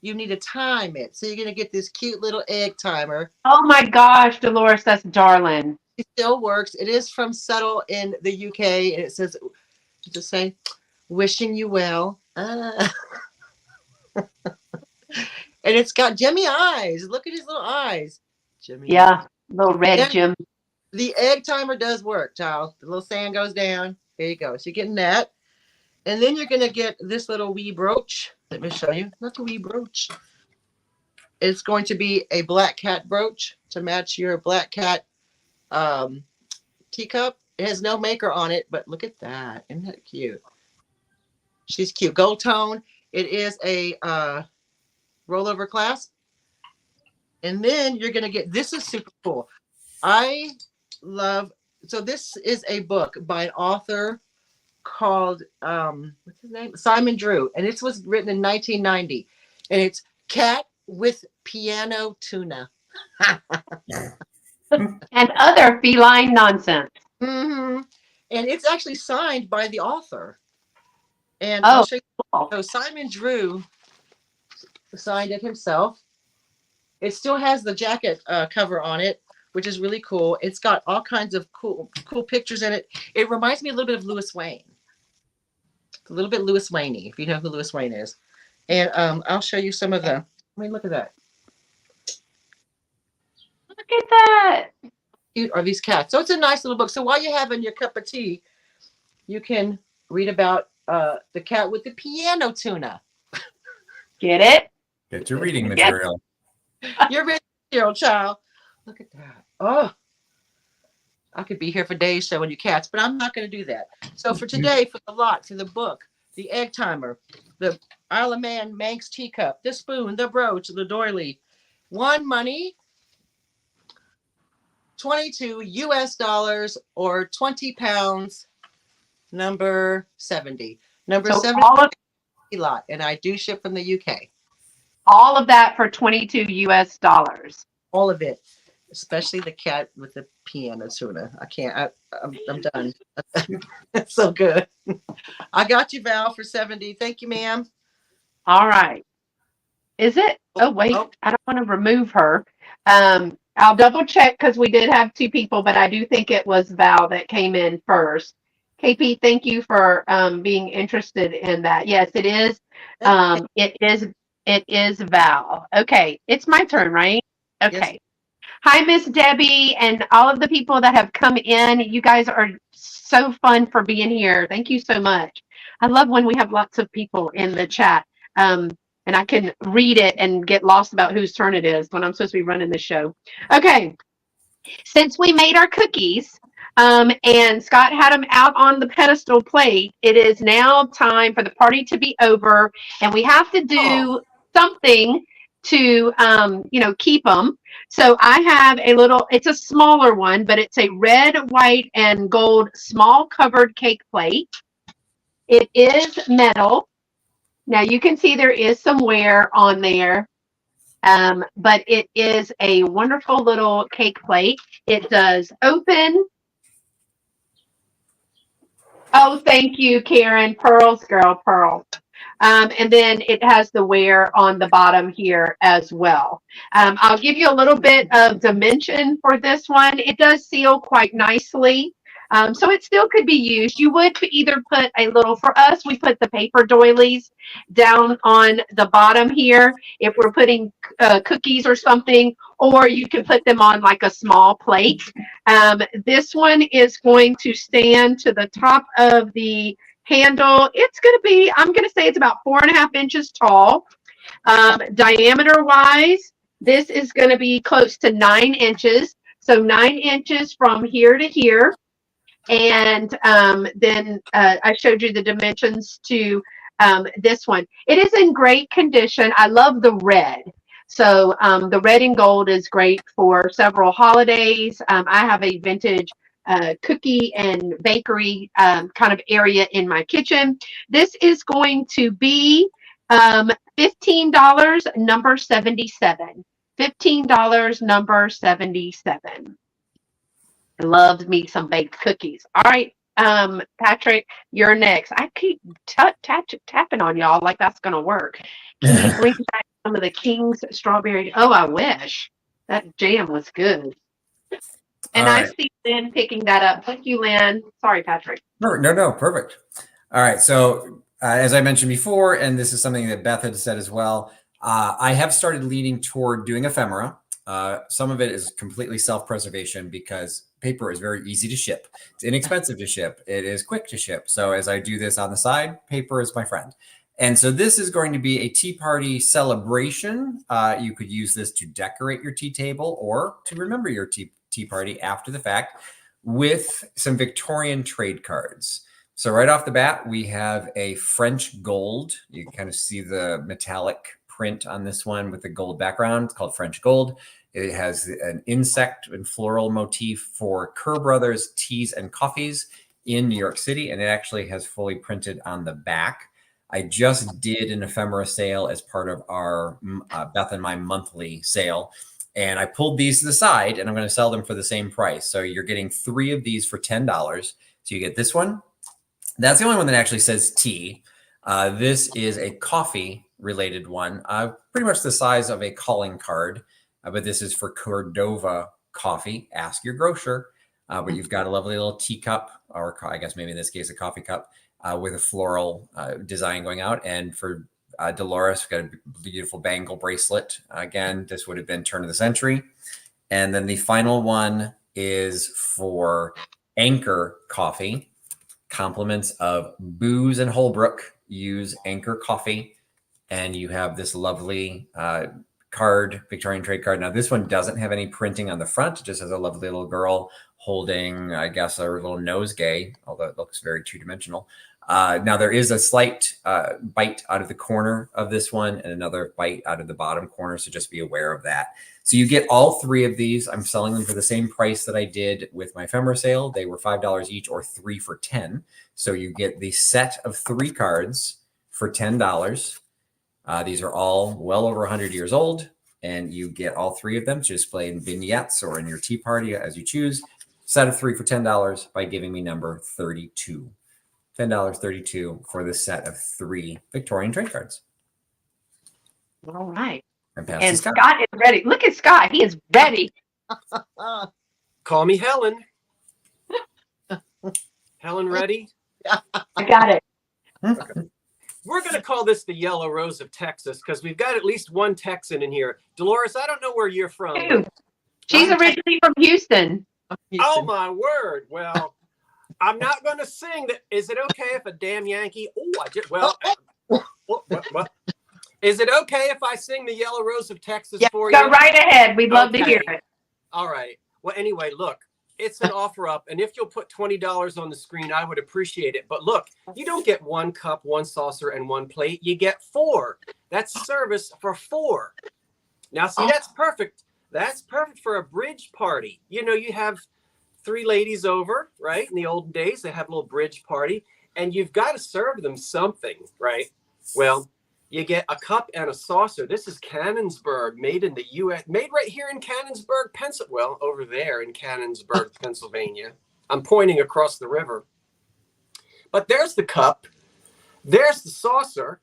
[SPEAKER 2] you need to time it. So you're going to get this cute little egg timer.
[SPEAKER 1] Oh my gosh, Dolores, that's darling.
[SPEAKER 2] It still works. It is from Subtle in the UK, and it says, just say, wishing you well. And it's got Jimmy eyes. Look at his little eyes. Jimmy.
[SPEAKER 1] Yeah, little red
[SPEAKER 2] And
[SPEAKER 1] Jim.
[SPEAKER 2] the egg timer does work, child. The little sand goes down. There you go. So you're getting that. And then you're going to get this little wee brooch. Let me show you. Not the wee brooch. It's going to be a black cat brooch to match your black cat teacup. It has no maker on it, but look at that. Isn't that cute? She's cute. Gold tone. It is a rollover clasp. And then you're going to get, this is super cool. I love, so this is a book by an author called, what's his name? Simon Drew. And it was written in 1990. And it's Cat with Piano Tuna.
[SPEAKER 1] And other feline nonsense.
[SPEAKER 2] Mm-hmm. And it's actually signed by the author. And I'll show you. So Simon Drew signed it himself. It still has the jacket cover on it, which is really cool. It's got all kinds of cool pictures in it. It reminds me a little bit of Lewis Wayne. A little bit Lewis Wayne-y, if you know who Lewis Wayne is. And I'll show you some of the, look at that.
[SPEAKER 1] Look at that.
[SPEAKER 2] Cute are these cats. So it's a nice little book. So while you're having your cup of tea, you can read about the cat with the piano tuna.
[SPEAKER 1] Get it?
[SPEAKER 5] Get your reading material.
[SPEAKER 2] You're ready, child. Look at that. Oh, I could be here for days showing you cats, but I'm not going to do that. So for today, for the lot, for the book, the egg timer, the Isle of Man Manx teacup, the spoon, the brooch, the doily, one money, 22 US dollars or 20 pounds, number 70. Number
[SPEAKER 1] So
[SPEAKER 2] 70 lot, and I do ship from the UK.
[SPEAKER 1] All of that for 22 US dollars.
[SPEAKER 2] All of it, especially the cat with the piano tuna. I can't. I'm done. That's so good. I got you, Val, for 70. Thank you, ma'am.
[SPEAKER 1] All right. Is it? Oh, wait. I don't want to remove her. I'll double check because we did have two people, but I do think it was Val that came in first. KP, thank you for being interested in that. Yes, it is. It is Val. Okay, it's my turn, right? Okay. Yes. Hi, Miss Debbie, and all of the people that have come in. You guys are so fun for being here. Thank you so much. I love when we have lots of people in the chat, and I can read it and get lost about whose turn it is when I'm supposed to be running the show. Okay, since we made our cookies, and Scott had them out on the pedestal plate, it is now time for the party to be over, and we have to do something to, keep them. So I have a little, it's a smaller one, but it's a red, white, and gold small covered cake plate. It is metal. Now you can see there is some wear on there, but it is a wonderful little cake plate. It does open. Oh, thank you, Karen. Pearls, girl, pearls. And then it has the wear on the bottom here as well. I'll give you a little bit of dimension for this one. It does seal quite nicely. So it still could be used. You would either put a little, for us, we put the paper doilies down on the bottom here if we're putting cookies or something, or you can put them on like a small plate. This one is going to stand to the top of the handle. It's going to be, I'm going to say it's about 4.5 inches tall. Diameter wise, this is going to be close to 9 inches. So 9 inches from here to here. And then I showed you the dimensions to this one. It is in great condition. I love the red. So the red and gold is great for several holidays. I have a vintage cookie and bakery kind of area in my kitchen. This is going to be $15, number 77. $15, number 77. I love me some baked cookies. All right, Patrick, you're next. I keep tapping on y'all like that's gonna work. Can you bring back some of the King's strawberry? Oh, I wish that jam was good. And I see Lynn picking that up. Thank you, Lynn. Sorry, Patrick.
[SPEAKER 5] No, perfect. All right. So as I mentioned before, and this is something that Beth had said as well, I have started leaning toward doing ephemera. Some of it is completely self-preservation because paper is very easy to ship. It's inexpensive to ship. It is quick to ship. So as I do this on the side, paper is my friend. And so this is going to be a tea party celebration. You could use this to decorate your tea table or to remember your tea party after the fact with some Victorian trade cards. So right off the bat, we have a French gold. You can kind of see the metallic print on this one with the gold background. It's called French gold. It has an insect and floral motif for Kerr Brothers Teas and Coffees in New York City, and it actually has fully printed on the back. I just did an ephemera sale as part of our Beth and my monthly sale, and I pulled these to the side, and I'm going to sell them for the same price. So you're getting 3 of these for $10. So you get this one. That's the only one that actually says tea. This is a coffee related one, pretty much the size of a calling card, but this is for Cordova coffee. Ask your grocer. But you've got a lovely little teacup, or I guess maybe in this case a coffee cup, with a floral design going out. And for Dolores, we've got a beautiful bangle bracelet. Again, this would have been turn of the century. And then the final one is for Anchor Coffee. Compliments of Booze and Holbrook. Use Anchor Coffee. And you have this lovely card, Victorian trade card. Now, this one doesn't have any printing on the front. It just has a lovely little girl holding, I guess, a little nosegay, although it looks very two-dimensional. Now, there is a slight bite out of the corner of this one and another bite out of the bottom corner, so just be aware of that. So you get all 3 of these. I'm selling them for the same price that I did with my ephemera sale. They were $5 each or 3 for $10. So you get the set of 3 cards for $10. These are all well over 100 years old, and you get all 3 of them to display in vignettes or in your tea party as you choose. Set of 3 for $10 by giving me number 32. $10.32 for the set of 3 Victorian trade cards.
[SPEAKER 1] All right.
[SPEAKER 5] And
[SPEAKER 1] Scott is ready. Look at Scott. He is ready.
[SPEAKER 6] Call me Helen. Helen, ready?
[SPEAKER 1] I got it.
[SPEAKER 6] Okay. We're going to call this the Yellow Rose of Texas because we've got at least one Texan in here. Dolores, I don't know where you're from.
[SPEAKER 1] Dude, she's originally from Houston.
[SPEAKER 6] Oh, my word. Well, I'm not going to sing that. Is it okay if a damn Yankee? Oh, I did. Well, what? Is it okay if I sing the Yellow Rose of Texas for you?
[SPEAKER 1] Go right ahead. We'd love to hear it.
[SPEAKER 6] All right. Well, anyway, look, it's an offer up. And if you'll put $20 on the screen, I would appreciate it. But look, you don't get 1 cup, 1 saucer, and 1 plate. You get 4. That's service for 4. Now, see, that's perfect. That's perfect for a bridge party. You know, you have 3 ladies over, right? In the olden days, they have a little bridge party. And you've got to serve them something, right? Well, you get a cup and a saucer. This is Cannonsburg, made in the U.S., made right here in Cannonsburg, Pennsylvania. Well, over there in Cannonsburg, Pennsylvania. I'm pointing across the river. But there's the cup. There's the saucer.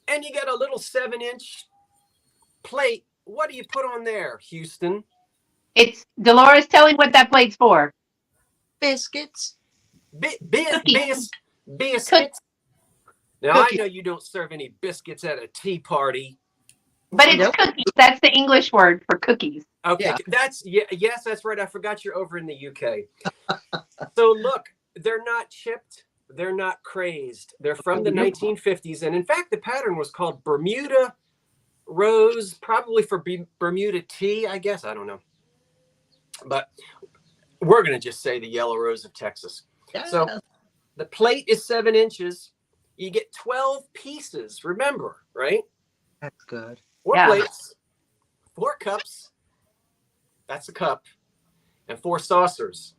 [SPEAKER 6] And you get a little 7-inch plate. What do you put on there, Houston?
[SPEAKER 1] It's Dolores. Tell him what that plate's for.
[SPEAKER 2] Biscuits.
[SPEAKER 6] Biscuits. Now, I know you don't serve any biscuits at a tea party.
[SPEAKER 1] But it's cookies. That's the English word for cookies.
[SPEAKER 6] Okay, yeah. Yes, that's right. I forgot you're over in the UK. So look, they're not chipped. They're not crazed. They're from the 1950s. And in fact, the pattern was called Bermuda Rose, probably for Bermuda tea, I guess. I don't know. But we're going to just say the Yellow Rose of Texas.
[SPEAKER 2] Yes.
[SPEAKER 6] So the plate is 7 inches. You get 12 pieces. Remember, right?
[SPEAKER 2] That's good.
[SPEAKER 6] 4
[SPEAKER 1] Yeah.
[SPEAKER 6] plates, 4 cups. That's a cup, and 4 saucers.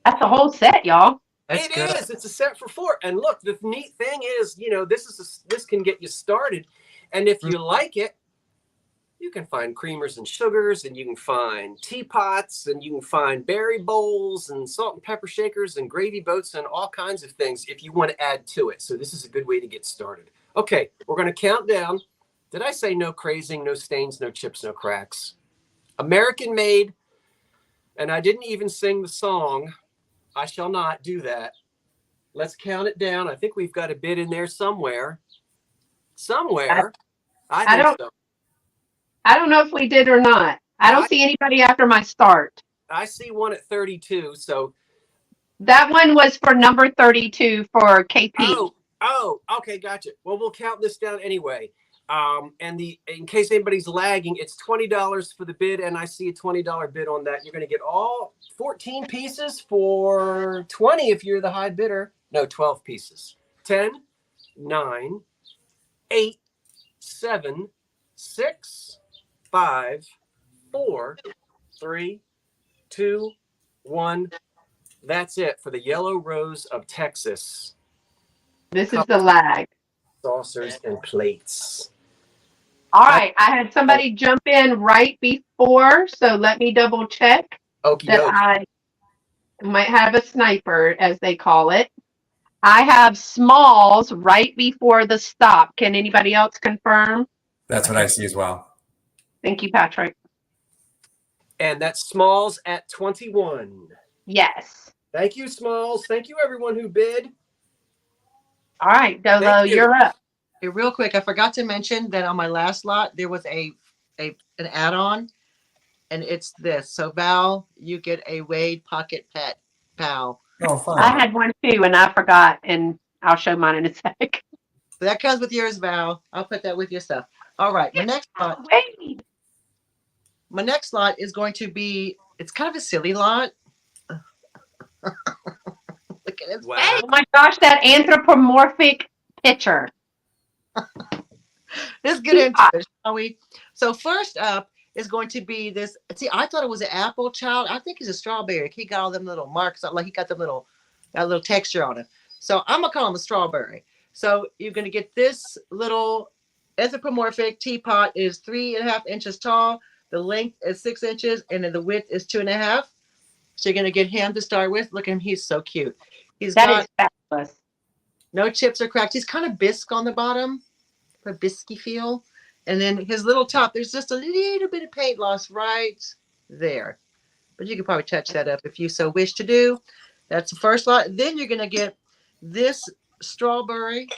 [SPEAKER 1] That's the whole set, y'all.
[SPEAKER 2] That's good.
[SPEAKER 6] It is. It's a set for 4. And look, the neat thing is, this can get you started. And if you like it, you can find creamers and sugars, and you can find teapots, and you can find berry bowls and salt and pepper shakers and gravy boats and all kinds of things if you want to add to it. So this is a good way to get started. Okay, we're going to count down. Did I say no crazing, no stains, no chips, no cracks? American made. And I didn't even sing the song. I shall not do that. Let's count it down. I think we've got a bid in there somewhere. I think so.
[SPEAKER 1] I don't know if we did or not. I don't see anybody after my start.
[SPEAKER 6] I see one at 32. So
[SPEAKER 1] that one was for number 32 for KP.
[SPEAKER 6] Oh, okay, gotcha. Well, we'll count this down anyway. And in case anybody's lagging, it's $20 for the bid, and I see a $20 bid on that. You're going to get all 14 pieces for 20 if you're the high bidder. No, 12 pieces. 10, 9, 8, 7, 6, 5, 4, 3, 2, 1. That's it for the Yellow Rose of Texas.
[SPEAKER 1] This is the lag.
[SPEAKER 6] Saucers and plates.
[SPEAKER 1] All right. I had somebody jump in right before, so let me double check that I might have a sniper, as they call it. I have smalls right before the stop. Can anybody else confirm?
[SPEAKER 5] That's what I see as well.
[SPEAKER 1] Thank you, Patrick.
[SPEAKER 6] And that's Smalls at 21.
[SPEAKER 1] Yes.
[SPEAKER 6] Thank you, Smalls. Thank you, everyone who bid.
[SPEAKER 1] All right, Dolo, you're up.
[SPEAKER 2] Hey, real quick, I forgot to mention that on my last lot, there was an add-on, and it's this. So, Val, you get a Wade Pocket Pet Pal.
[SPEAKER 5] Oh, fun.
[SPEAKER 1] I had one too, and I forgot, and I'll show mine in a sec.
[SPEAKER 2] So that comes with yours, Val. I'll put that with your stuff. All right, my next lot is going to be, it's kind of a silly lot. Look at it.
[SPEAKER 6] Wow.
[SPEAKER 1] Oh my gosh, that anthropomorphic picture.
[SPEAKER 2] Let's get into it, shall we? So first up is going to be this. See, I thought it was an apple child. I think it's a strawberry. He got all them little marks, like he got that little texture on it. So I'm gonna call him a strawberry. So you're gonna get this little anthropomorphic teapot. Is 3.5 inches tall. The length is 6 inches, and then the width is 2.5. So you're gonna get him to start with. Look at him; he's so cute. He's got
[SPEAKER 1] fabulous.
[SPEAKER 2] No chips or cracks. He's kind of bisque on the bottom, a bisky feel. And then his little top, there's just a little bit of paint loss right there. But you can probably touch that up if you so wish to do. That's the first lot. Then you're going to get this strawberry,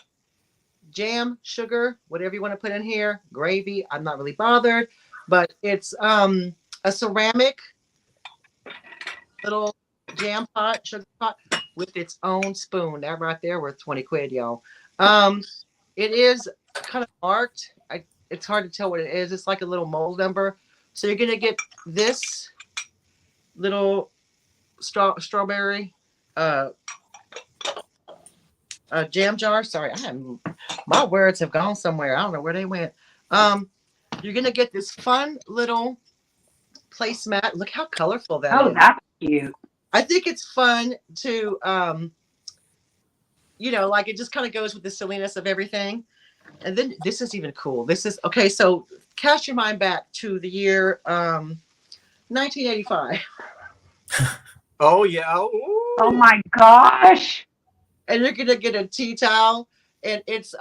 [SPEAKER 2] jam, sugar, whatever you want to put in here, gravy. I'm not really bothered. But it's a ceramic little jam pot, sugar pot, with its own spoon. That right there worth 20 quid, y'all. It is kind of marked. It's hard to tell what it is. It's like a little mold number. So you're gonna get this little strawberry jam jar. Sorry, my words have gone somewhere. I don't know where they went. You're gonna get this fun little placemat. Look how colorful that is.
[SPEAKER 1] Oh, that's cute.
[SPEAKER 2] I think it's fun to, like it just kind of goes with the silliness of everything. And then this is even cool. This is, okay, so cast your mind back to the year 1985.
[SPEAKER 6] Oh, yeah.
[SPEAKER 1] Ooh. Oh, my gosh.
[SPEAKER 2] And you're going to get a tea towel. And it's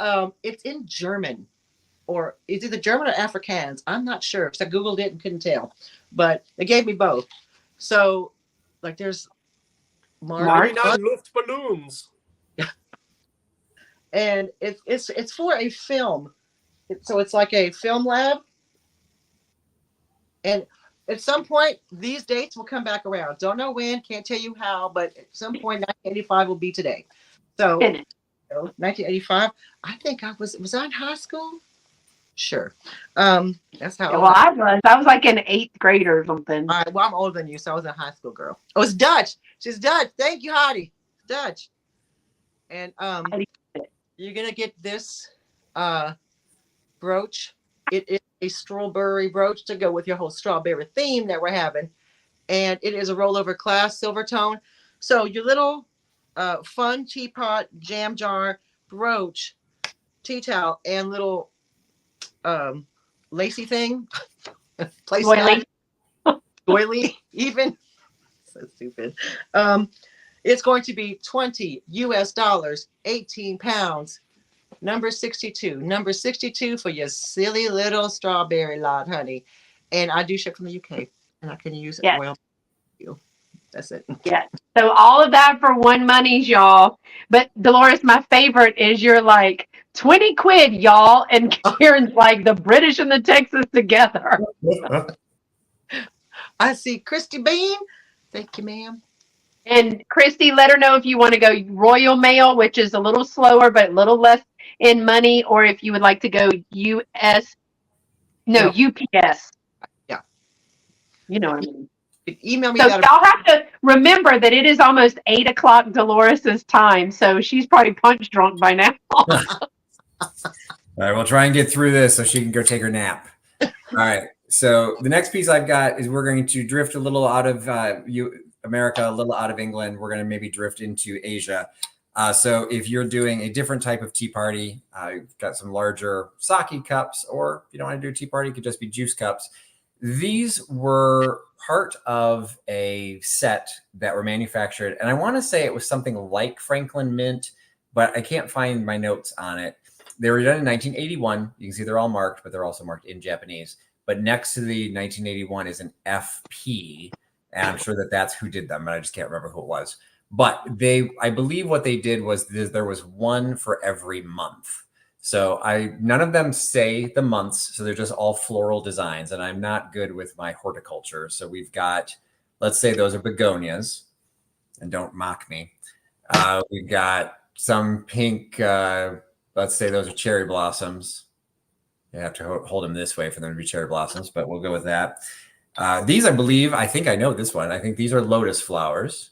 [SPEAKER 2] in German. Or it's either German or Afrikaans. I'm not sure because I Googled it and couldn't tell. But they gave me both. So, like, there's
[SPEAKER 6] Luftballons.
[SPEAKER 2] And it's for a film. So it's like a film lab. And at some point, these dates will come back around. Don't know when, can't tell you how, but at some point, 1985 will be today. So, 1985, I think was I in high school? Sure. That's how.
[SPEAKER 1] Well, I was like in 8th grade or something.
[SPEAKER 2] All right, well, I'm older than you, so I was a high school girl. Oh, it's Dutch. She's Dutch. Thank you, Heidi. Dutch. And you're gonna get this brooch. It is a strawberry brooch to go with your whole strawberry theme that we're having. And it is a rollover glass silver tone. So your little fun teapot, jam jar, brooch, tea towel, and little lacy thing, placemat, doily, even. So stupid. It's going to be $20 US, 18 pounds. Number 62. Number 62 for your silly little strawberry lot, honey. And I do ship from the UK. And I can use
[SPEAKER 1] Yes.
[SPEAKER 2] oil. That's it.
[SPEAKER 1] Yeah. So all of that for one monies, y'all. But Dolores, my favorite is you're like 20 quid, y'all. And Karen's like the British and the Texas together.
[SPEAKER 2] I see Christy Bean. Thank you, ma'am.
[SPEAKER 1] And Christy, let her know if you want to go Royal Mail, which is a little slower, but a little less in money, or if you would like to go UPS.
[SPEAKER 2] Yeah.
[SPEAKER 1] You know what I mean.
[SPEAKER 2] Email me
[SPEAKER 1] So
[SPEAKER 2] that.
[SPEAKER 1] y'all have to remember that it is almost 8 o'clock Dolores's time, so she's probably punch drunk by now.
[SPEAKER 5] All right, we'll try and get through this so she can go take her nap. All right. So the next piece I've got is we're going to drift a little out of America, a little out of England. We're going to maybe drift into Asia. So if you're doing a different type of tea party, you've got some larger Saki cups, or if you don't want to do a tea party, it could just be juice cups. These were part of a set that were manufactured, and I want to say it was something like Franklin Mint, but I can't find my notes on it. They were done in 1981. You can see they're all marked, but they're also marked in Japanese. But next to the 1981 is an FP, and I'm sure that that's who did them, but I just can't remember who it was. But I believe what they did was there was one for every month. So none of them say the months, so they're just all floral designs, and I'm not good with my horticulture. So we've got, let's say those are begonias, and don't mock me. We've got some pink, let's say those are cherry blossoms. You have to hold them this way for them to be cherry blossoms, but we'll go with that. These, I think I know this one. I think these are lotus flowers.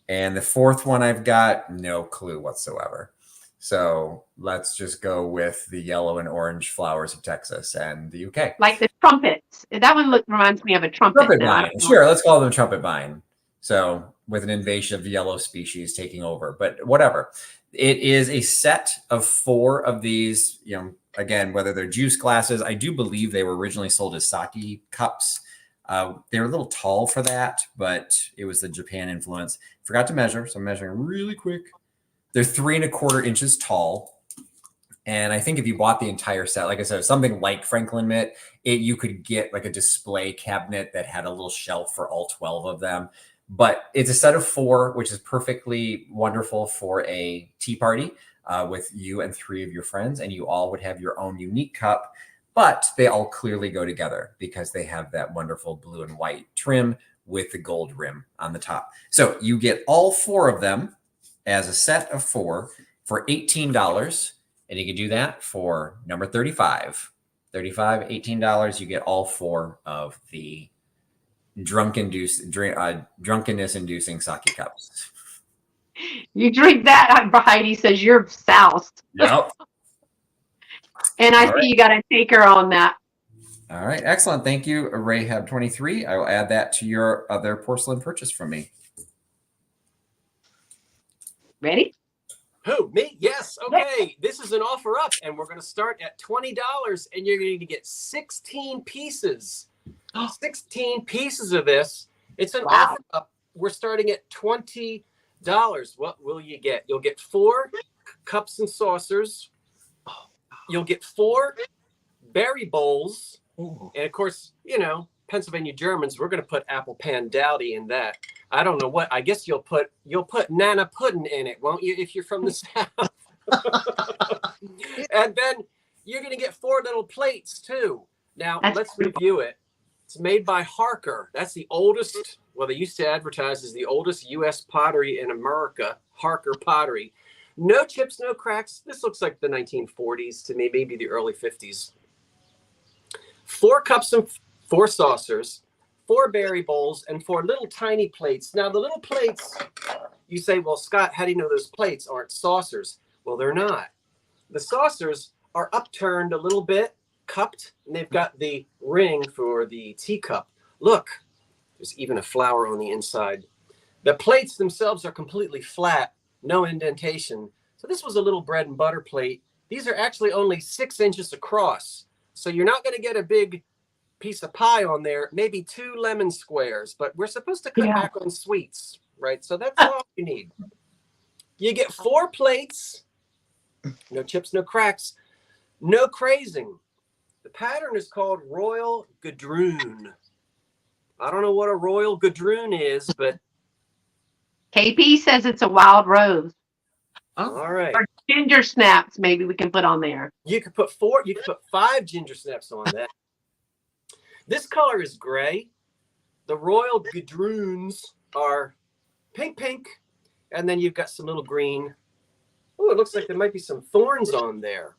[SPEAKER 5] And the fourth one I've got no clue whatsoever. So let's just go with the yellow and orange flowers of Texas and the UK.
[SPEAKER 1] Like the trumpets. That one reminds me of a trumpet.
[SPEAKER 5] Trumpet vine. Sure, let's call them trumpet vine. So with an invasive yellow species taking over, but whatever. It is a set of 4 of these, again, whether they're juice glasses. I do believe they were originally sold as Saki cups. They were a little tall for that, but it was the Japan influence. Forgot to measure, so I'm measuring really quick. They're 3 1/4 inches tall. And I think if you bought the entire set, like I said, something like Franklin Mint, you could get like a display cabinet that had a little shelf for all 12 of them. But it's a set of 4, which is perfectly wonderful for a tea party with you and 3 of your friends, and you all would have your own unique cup. But they all clearly go together because they have that wonderful blue and white trim with the gold rim on the top. So you get all 4 of them as a set of 4 for $18. And you can do that for number 35. $18. You get all 4 of the drunkenness-inducing Saki cups.
[SPEAKER 1] You drink that, Heidi says you're soused.
[SPEAKER 5] Yep.
[SPEAKER 1] And I see you got a taker on that.
[SPEAKER 5] All right, excellent. Thank you, Rahab23. I will add that to your other porcelain purchase from me.
[SPEAKER 1] Ready?
[SPEAKER 6] Who, me? Yes. Okay. This is an offer up, and we're going to start at $20, and you're going to get 16 pieces. 16 pieces of this. It's an offer up. We're starting at $20. What will you get? You'll get 4 cups and saucers. You'll get 4 berry bowls.
[SPEAKER 2] Ooh.
[SPEAKER 6] And of course, Pennsylvania Germans, we're going to put apple pan dowdy in that. I don't know what. I guess you'll put nana pudding in it, won't you, if you're from the South? And then you're going to get 4 little plates too. Now, let's review it. It's made by Harker. That's the oldest, well, they used to advertise as the oldest U.S. pottery in America, Harker Pottery. No chips, no cracks. This looks like the 1940s to me, maybe the early 50s. 4 cups and 4 saucers, 4 berry bowls, and 4 little tiny plates. Now, the little plates, you say, well, Scott, how do you know those plates aren't saucers? Well, they're not. The saucers are upturned a little bit, cupped, and they've got the ring for the teacup. Look, there's even a flower on the inside. The plates themselves are completely flat, no indentation. So this was a little bread and butter plate. These are actually only 6 inches across. So you're not going to get a big piece of pie on there, maybe 2 lemon squares, but we're supposed to cut back on sweets, right? So that's all you need. You get 4 plates, no chips, no cracks, no crazing. The pattern is called Royal Gadroon. I don't know what a Royal Gadroon is, but
[SPEAKER 1] KP says it's a wild rose.
[SPEAKER 6] all right.
[SPEAKER 1] Or ginger snaps, maybe we can put on there.
[SPEAKER 6] You could put 5 ginger snaps on that. This color is gray. The Royal Gadroons are pink, and then you've got some little green. Oh, it looks like there might be some thorns on there.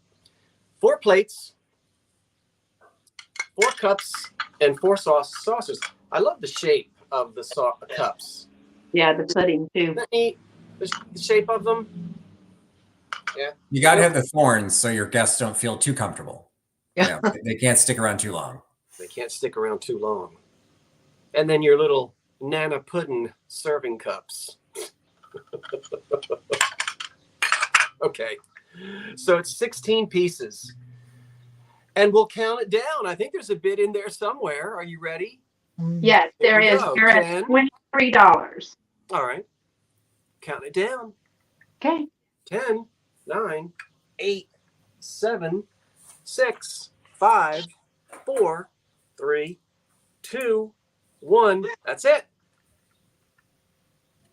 [SPEAKER 6] 4 plates, 4 cups, and 4 saucers. I love the shape of the cups.
[SPEAKER 1] Yeah, the pudding too.
[SPEAKER 6] Isn't that neat? The shape of them. Yeah.
[SPEAKER 5] You got to have the thorns so your guests don't feel too comfortable. Yeah, they can't stick around too long.
[SPEAKER 6] They can't stick around too long. And then your little Nana Puddin' serving cups. Okay. So it's 16 pieces. And we'll count it down. I think there's a bid in there somewhere. Are you ready?
[SPEAKER 1] Yes, there is. You're at $23.
[SPEAKER 6] All right. Count it down.
[SPEAKER 1] Okay.
[SPEAKER 6] 10, 9, 8, 7, 6, 5, 4, 3, 2, 1. That's it.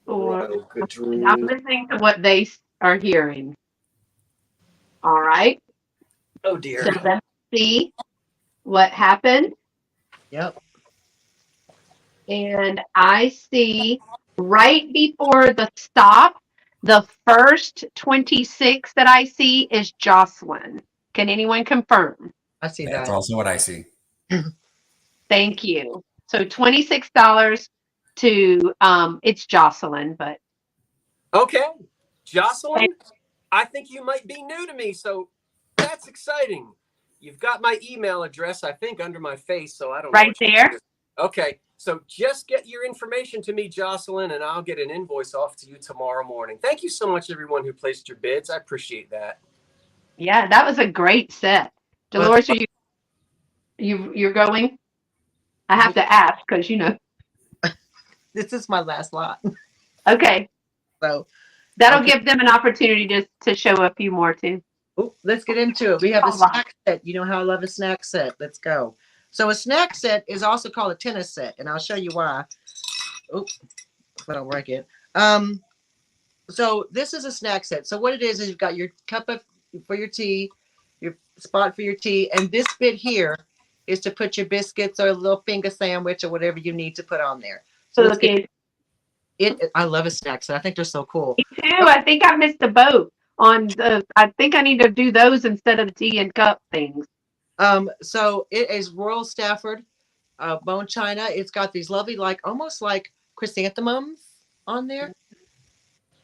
[SPEAKER 1] I'm listening to what they are hearing. All right.
[SPEAKER 6] Oh, dear.
[SPEAKER 1] So let's see what happened.
[SPEAKER 2] Yep.
[SPEAKER 1] And I see right before the stop, the first 26 that I see is Jocelyn. Can anyone confirm?
[SPEAKER 2] I see
[SPEAKER 5] That's
[SPEAKER 2] that.
[SPEAKER 5] also what I see.
[SPEAKER 1] Thank you. So $26 to it's Jocelyn, but
[SPEAKER 6] Okay. Jocelyn, I think you might be new to me, so that's exciting. You've got my email address, I think, under my face, so I don't know.
[SPEAKER 1] Right there.
[SPEAKER 6] Okay. So just get your information to me, Jocelyn, and I'll get an invoice off to you tomorrow morning. Thank you so much, everyone who placed your bids. I appreciate that.
[SPEAKER 1] Yeah, that was a great set. Dolores, are you're going? I have to ask because
[SPEAKER 2] This is my last lot.
[SPEAKER 1] Okay.
[SPEAKER 2] So
[SPEAKER 1] That'll give them an opportunity to show a few more too.
[SPEAKER 2] let's get into it. We have a snack set. You know how I love a snack set. Let's go. So a snack set is also called a tennis set, and I'll show you why. Oh, if I don't break it. So this is a snack set. So what it is you've got your cup for your tea, your spot for your tea, and this bit here is to put your biscuits or a little finger sandwich or whatever you need to put on there. So
[SPEAKER 1] Okay.
[SPEAKER 2] I love a snack set. I think they're so cool.
[SPEAKER 1] Me too. I think I missed the boat on the. I think I need to do those instead of the tea and cup things.
[SPEAKER 2] So it is Royal Stafford bone china. It's got these lovely, almost like chrysanthemums on there.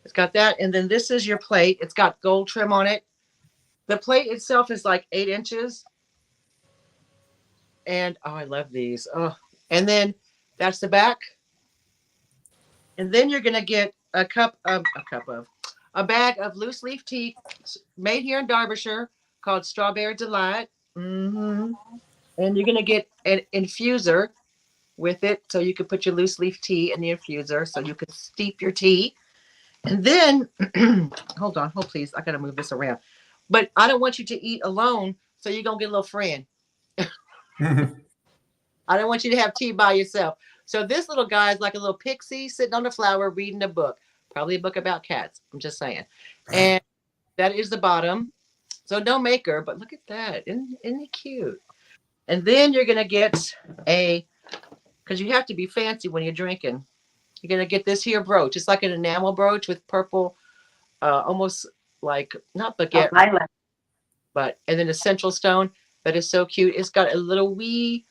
[SPEAKER 2] It's got that, and then this is your plate. It's got gold trim on it. The plate itself is like 8 inches, and I love these. Oh, and then that's the back. And then you're gonna get a bag of loose leaf tea made here in Derbyshire called Strawberry Delight. And you're gonna get an infuser with it, so you can put your loose leaf tea in the infuser, so you can steep your tea. And then, hold on, please, I gotta move this around. But I don't want you to eat alone, so you're gonna get a little friend. I don't want you to have tea by yourself. So this little guy is like a little pixie sitting on a flower reading a book, probably a book about cats. I'm just saying. And that is the bottom. So no maker, but look at that. Isn't it cute? And then you're going to get because you have to be fancy when you're drinking. You're going to get this here brooch. It's like an enamel brooch with purple, almost like, not baguette, and then a central stone that is so cute. It's got a little wee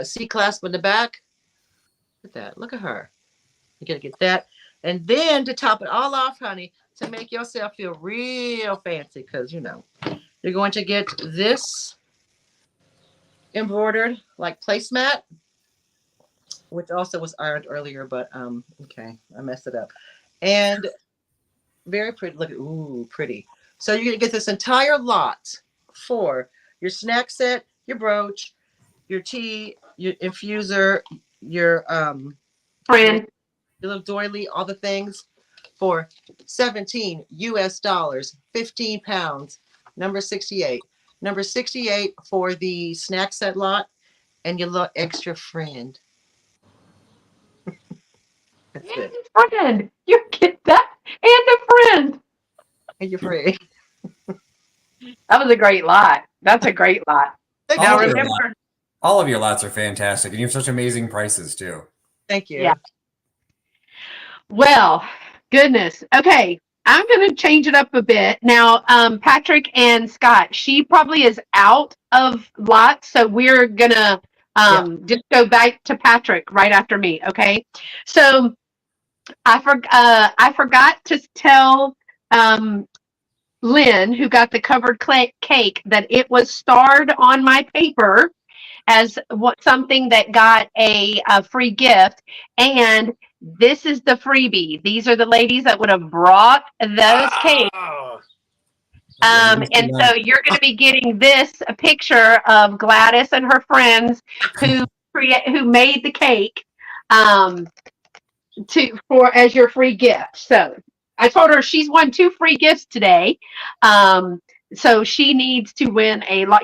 [SPEAKER 2] C-clasp in the back. Look at that. Look at her. You got to get that. And then to top it all off, honey, to make yourself feel real fancy, because, you know, you're going to get this embroidered like placemat, which also was ironed earlier, but okay, I messed it up. And very pretty. Look at, ooh, pretty. So you're going to get this entire lot for your snack set, your brooch, your tea, your infuser, your
[SPEAKER 1] Friend.
[SPEAKER 2] your little doily, all the things for $17 US, 15 pounds, number 68. Number 68 for the snack set lot and your little extra friend. That's
[SPEAKER 1] And
[SPEAKER 2] it.
[SPEAKER 1] a friend. You get that and a friend.
[SPEAKER 2] And your friend.
[SPEAKER 1] That was a great lot. That's a great lot.
[SPEAKER 2] Thank
[SPEAKER 1] Now
[SPEAKER 2] you.
[SPEAKER 1] remember,
[SPEAKER 5] All of your lots are fantastic, and you have such amazing prices too.
[SPEAKER 2] Thank you.
[SPEAKER 1] Yeah. Well, goodness. Okay. I'm going to change it up a bit. Now, Patrick and Scott, she probably is out of lots. So we're going to just go back to Patrick right after me. Okay. So I forgot to tell Lynn, who got the covered cake, that it was starred on my paper as something that got a free gift. And this is the freebie. These are the ladies that would have brought those cakes. And so you're going to be getting this a picture of Gladys and her friends who made the cake as your free gift. So I told her she's won 2 free gifts today. So she needs to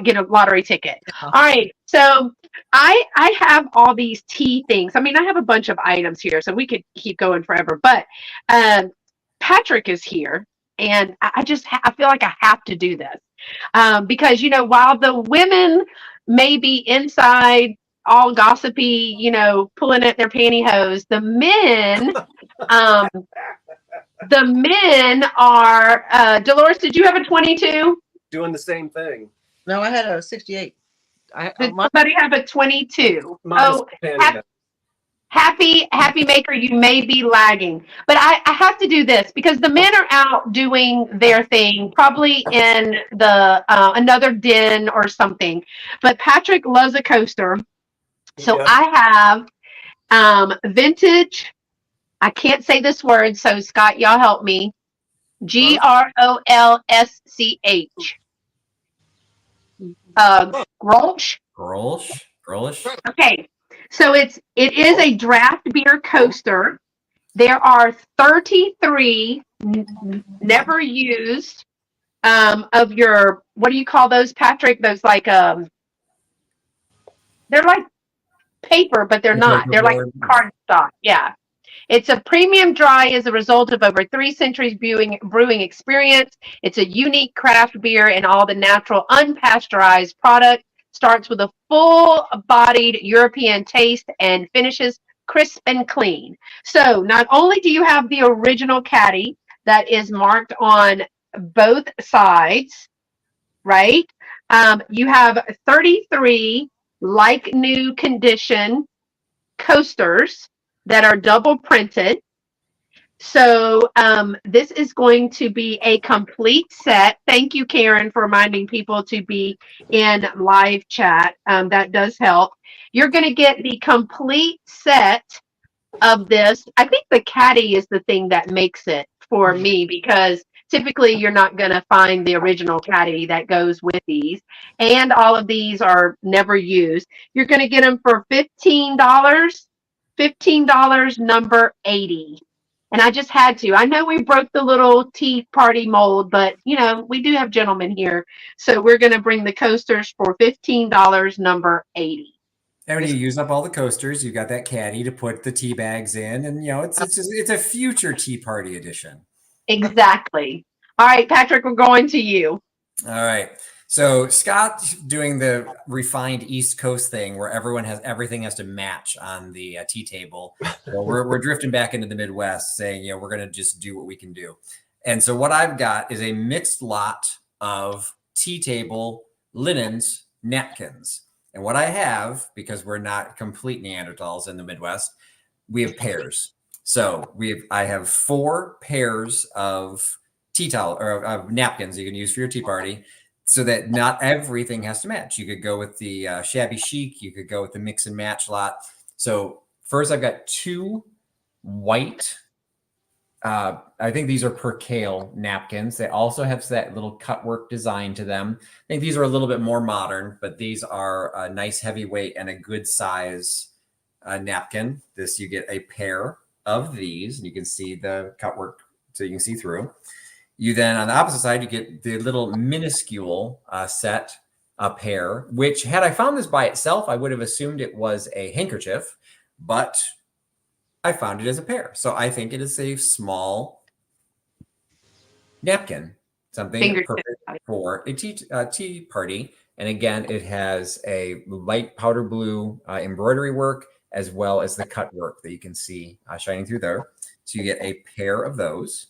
[SPEAKER 1] get a lottery ticket. All right. So I have all these tea things. I mean, I have a bunch of items here, so we could keep going forever. But Patrick is here, and I feel like I have to do this because, you know, while the women may be inside all gossipy, you know, pulling at their pantyhose, the men are. Dolores, did you have a 22?
[SPEAKER 6] Doing the same thing.
[SPEAKER 2] No, I had a 68.
[SPEAKER 1] Did somebody have a 22? Oh, happy maker, you may be lagging, but I have to do this because the men are out doing their thing, probably in the another den or something. But Patrick loves a coaster, so I have vintage. I can't say this word, so Scott, y'all help me. GROLSCH. Grolsch. Okay, so it is a draft beer coaster. There are 33 never used of your, what do you call those, Patrick? Those like they're like paper, but they're not. They're like cardstock. Yeah. It's a premium dry as a result of over 3 centuries brewing experience. It's a unique craft beer, and all the natural unpasteurized product starts with a full-bodied European taste and finishes crisp and clean. So not only do you have the original caddy that is marked on both sides, right? You have 33 like new condition coasters that are double printed. So this is going to be a complete set. Thank you, Karen, for reminding people to be in live chat. That does help. You're going to get the complete set of this. I think the caddy is the thing that makes it for me, because typically you're not going to find the original caddy that goes with these. And all of these are never used. You're going to get them for $15. $15, number 80. And I just had to. I know we broke the little tea party mold, but, you know, we do have gentlemen here. So we're going to bring the coasters for $15, number 80.
[SPEAKER 5] And when you use up all the coasters, you got that caddy to put the tea bags in. And, you know, it's a future tea party edition. Exactly.
[SPEAKER 1] All right, Patrick, we're going to you.
[SPEAKER 5] All right. So Scott's doing the refined East Coast thing where everything has to match on the tea table. So we're drifting back into the Midwest, saying, you know, we're going to just do what we can do. And so what I've got is a mixed lot of tea table linens, napkins. And what I have, because we're not complete Neanderthals in the Midwest, we have pairs. So I have 4 pairs of tea towel or of napkins you can use for your tea party, so that not everything has to match. You could go with the shabby chic. You could go with the mix and match lot. So first, I've got 2 white. I think these are percale napkins. They also have that little cutwork design to them. I think these are a little bit more modern, but these are a nice heavyweight and a good size napkin. You get a pair of these, and you can see the cutwork, so you can see through. You then, on the opposite side, you get the little minuscule set, a pair, which had I found this by itself, I would have assumed it was a handkerchief, but I found it as a pair. So I think it is a small napkin, something perfect for a tea party. And again, it has a light powder blue embroidery work, as well as the cut work that you can see shining through there. So you get a pair of those.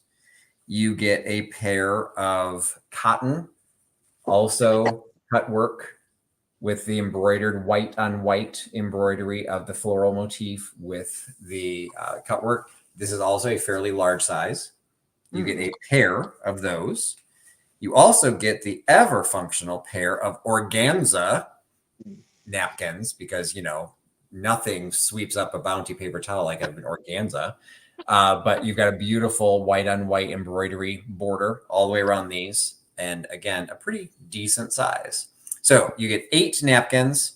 [SPEAKER 5] You get a pair of cotton, also cut work, with the embroidered white on white embroidery of the floral motif with the cut work. This is also a fairly large size. You get a pair of those. You also get the ever functional pair of organza napkins, because, you know, nothing sweeps up a Bounty paper towel like an organza. But you've got a beautiful white on white embroidery border all the way around these. And again, a pretty decent size. So you get 8 napkins,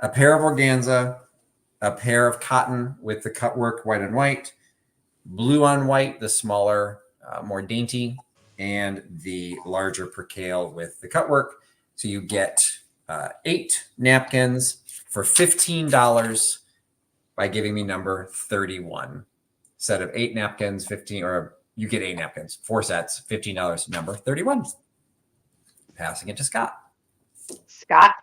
[SPEAKER 5] a pair of organza, a pair of cotton with the cut work white on white, blue on white, the smaller, more dainty, and the larger percale with the cut work. So you get 8 napkins for $15 by giving me number 31. Set of 8 napkins, 15, or you get 8 napkins, 4 sets, $15, number 31. Passing it to Scott.
[SPEAKER 1] Scott.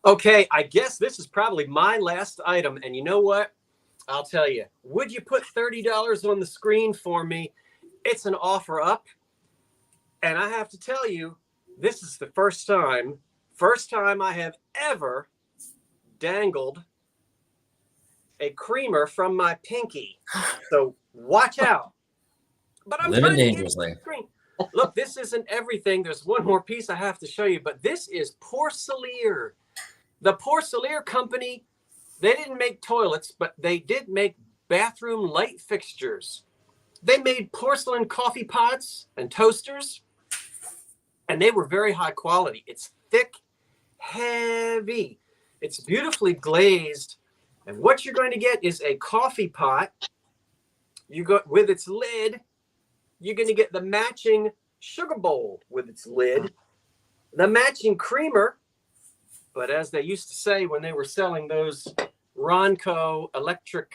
[SPEAKER 6] Okay, I guess this is probably my last item. And you know what? I'll tell you, would you put $30 on the screen for me? It's an offer up. And I have to tell you, this is the first time I have ever dangled a creamer from my pinky. So watch out. But I'm
[SPEAKER 5] living
[SPEAKER 6] trying
[SPEAKER 5] dangerously.
[SPEAKER 6] to get the screen. Look, this isn't everything. There's one more piece I have to show you, but this is Porcelain. The Porcelain company, they didn't make toilets, but they did make bathroom light fixtures. They made porcelain coffee pots and toasters, and they were very high quality. It's thick, heavy. It's beautifully glazed. And what you're going to get is a coffee pot. You go with its lid. You're going to get the matching sugar bowl with its lid, the matching creamer. But as they used to say when they were selling those Ronco electric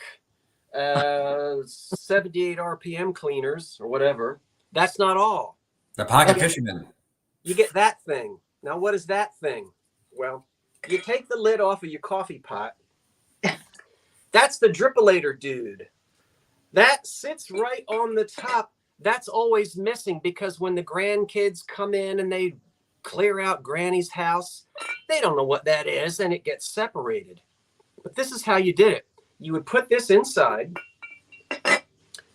[SPEAKER 6] 78 RPM cleaners or whatever, that's not all.
[SPEAKER 5] The pocket fisherman.
[SPEAKER 6] You get that thing. Now, what is that thing? Well, you take the lid off of your coffee pot. That's the drippolator dude. That sits right on the top. That's always missing, because when the grandkids come in and they clear out Granny's house, they don't know what that is, and it gets separated. But this is how you did it. You would put this inside,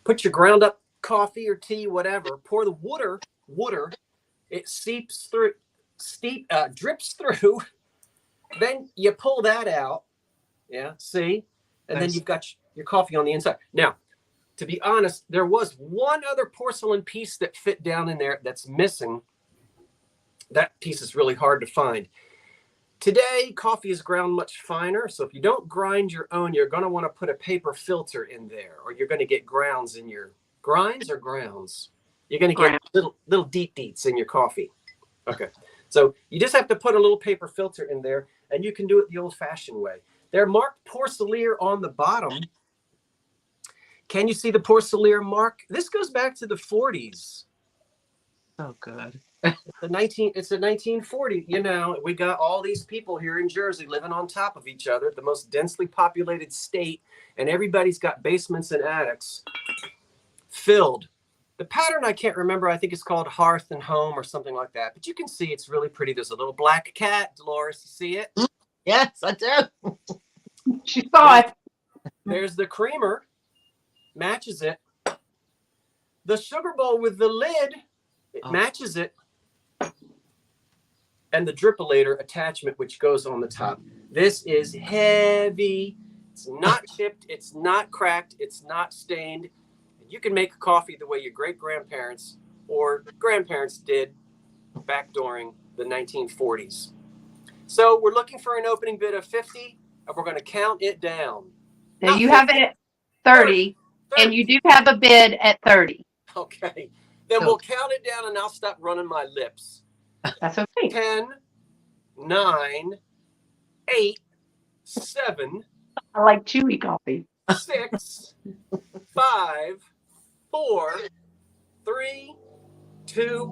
[SPEAKER 6] put your ground up coffee or tea, whatever, pour the water, it seeps through, drips through. Then you pull that out. Yeah, see? And
[SPEAKER 2] Nice.
[SPEAKER 6] then you've got your coffee on the inside. Now, to be honest, there was one other porcelain piece that fit down in there that's missing. That piece is really hard to find. Today, coffee is ground much finer. So if you don't grind your own, you're going to want to put a paper filter in there, or you're going to get grounds in your grinds or grounds. You're going to get little deep deets in your coffee. Okay. So you just have to put a little paper filter in there, and you can do it the old-fashioned way. They're marked Porcelain on the bottom. Can you see the Porcelain mark? This goes back to the 40s.
[SPEAKER 2] Oh, good.
[SPEAKER 6] It's a 1940. You know, we got all these people here in Jersey living on top of each other, the most densely populated state, and everybody's got basements and attics filled. The pattern I can't remember. I think it's called Hearth and Home or something like that. But you can see it's really pretty. There's a little black cat, Dolores. You see it?
[SPEAKER 2] Yes, I do.
[SPEAKER 1] She saw it.
[SPEAKER 6] There's the creamer, matches it. The sugar bowl with the lid, it matches it. And the drippolator attachment, which goes on the top. This is heavy. It's not chipped. It's not cracked. It's not stained. You can make coffee the way your great-grandparents or grandparents did back during the 1940s. So we're looking for an opening bid of 50, and we're going to count it down.
[SPEAKER 1] Now you have it at 30,
[SPEAKER 6] 30.
[SPEAKER 1] and you do have a bid at 30.
[SPEAKER 6] Okay. Then we'll count it down, and I'll stop running my lips.
[SPEAKER 1] That's okay.
[SPEAKER 6] 10, 9, 8, 7.
[SPEAKER 1] I like chewy coffee.
[SPEAKER 6] 6, 5, 4, 3, 2,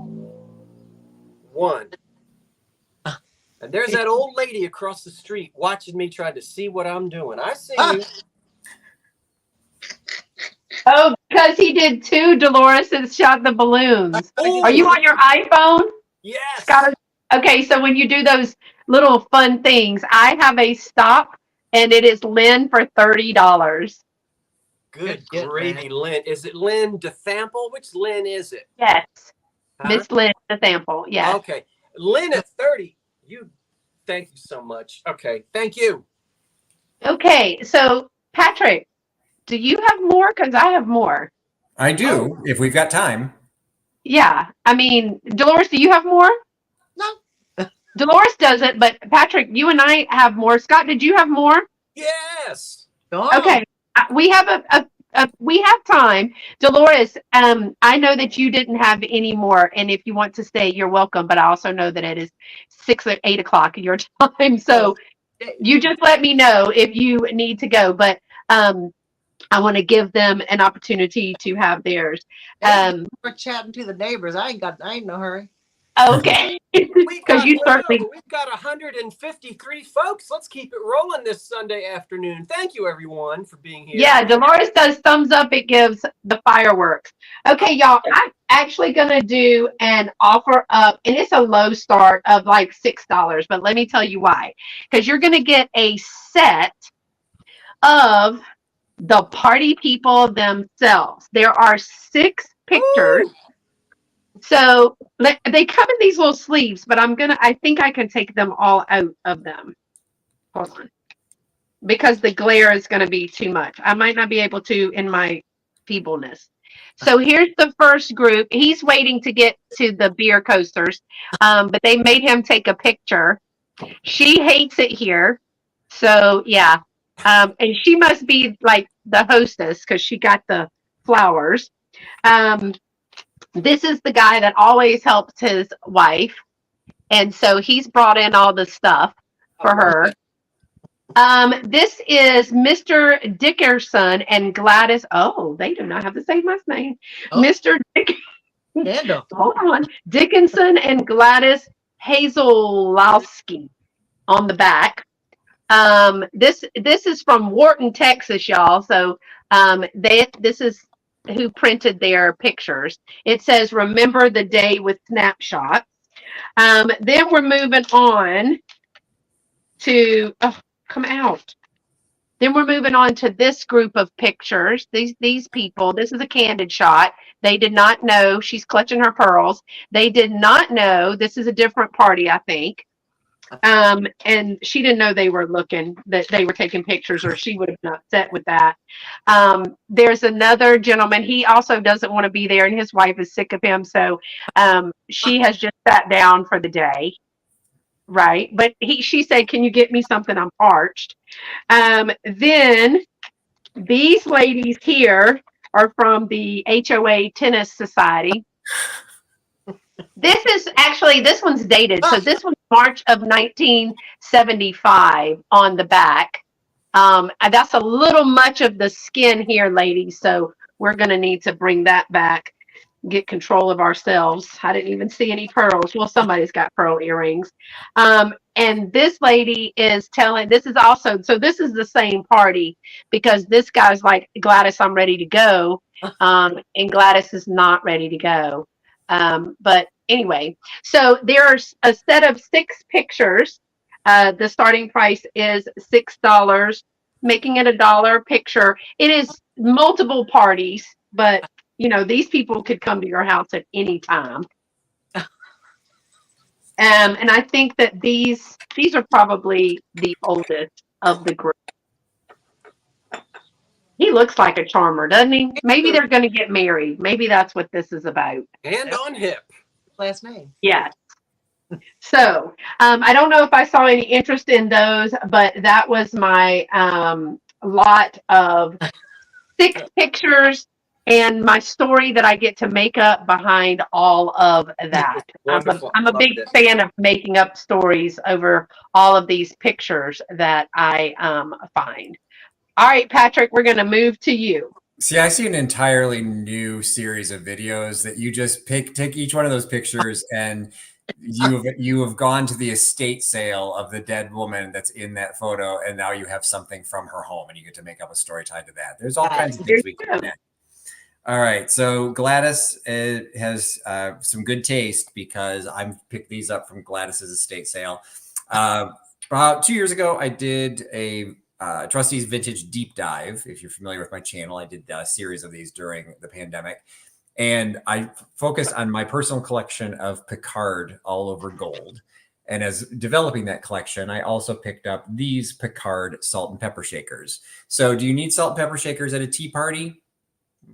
[SPEAKER 6] 1. And there's that old lady across the street watching me trying to see what I'm doing. I see you.
[SPEAKER 1] Oh, because he did two, Dolores, and shot the balloons. Are you on your iPhone?
[SPEAKER 6] Yes.
[SPEAKER 1] Okay, so when you do those little fun things, I have a stop, and it is Lynn for $30.
[SPEAKER 6] Good gravy, Lynn. Is it Lynn DeThample? Which Lynn is it?
[SPEAKER 1] Yes. Miss Lynn DeThample, yeah.
[SPEAKER 6] Okay. Lynn at 30. Thank you so much. Okay, thank you.
[SPEAKER 1] Okay, so Patrick, do you have more? Because I have more.
[SPEAKER 5] I do, if we've got time.
[SPEAKER 1] Yeah, I mean, Dolores, do you have more?
[SPEAKER 2] No.
[SPEAKER 1] Dolores doesn't, but Patrick, you and I have more. Scott, did you have more?
[SPEAKER 6] Yes.
[SPEAKER 2] Oh.
[SPEAKER 1] Okay, we have we have time. Dolores, I know that you didn't have any more, and if you want to stay, you're welcome. But I also know that it is 6 or 8 o'clock your time, so you just let me know if you need to go. But I want to give them an opportunity to have theirs.
[SPEAKER 2] We're chatting to the neighbors. I ain't no hurry.
[SPEAKER 1] Okay. Because
[SPEAKER 6] we've got 153 folks. Let's keep it rolling this Sunday afternoon. Thank you, everyone, for being here.
[SPEAKER 1] Yeah, Dolores does thumbs up. It gives the fireworks. Okay, y'all, I'm actually going to do an offer up, and it's a low start of like $6, but let me tell you why. Because you're going to get a set of the party people themselves. There are 6 pictures. Ooh. So they come in these little sleeves, but I think I can take them all out of them. Hold on. Because the glare is going to be too much. I might not be able to in my feebleness. So here's the first group. He's waiting to get to the beer coasters, but they made him take a picture. She hates it here. So, yeah. And she must be like the hostess because she got the flowers. This is the guy that always helps his wife. And so he's brought in all the stuff for her. This is Mr. Dickerson and Gladys. Oh, they do not have the same last name. Oh. Mr. Hold on. Dickinson and Gladys Hazelowski on the back. This is from Wharton, Texas, y'all. So this is who printed their pictures. It says, remember the day with snapshots. Then we're moving on to, come out. Then we're moving on to this group of pictures. These people, this is a candid shot. They did not know, she's clutching her pearls. They did not know, this is a different party, I think. And she didn't know they were that they were taking pictures, or she would have been upset with that. There's another gentleman. He also doesn't want to be there, and his wife is sick of him. So she has just sat down for the day. Right. But she said, can you get me something? I'm parched. Then these ladies here are from the HOA Tennis Society. This one's dated. So this one's March of 1975 on the back. That's a little much of the skin here, ladies. So we're going to need to bring that back, get control of ourselves. I didn't even see any pearls. Well, somebody's got pearl earrings. And this lady is telling, this is the same party, because this guy's like, Gladys, I'm ready to go. And Gladys is not ready to go. But anyway, so there's a set of 6 pictures. The starting price is $6, making it $1 picture. It is multiple parties, but these people could come to your house at any time. And I think that these are probably the oldest of the group. He looks like a charmer, doesn't he? Maybe they're going to get married. Maybe that's what this is about.
[SPEAKER 6] Hand on hip.
[SPEAKER 2] Last name.
[SPEAKER 1] Yes. So I don't know if I saw any interest in those, but that was my lot of 6 pictures and my story that I get to make up behind all of that.
[SPEAKER 6] Wonderful.
[SPEAKER 1] I'm a big fan of making up stories over all of these pictures that I find. All right, Patrick, we're going to move to you.
[SPEAKER 5] See, I see an entirely new series of videos that you just take each one of those pictures, and you have gone to the estate sale of the dead woman that's in that photo, and now you have something from her home, and you get to make up a story tied to that. There's all kinds of things we can do. All right, so Gladys has some good taste because I've picked these up from Gladys's estate sale. About 2 years ago, I did a Trustees Vintage Deep Dive. If you're familiar with my channel, I did a series of these during the pandemic. And I focused on my personal collection of Picard all over gold. And as developing that collection, I also picked up these Picard salt and pepper shakers. So do you need salt and pepper shakers at a tea party?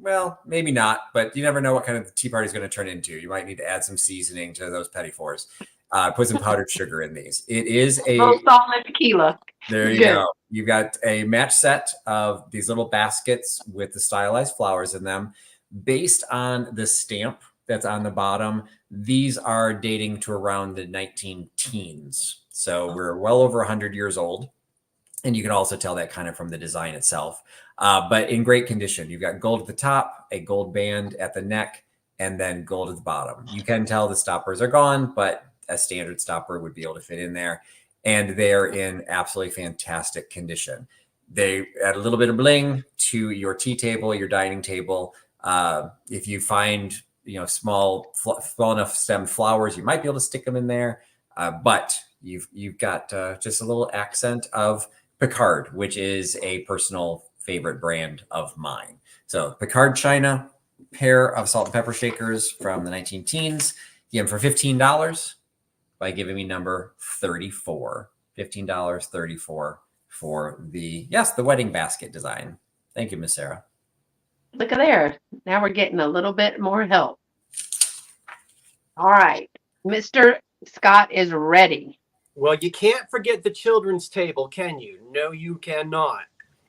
[SPEAKER 5] Well, maybe not, but you never know what kind of tea party is going to turn into. You might need to add some seasoning to those petit fours. Put some powdered sugar in these. It is a
[SPEAKER 1] salt and tequila.
[SPEAKER 5] There you go. You've got a match set of these little baskets with the stylized flowers in them. Based on the stamp that's on the bottom, these are dating to around the 19-teens. So we're well over 100 years old. And you can also tell that kind of from the design itself. But in great condition. You've got gold at the top, a gold band at the neck, and then gold at the bottom. You can tell the stoppers are gone, but a standard stopper would be able to fit in there. And they're in absolutely fantastic condition. They add a little bit of bling to your tea table, your dining table. If you find, small enough stem flowers, you might be able to stick them in there. But you've got just a little accent of Picard, which is a personal favorite brand of mine. So Picard China, pair of salt and pepper shakers from the 19-teens. Get them for $15 by giving me number 34. $15, 34 for the wedding basket design. Thank you, Miss Sarah.
[SPEAKER 1] Look at there. Now we're getting a little bit more help. All right. Mr. Scott is ready.
[SPEAKER 6] Well, you can't forget the children's table, can you? No, you cannot.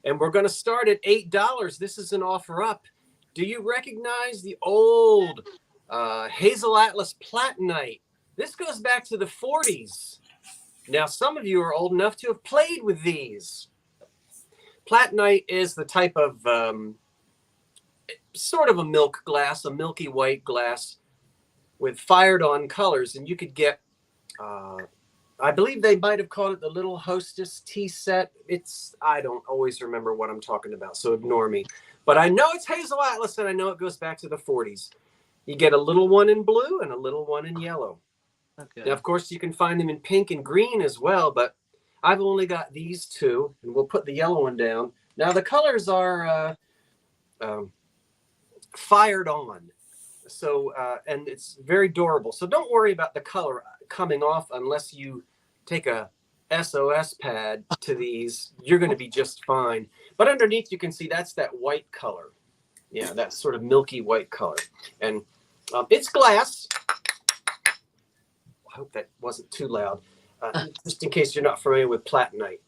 [SPEAKER 6] And we're going to start at $8. This is an offer up. Do you recognize the old Hazel Atlas Platinite? This goes back to the 40s. Now, some of you are old enough to have played with these. Platinite is the type of sort of a milk glass, a milky white glass with fired on colors. And you could get, I believe they might have called it the Little Hostess tea set. I don't always remember what I'm talking about, so ignore me. But I know it's Hazel Atlas, and I know it goes back to the 40s. You get a little one in blue and a little one in yellow. Okay. Now, of course, you can find them in pink and green as well, but I've only got these two, and we'll put the yellow one down. Now, the colors are fired on, so and it's very durable. So don't worry about the color coming off unless you take a SOS pad to these. You're going to be just fine. But underneath, you can see that's that white color. Yeah, that sort of milky white color. And it's glass. I hope that wasn't too loud, just in case you're not familiar with platinite.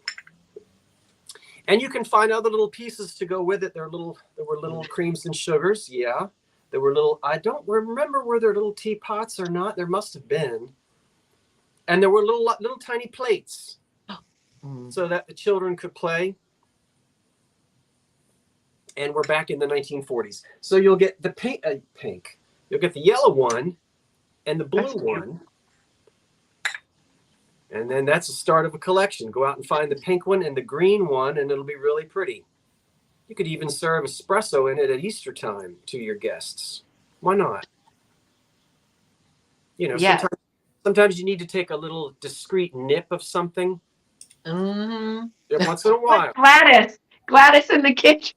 [SPEAKER 6] And you can find other little pieces to go with it. There were little creams and sugars. Yeah, there were little. I don't remember were there little teapots or not. There must have been. And there were little tiny plates, so that the children could play. And we're back in the 1940s. So you'll get the pink. You'll get the yellow one and the blue one. And then that's the start of a collection. Go out and find the pink one and the green one, and it'll be really pretty. You could even serve espresso in it at Easter time to your guests. Why not?
[SPEAKER 1] Yeah.
[SPEAKER 6] Sometimes you need to take a little discreet nip of something. Once in a while.
[SPEAKER 1] Gladys in the kitchen.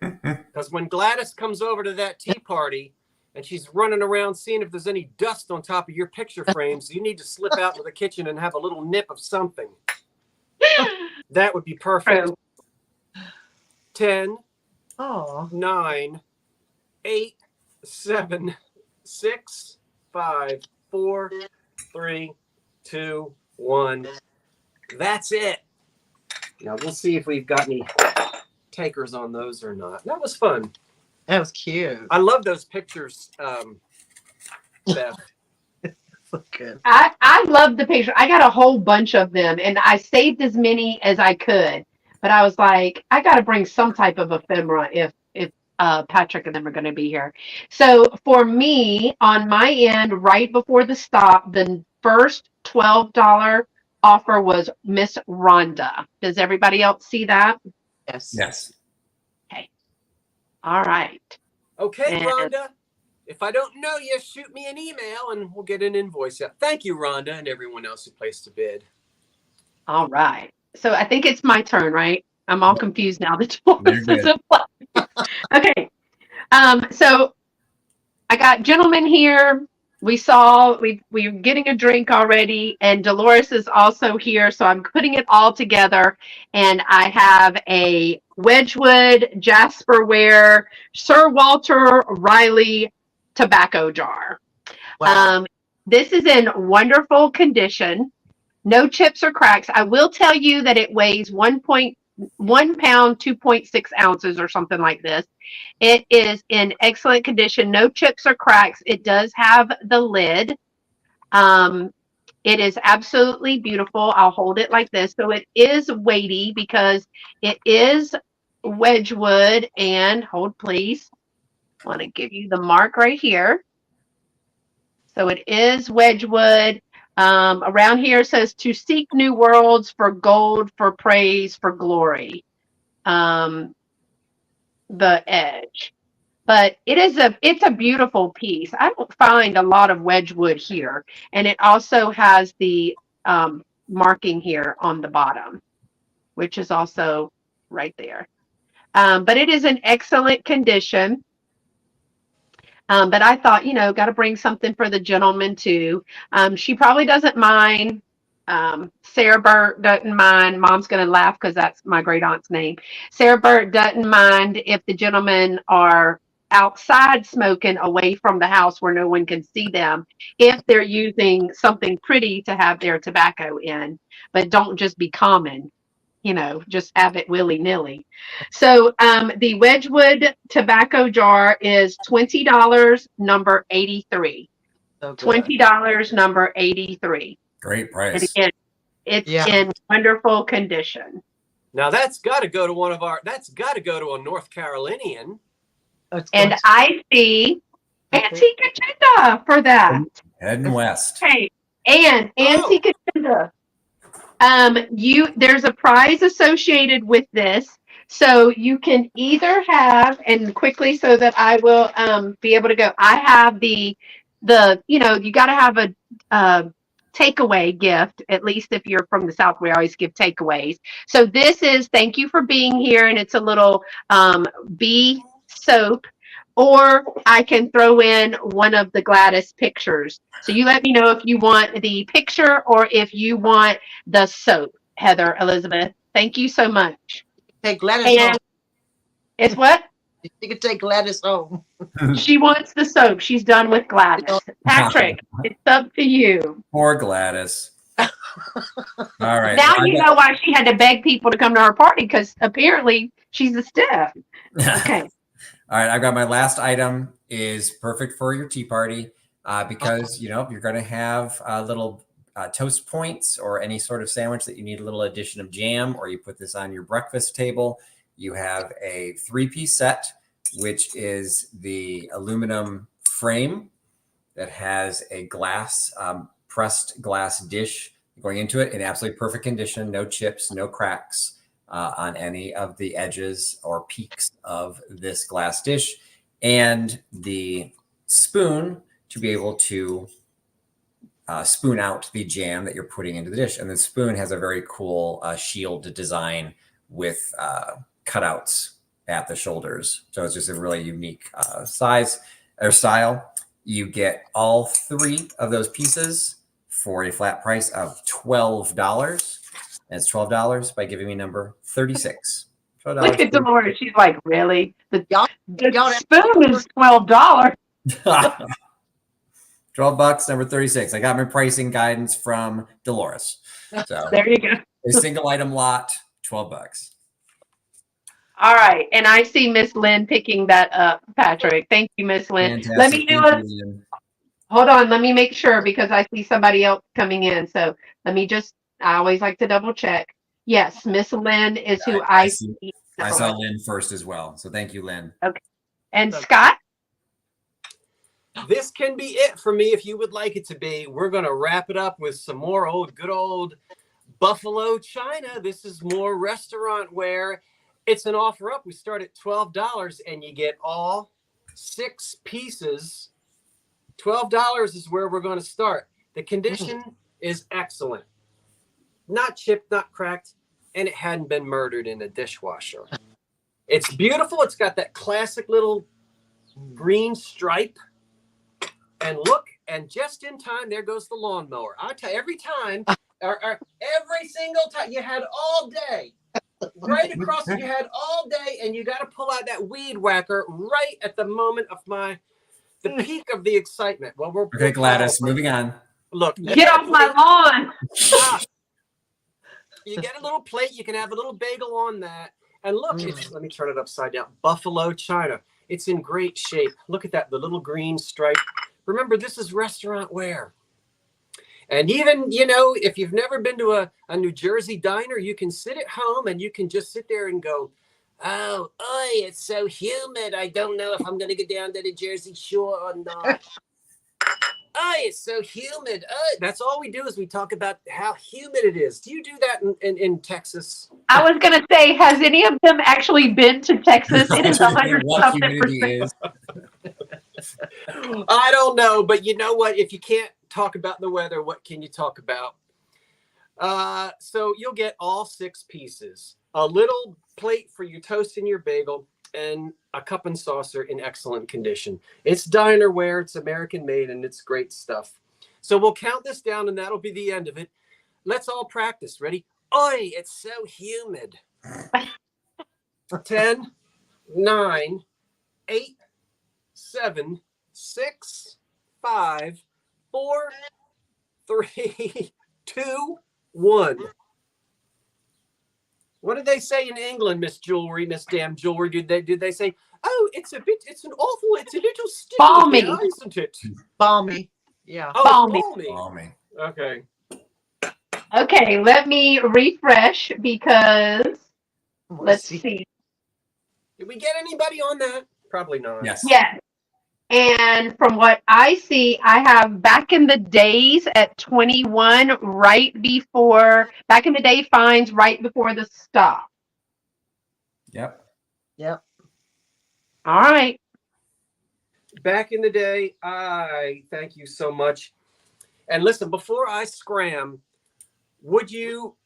[SPEAKER 6] Because when Gladys comes over to that tea party and she's running around seeing if there's any dust on top of your picture frames, you need to slip out into the kitchen and have a little nip of something. That would be perfect. 10, 9, 8, 7, 6, 5, 4, 3, 2, 1. That's it. Now we'll see if we've got any takers on those or not. That was fun.
[SPEAKER 2] That was cute.
[SPEAKER 6] I love those pictures, Beth.
[SPEAKER 2] So good.
[SPEAKER 1] I love the picture. I got a whole bunch of them, and I saved as many as I could. But I was like, I got to bring some type of ephemera if Patrick and them are going to be here. So for me, on my end, right before the stop, the first $12 offer was Miss Rhonda. Does everybody else see that?
[SPEAKER 2] Yes.
[SPEAKER 5] Yes.
[SPEAKER 1] Okay. All right.
[SPEAKER 6] Okay,
[SPEAKER 1] And
[SPEAKER 6] Rhonda. If I don't know you, shoot me an email and we'll get an invoice out. Thank you, Rhonda, and everyone else who placed a bid.
[SPEAKER 1] all right. So I think it's my turn, right? I'm all confused now. The Dolores is a play. Okay. So I got gentlemen here. We're getting a drink already, and Dolores is also here. So I'm putting it all together, and I have a Wedgwood Jasper ware Sir Walter Riley tobacco jar.
[SPEAKER 2] Wow.
[SPEAKER 1] This is in wonderful condition. No chips or cracks. I will tell you that it weighs 1 pound, 2.6 ounces or something like this. It is in excellent condition. No chips or cracks. It does have the lid. It is absolutely beautiful. I'll hold it like this. So it is weighty because it is Wedgwood, and hold please. I want to give you the mark right here. So it is Wedgwood. Around here it says to seek new worlds, for gold, for praise, for glory. The edge. But it's a beautiful piece. I don't find a lot of Wedgwood here. And it also has the marking here on the bottom, which is also right there. But it is in excellent condition. But I thought, got to bring something for the gentleman too. She probably doesn't mind. Sarah Burt doesn't mind. Mom's going to laugh because that's my great aunt's name. Sarah Burt doesn't mind if the gentlemen are outside smoking away from the house where no one can see them, if they're using something pretty to have their tobacco in, but don't just be common. Just have it willy-nilly. So the Wedgwood tobacco jar is $20, number 83.
[SPEAKER 2] So good.
[SPEAKER 1] $20, number 83.
[SPEAKER 5] Great
[SPEAKER 1] And
[SPEAKER 5] price.
[SPEAKER 1] again, it's in wonderful condition.
[SPEAKER 6] Now that's got to go to that's got to go to a North Carolinian.
[SPEAKER 1] And I see Antique Agenda for that.
[SPEAKER 5] Heading west.
[SPEAKER 1] Okay. And Antique Agenda. There's a prize associated with this. So you can either have, and quickly so that I will be able to go, I have you got to have a takeaway gift, at least if you're from the South, we always give takeaways. So this is thank you for being here, and it's a little bee soap, or I can throw in one of the Gladys pictures. So you let me know if you want the picture or if you want the soap, Heather Elizabeth. Thank you so much.
[SPEAKER 2] Take Gladys home.
[SPEAKER 1] It's what?
[SPEAKER 2] You can take Gladys home.
[SPEAKER 1] She wants the soap. She's done with Gladys. Patrick, it's up to you.
[SPEAKER 5] Poor Gladys. All right.
[SPEAKER 1] Now you know why she had to beg people to come to her party, because apparently she's a stiff. Okay.
[SPEAKER 5] All right. I've got my last item is perfect for your tea party because, you're going to have little toast points or any sort of sandwich that you need a little addition of jam, or you put this on your breakfast table. You have a 3-piece set, which is the aluminum frame that has a glass, pressed glass dish going into it in absolutely perfect condition, no chips, no cracks on any of the edges or peaks of this glass dish, and the spoon to be able to spoon out the jam that you're putting into the dish. And the spoon has a very cool shield design with cutouts at the shoulders. So it's just a really unique size or style. You get all 3 of those pieces for a flat price of $12. And it's $12 by giving me number 36. $12.
[SPEAKER 1] Look at Dolores. She's like, really? The
[SPEAKER 2] Y'all
[SPEAKER 1] spoon is $12.
[SPEAKER 5] $12, number 36. I got my pricing guidance from Dolores. So
[SPEAKER 1] There you go.
[SPEAKER 5] a single item lot, $12.
[SPEAKER 1] All right. And I see Miss Lynn picking that up, Patrick. Thank you, Miss Lynn.
[SPEAKER 5] Fantastic.
[SPEAKER 1] Let me do
[SPEAKER 5] Thank
[SPEAKER 1] a
[SPEAKER 5] you, Lynn.
[SPEAKER 1] hold on. Let me make sure because I see somebody else coming in. So let me just, I always like to double check. Yes, Miss Lynn is who I see.
[SPEAKER 5] I saw Lynn first as well. So thank you, Lynn.
[SPEAKER 1] Okay. And Scott?
[SPEAKER 6] This can be it for me if you would like it to be. We're going to wrap it up with some more good old buffalo china. This is more restaurant ware. It's an offer up. We start at $12 and you get all 6 pieces. $12 is where we're going to start. The condition is excellent. Not chipped, not cracked, and it hadn't been murdered in a dishwasher. It's beautiful. It's got that classic little green stripe. And look, and just in time, there goes the lawnmower. I tell you, every time, every single time, you had all day, right across, you had all day, and you got to pull out that weed whacker right at the moment of the peak of the excitement. Well, we're
[SPEAKER 5] okay, Gladys, moving on.
[SPEAKER 6] Look,
[SPEAKER 1] Get off my lawn.
[SPEAKER 6] You get a little plate. You can have a little bagel on that. And look, let me turn it upside down. Buffalo china. It's in great shape. Look at that, the little green stripe. Remember, this is restaurant ware. And even, you know, if you've never been to a New Jersey diner, you can sit at home and you can just sit there and go, oh, it's so humid. I don't know if I'm going to get down to the Jersey Shore or not. It's so humid. That's all we do is we talk about how humid it is. Do you do that in Texas?
[SPEAKER 1] I was going to say, has any of them actually been to Texas? It is 100
[SPEAKER 5] what humidity is.
[SPEAKER 6] I don't know, but you know what? If you can't talk about the weather, what can you talk about? So you'll get all 6 pieces. A little plate for your toast and your bagel, and a cup and saucer in excellent condition. It's diner ware, it's American made, and it's great stuff. So we'll count this down, and that'll be the end of it. Let's all practice. Ready? Oi, it's so humid. 10, 9, 8, 7, 6, 5, 4, 3, 2, 1. What did they say in England, Miss Jewelry, Miss Damn Jewelry? Did they say, oh, it's a little sticky,
[SPEAKER 1] balmy,
[SPEAKER 6] now, isn't it?
[SPEAKER 2] Balmy. Yeah.
[SPEAKER 6] Oh,
[SPEAKER 1] balmy.
[SPEAKER 6] It's balmy. Okay.
[SPEAKER 1] Okay, let me refresh because let's see.
[SPEAKER 6] Did we get anybody on that? Probably not.
[SPEAKER 5] Yes.
[SPEAKER 1] Yes. And from what I see, I have back in the days at 21, back in the day finds right before the stop.
[SPEAKER 5] Yep.
[SPEAKER 2] Yep.
[SPEAKER 1] All right.
[SPEAKER 6] Back in the day, I thank you so much. And listen, before I scram, would you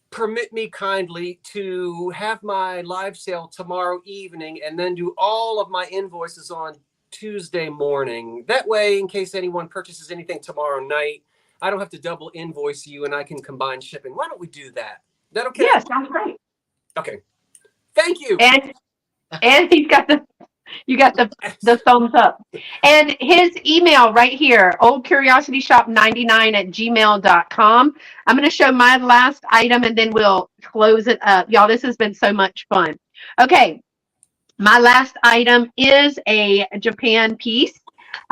[SPEAKER 6] permit me kindly to have my live sale tomorrow evening and then do all of my invoices on Tuesday morning? That way, in case anyone purchases anything tomorrow night, I don't have to double invoice you and I can combine shipping. Why don't we do that? Is that okay?
[SPEAKER 1] Yeah, sounds great.
[SPEAKER 6] Okay. Thank you.
[SPEAKER 1] And you got the thumbs up. And his email right here, oldcuriosityshop99@gmail.com. I'm going to show my last item and then we'll close it up. Y'all, this has been so much fun. Okay. My last item is a Japan piece,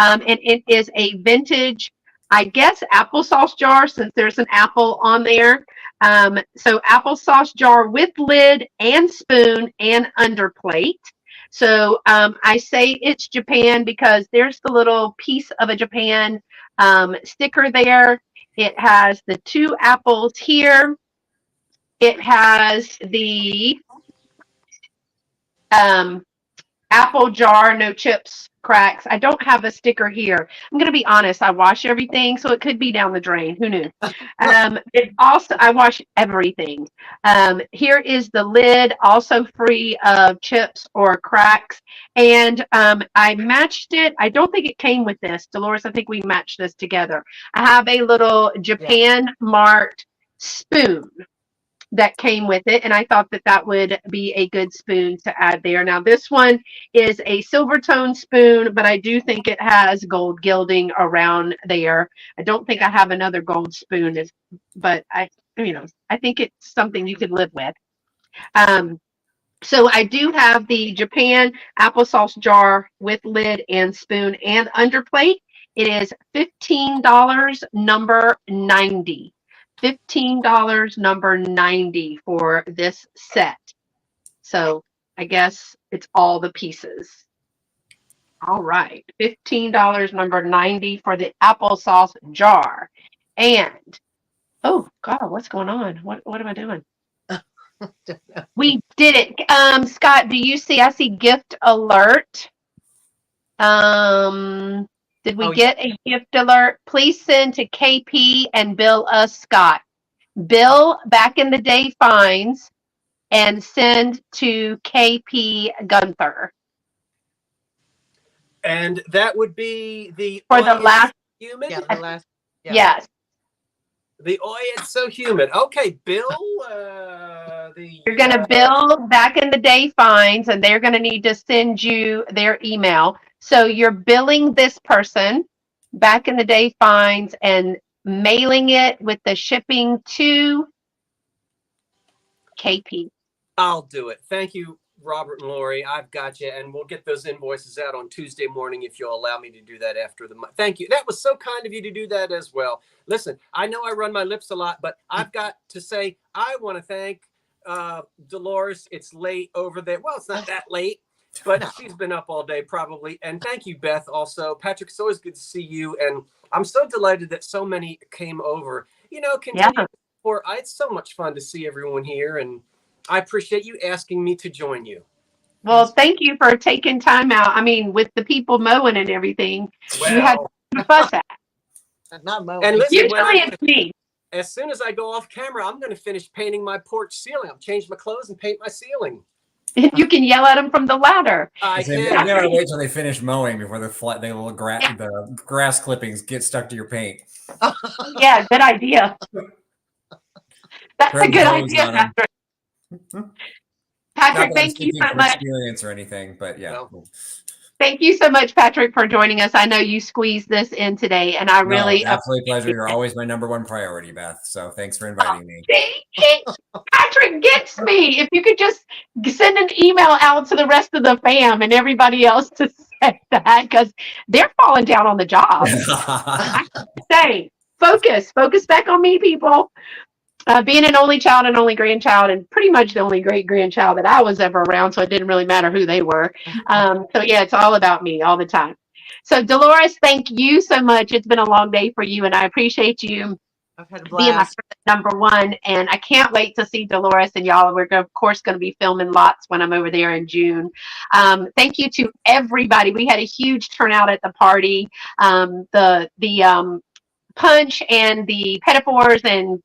[SPEAKER 1] and it is a vintage, I guess, applesauce jar since there's an apple on there. So applesauce jar with lid and spoon and underplate. So I say it's Japan because there's the little piece of a Japan sticker there. It has the 2 apples here. It has the apple jar, no chips, cracks. I don't have a sticker here. I'm going to be honest. I wash everything, so it could be down the drain. Who knew? It also, I wash everything. Here is the lid, also free of chips or cracks. And I matched it. I don't think it came with this. Dolores, I think we matched this together. I have a little Japan marked spoon that came with it, and I thought that that would be a good spoon to add there. Now this one is a silver tone spoon, but I do think it has gold gilding around there. I don't think I have another gold spoon, but I think it's something you could live with. So I do have the Japan applesauce jar with lid and spoon and underplate. It is $15, number 90. $15, number 90 for this set. So I guess it's all the pieces. All right, $15, number 90 for the applesauce jar. And oh God, what's going on? What am I doing? We did it. Scott, do you see? I see gift alert. Did we get a gift alert? Please send to KP and bill us, Scott. Bill back in the day fines and send to KP Gunther.
[SPEAKER 6] And that would be the
[SPEAKER 1] For the last
[SPEAKER 6] humid?
[SPEAKER 2] Yeah, the last. Yeah.
[SPEAKER 1] Yes.
[SPEAKER 6] The it's so humid. Okay, Bill.
[SPEAKER 1] You're going to bill back in the day fines, and they're going to need to send you their email. So you're billing this person back in the day fines and mailing it with the shipping to KP.
[SPEAKER 6] I'll do it. Thank you, Robert and Lori. I've got you, and we'll get those invoices out on Tuesday morning if you'll allow me to do that after the month. Thank you. That was so kind of you to do that as well. Listen, I know I run my lips a lot, but I've got to say I want to thank Dolores. It's late over there. Well, it's not that late, but she's been up all day probably. And thank you, Beth, also. Patrick, it's always good to see you. And I'm so delighted that so many came over. Continue to support. It's so much fun to see everyone here, and I appreciate you asking me to join you.
[SPEAKER 1] Well, thank you for taking time out. I mean, with the people mowing and everything, you had to fuss at.
[SPEAKER 2] Not mowing.
[SPEAKER 6] And listen,
[SPEAKER 1] usually it's me.
[SPEAKER 6] As soon as I go off camera, I'm going to finish painting my porch ceiling. I'll change my clothes and paint my ceiling.
[SPEAKER 1] You can yell at them from the ladder.
[SPEAKER 6] I
[SPEAKER 5] You gotta wait till they finish mowing before the little the grass clippings get stuck to your paint.
[SPEAKER 1] Yeah, good idea. That's a good idea, Patrick. Patrick, thank you so much.
[SPEAKER 5] Experience or anything, but yeah.
[SPEAKER 6] Well,
[SPEAKER 1] thank you so much, Patrick, for joining us. I know you squeezed this in today, and I really
[SPEAKER 5] absolute pleasure. You're always my number one priority, Beth. So thanks for inviting me.
[SPEAKER 1] Patrick gets me. If you could just send an email out to the rest of the fam and everybody else to say that, because they're falling down on the job. I say, focus back on me, people. Being an only child and only grandchild, and pretty much the only great grandchild that I was ever around, so it didn't really matter who they were. So yeah, it's all about me all the time. So Dolores, thank you so much. It's been a long day for you, and I appreciate you
[SPEAKER 2] I've had a
[SPEAKER 1] being my
[SPEAKER 2] blast.
[SPEAKER 1] number one. And I can't wait to see Dolores and y'all. We're of course going to be filming lots when I'm over there in June. Thank you to everybody. We had a huge turnout at the party. The punch and the pedestals and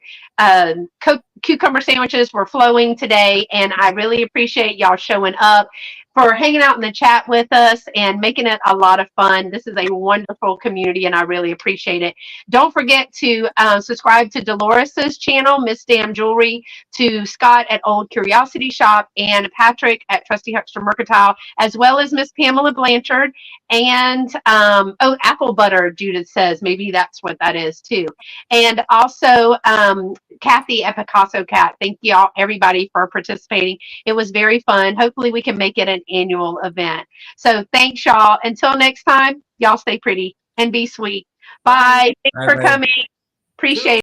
[SPEAKER 1] cucumber sandwiches were flowing today, and I really appreciate y'all showing up, for hanging out in the chat with us and making it a lot of fun. This is a wonderful community, and I really appreciate it. Don't forget to subscribe to Dolores's channel, Miss Damn Jewelry, to Scott at Old Curiosity Shop, and Patrick at Trusty Huckster Mercantile, as well as Miss Pamela Blanchard, and apple butter, Judith says. Maybe that's what that is too. And also Cathy at Picasso Cat. Thank y'all, everybody, for participating. It was very fun. Hopefully we can make it an annual event. So thanks, y'all. Until next time, y'all stay pretty and be sweet. Bye. Thanks for coming. Appreciate it.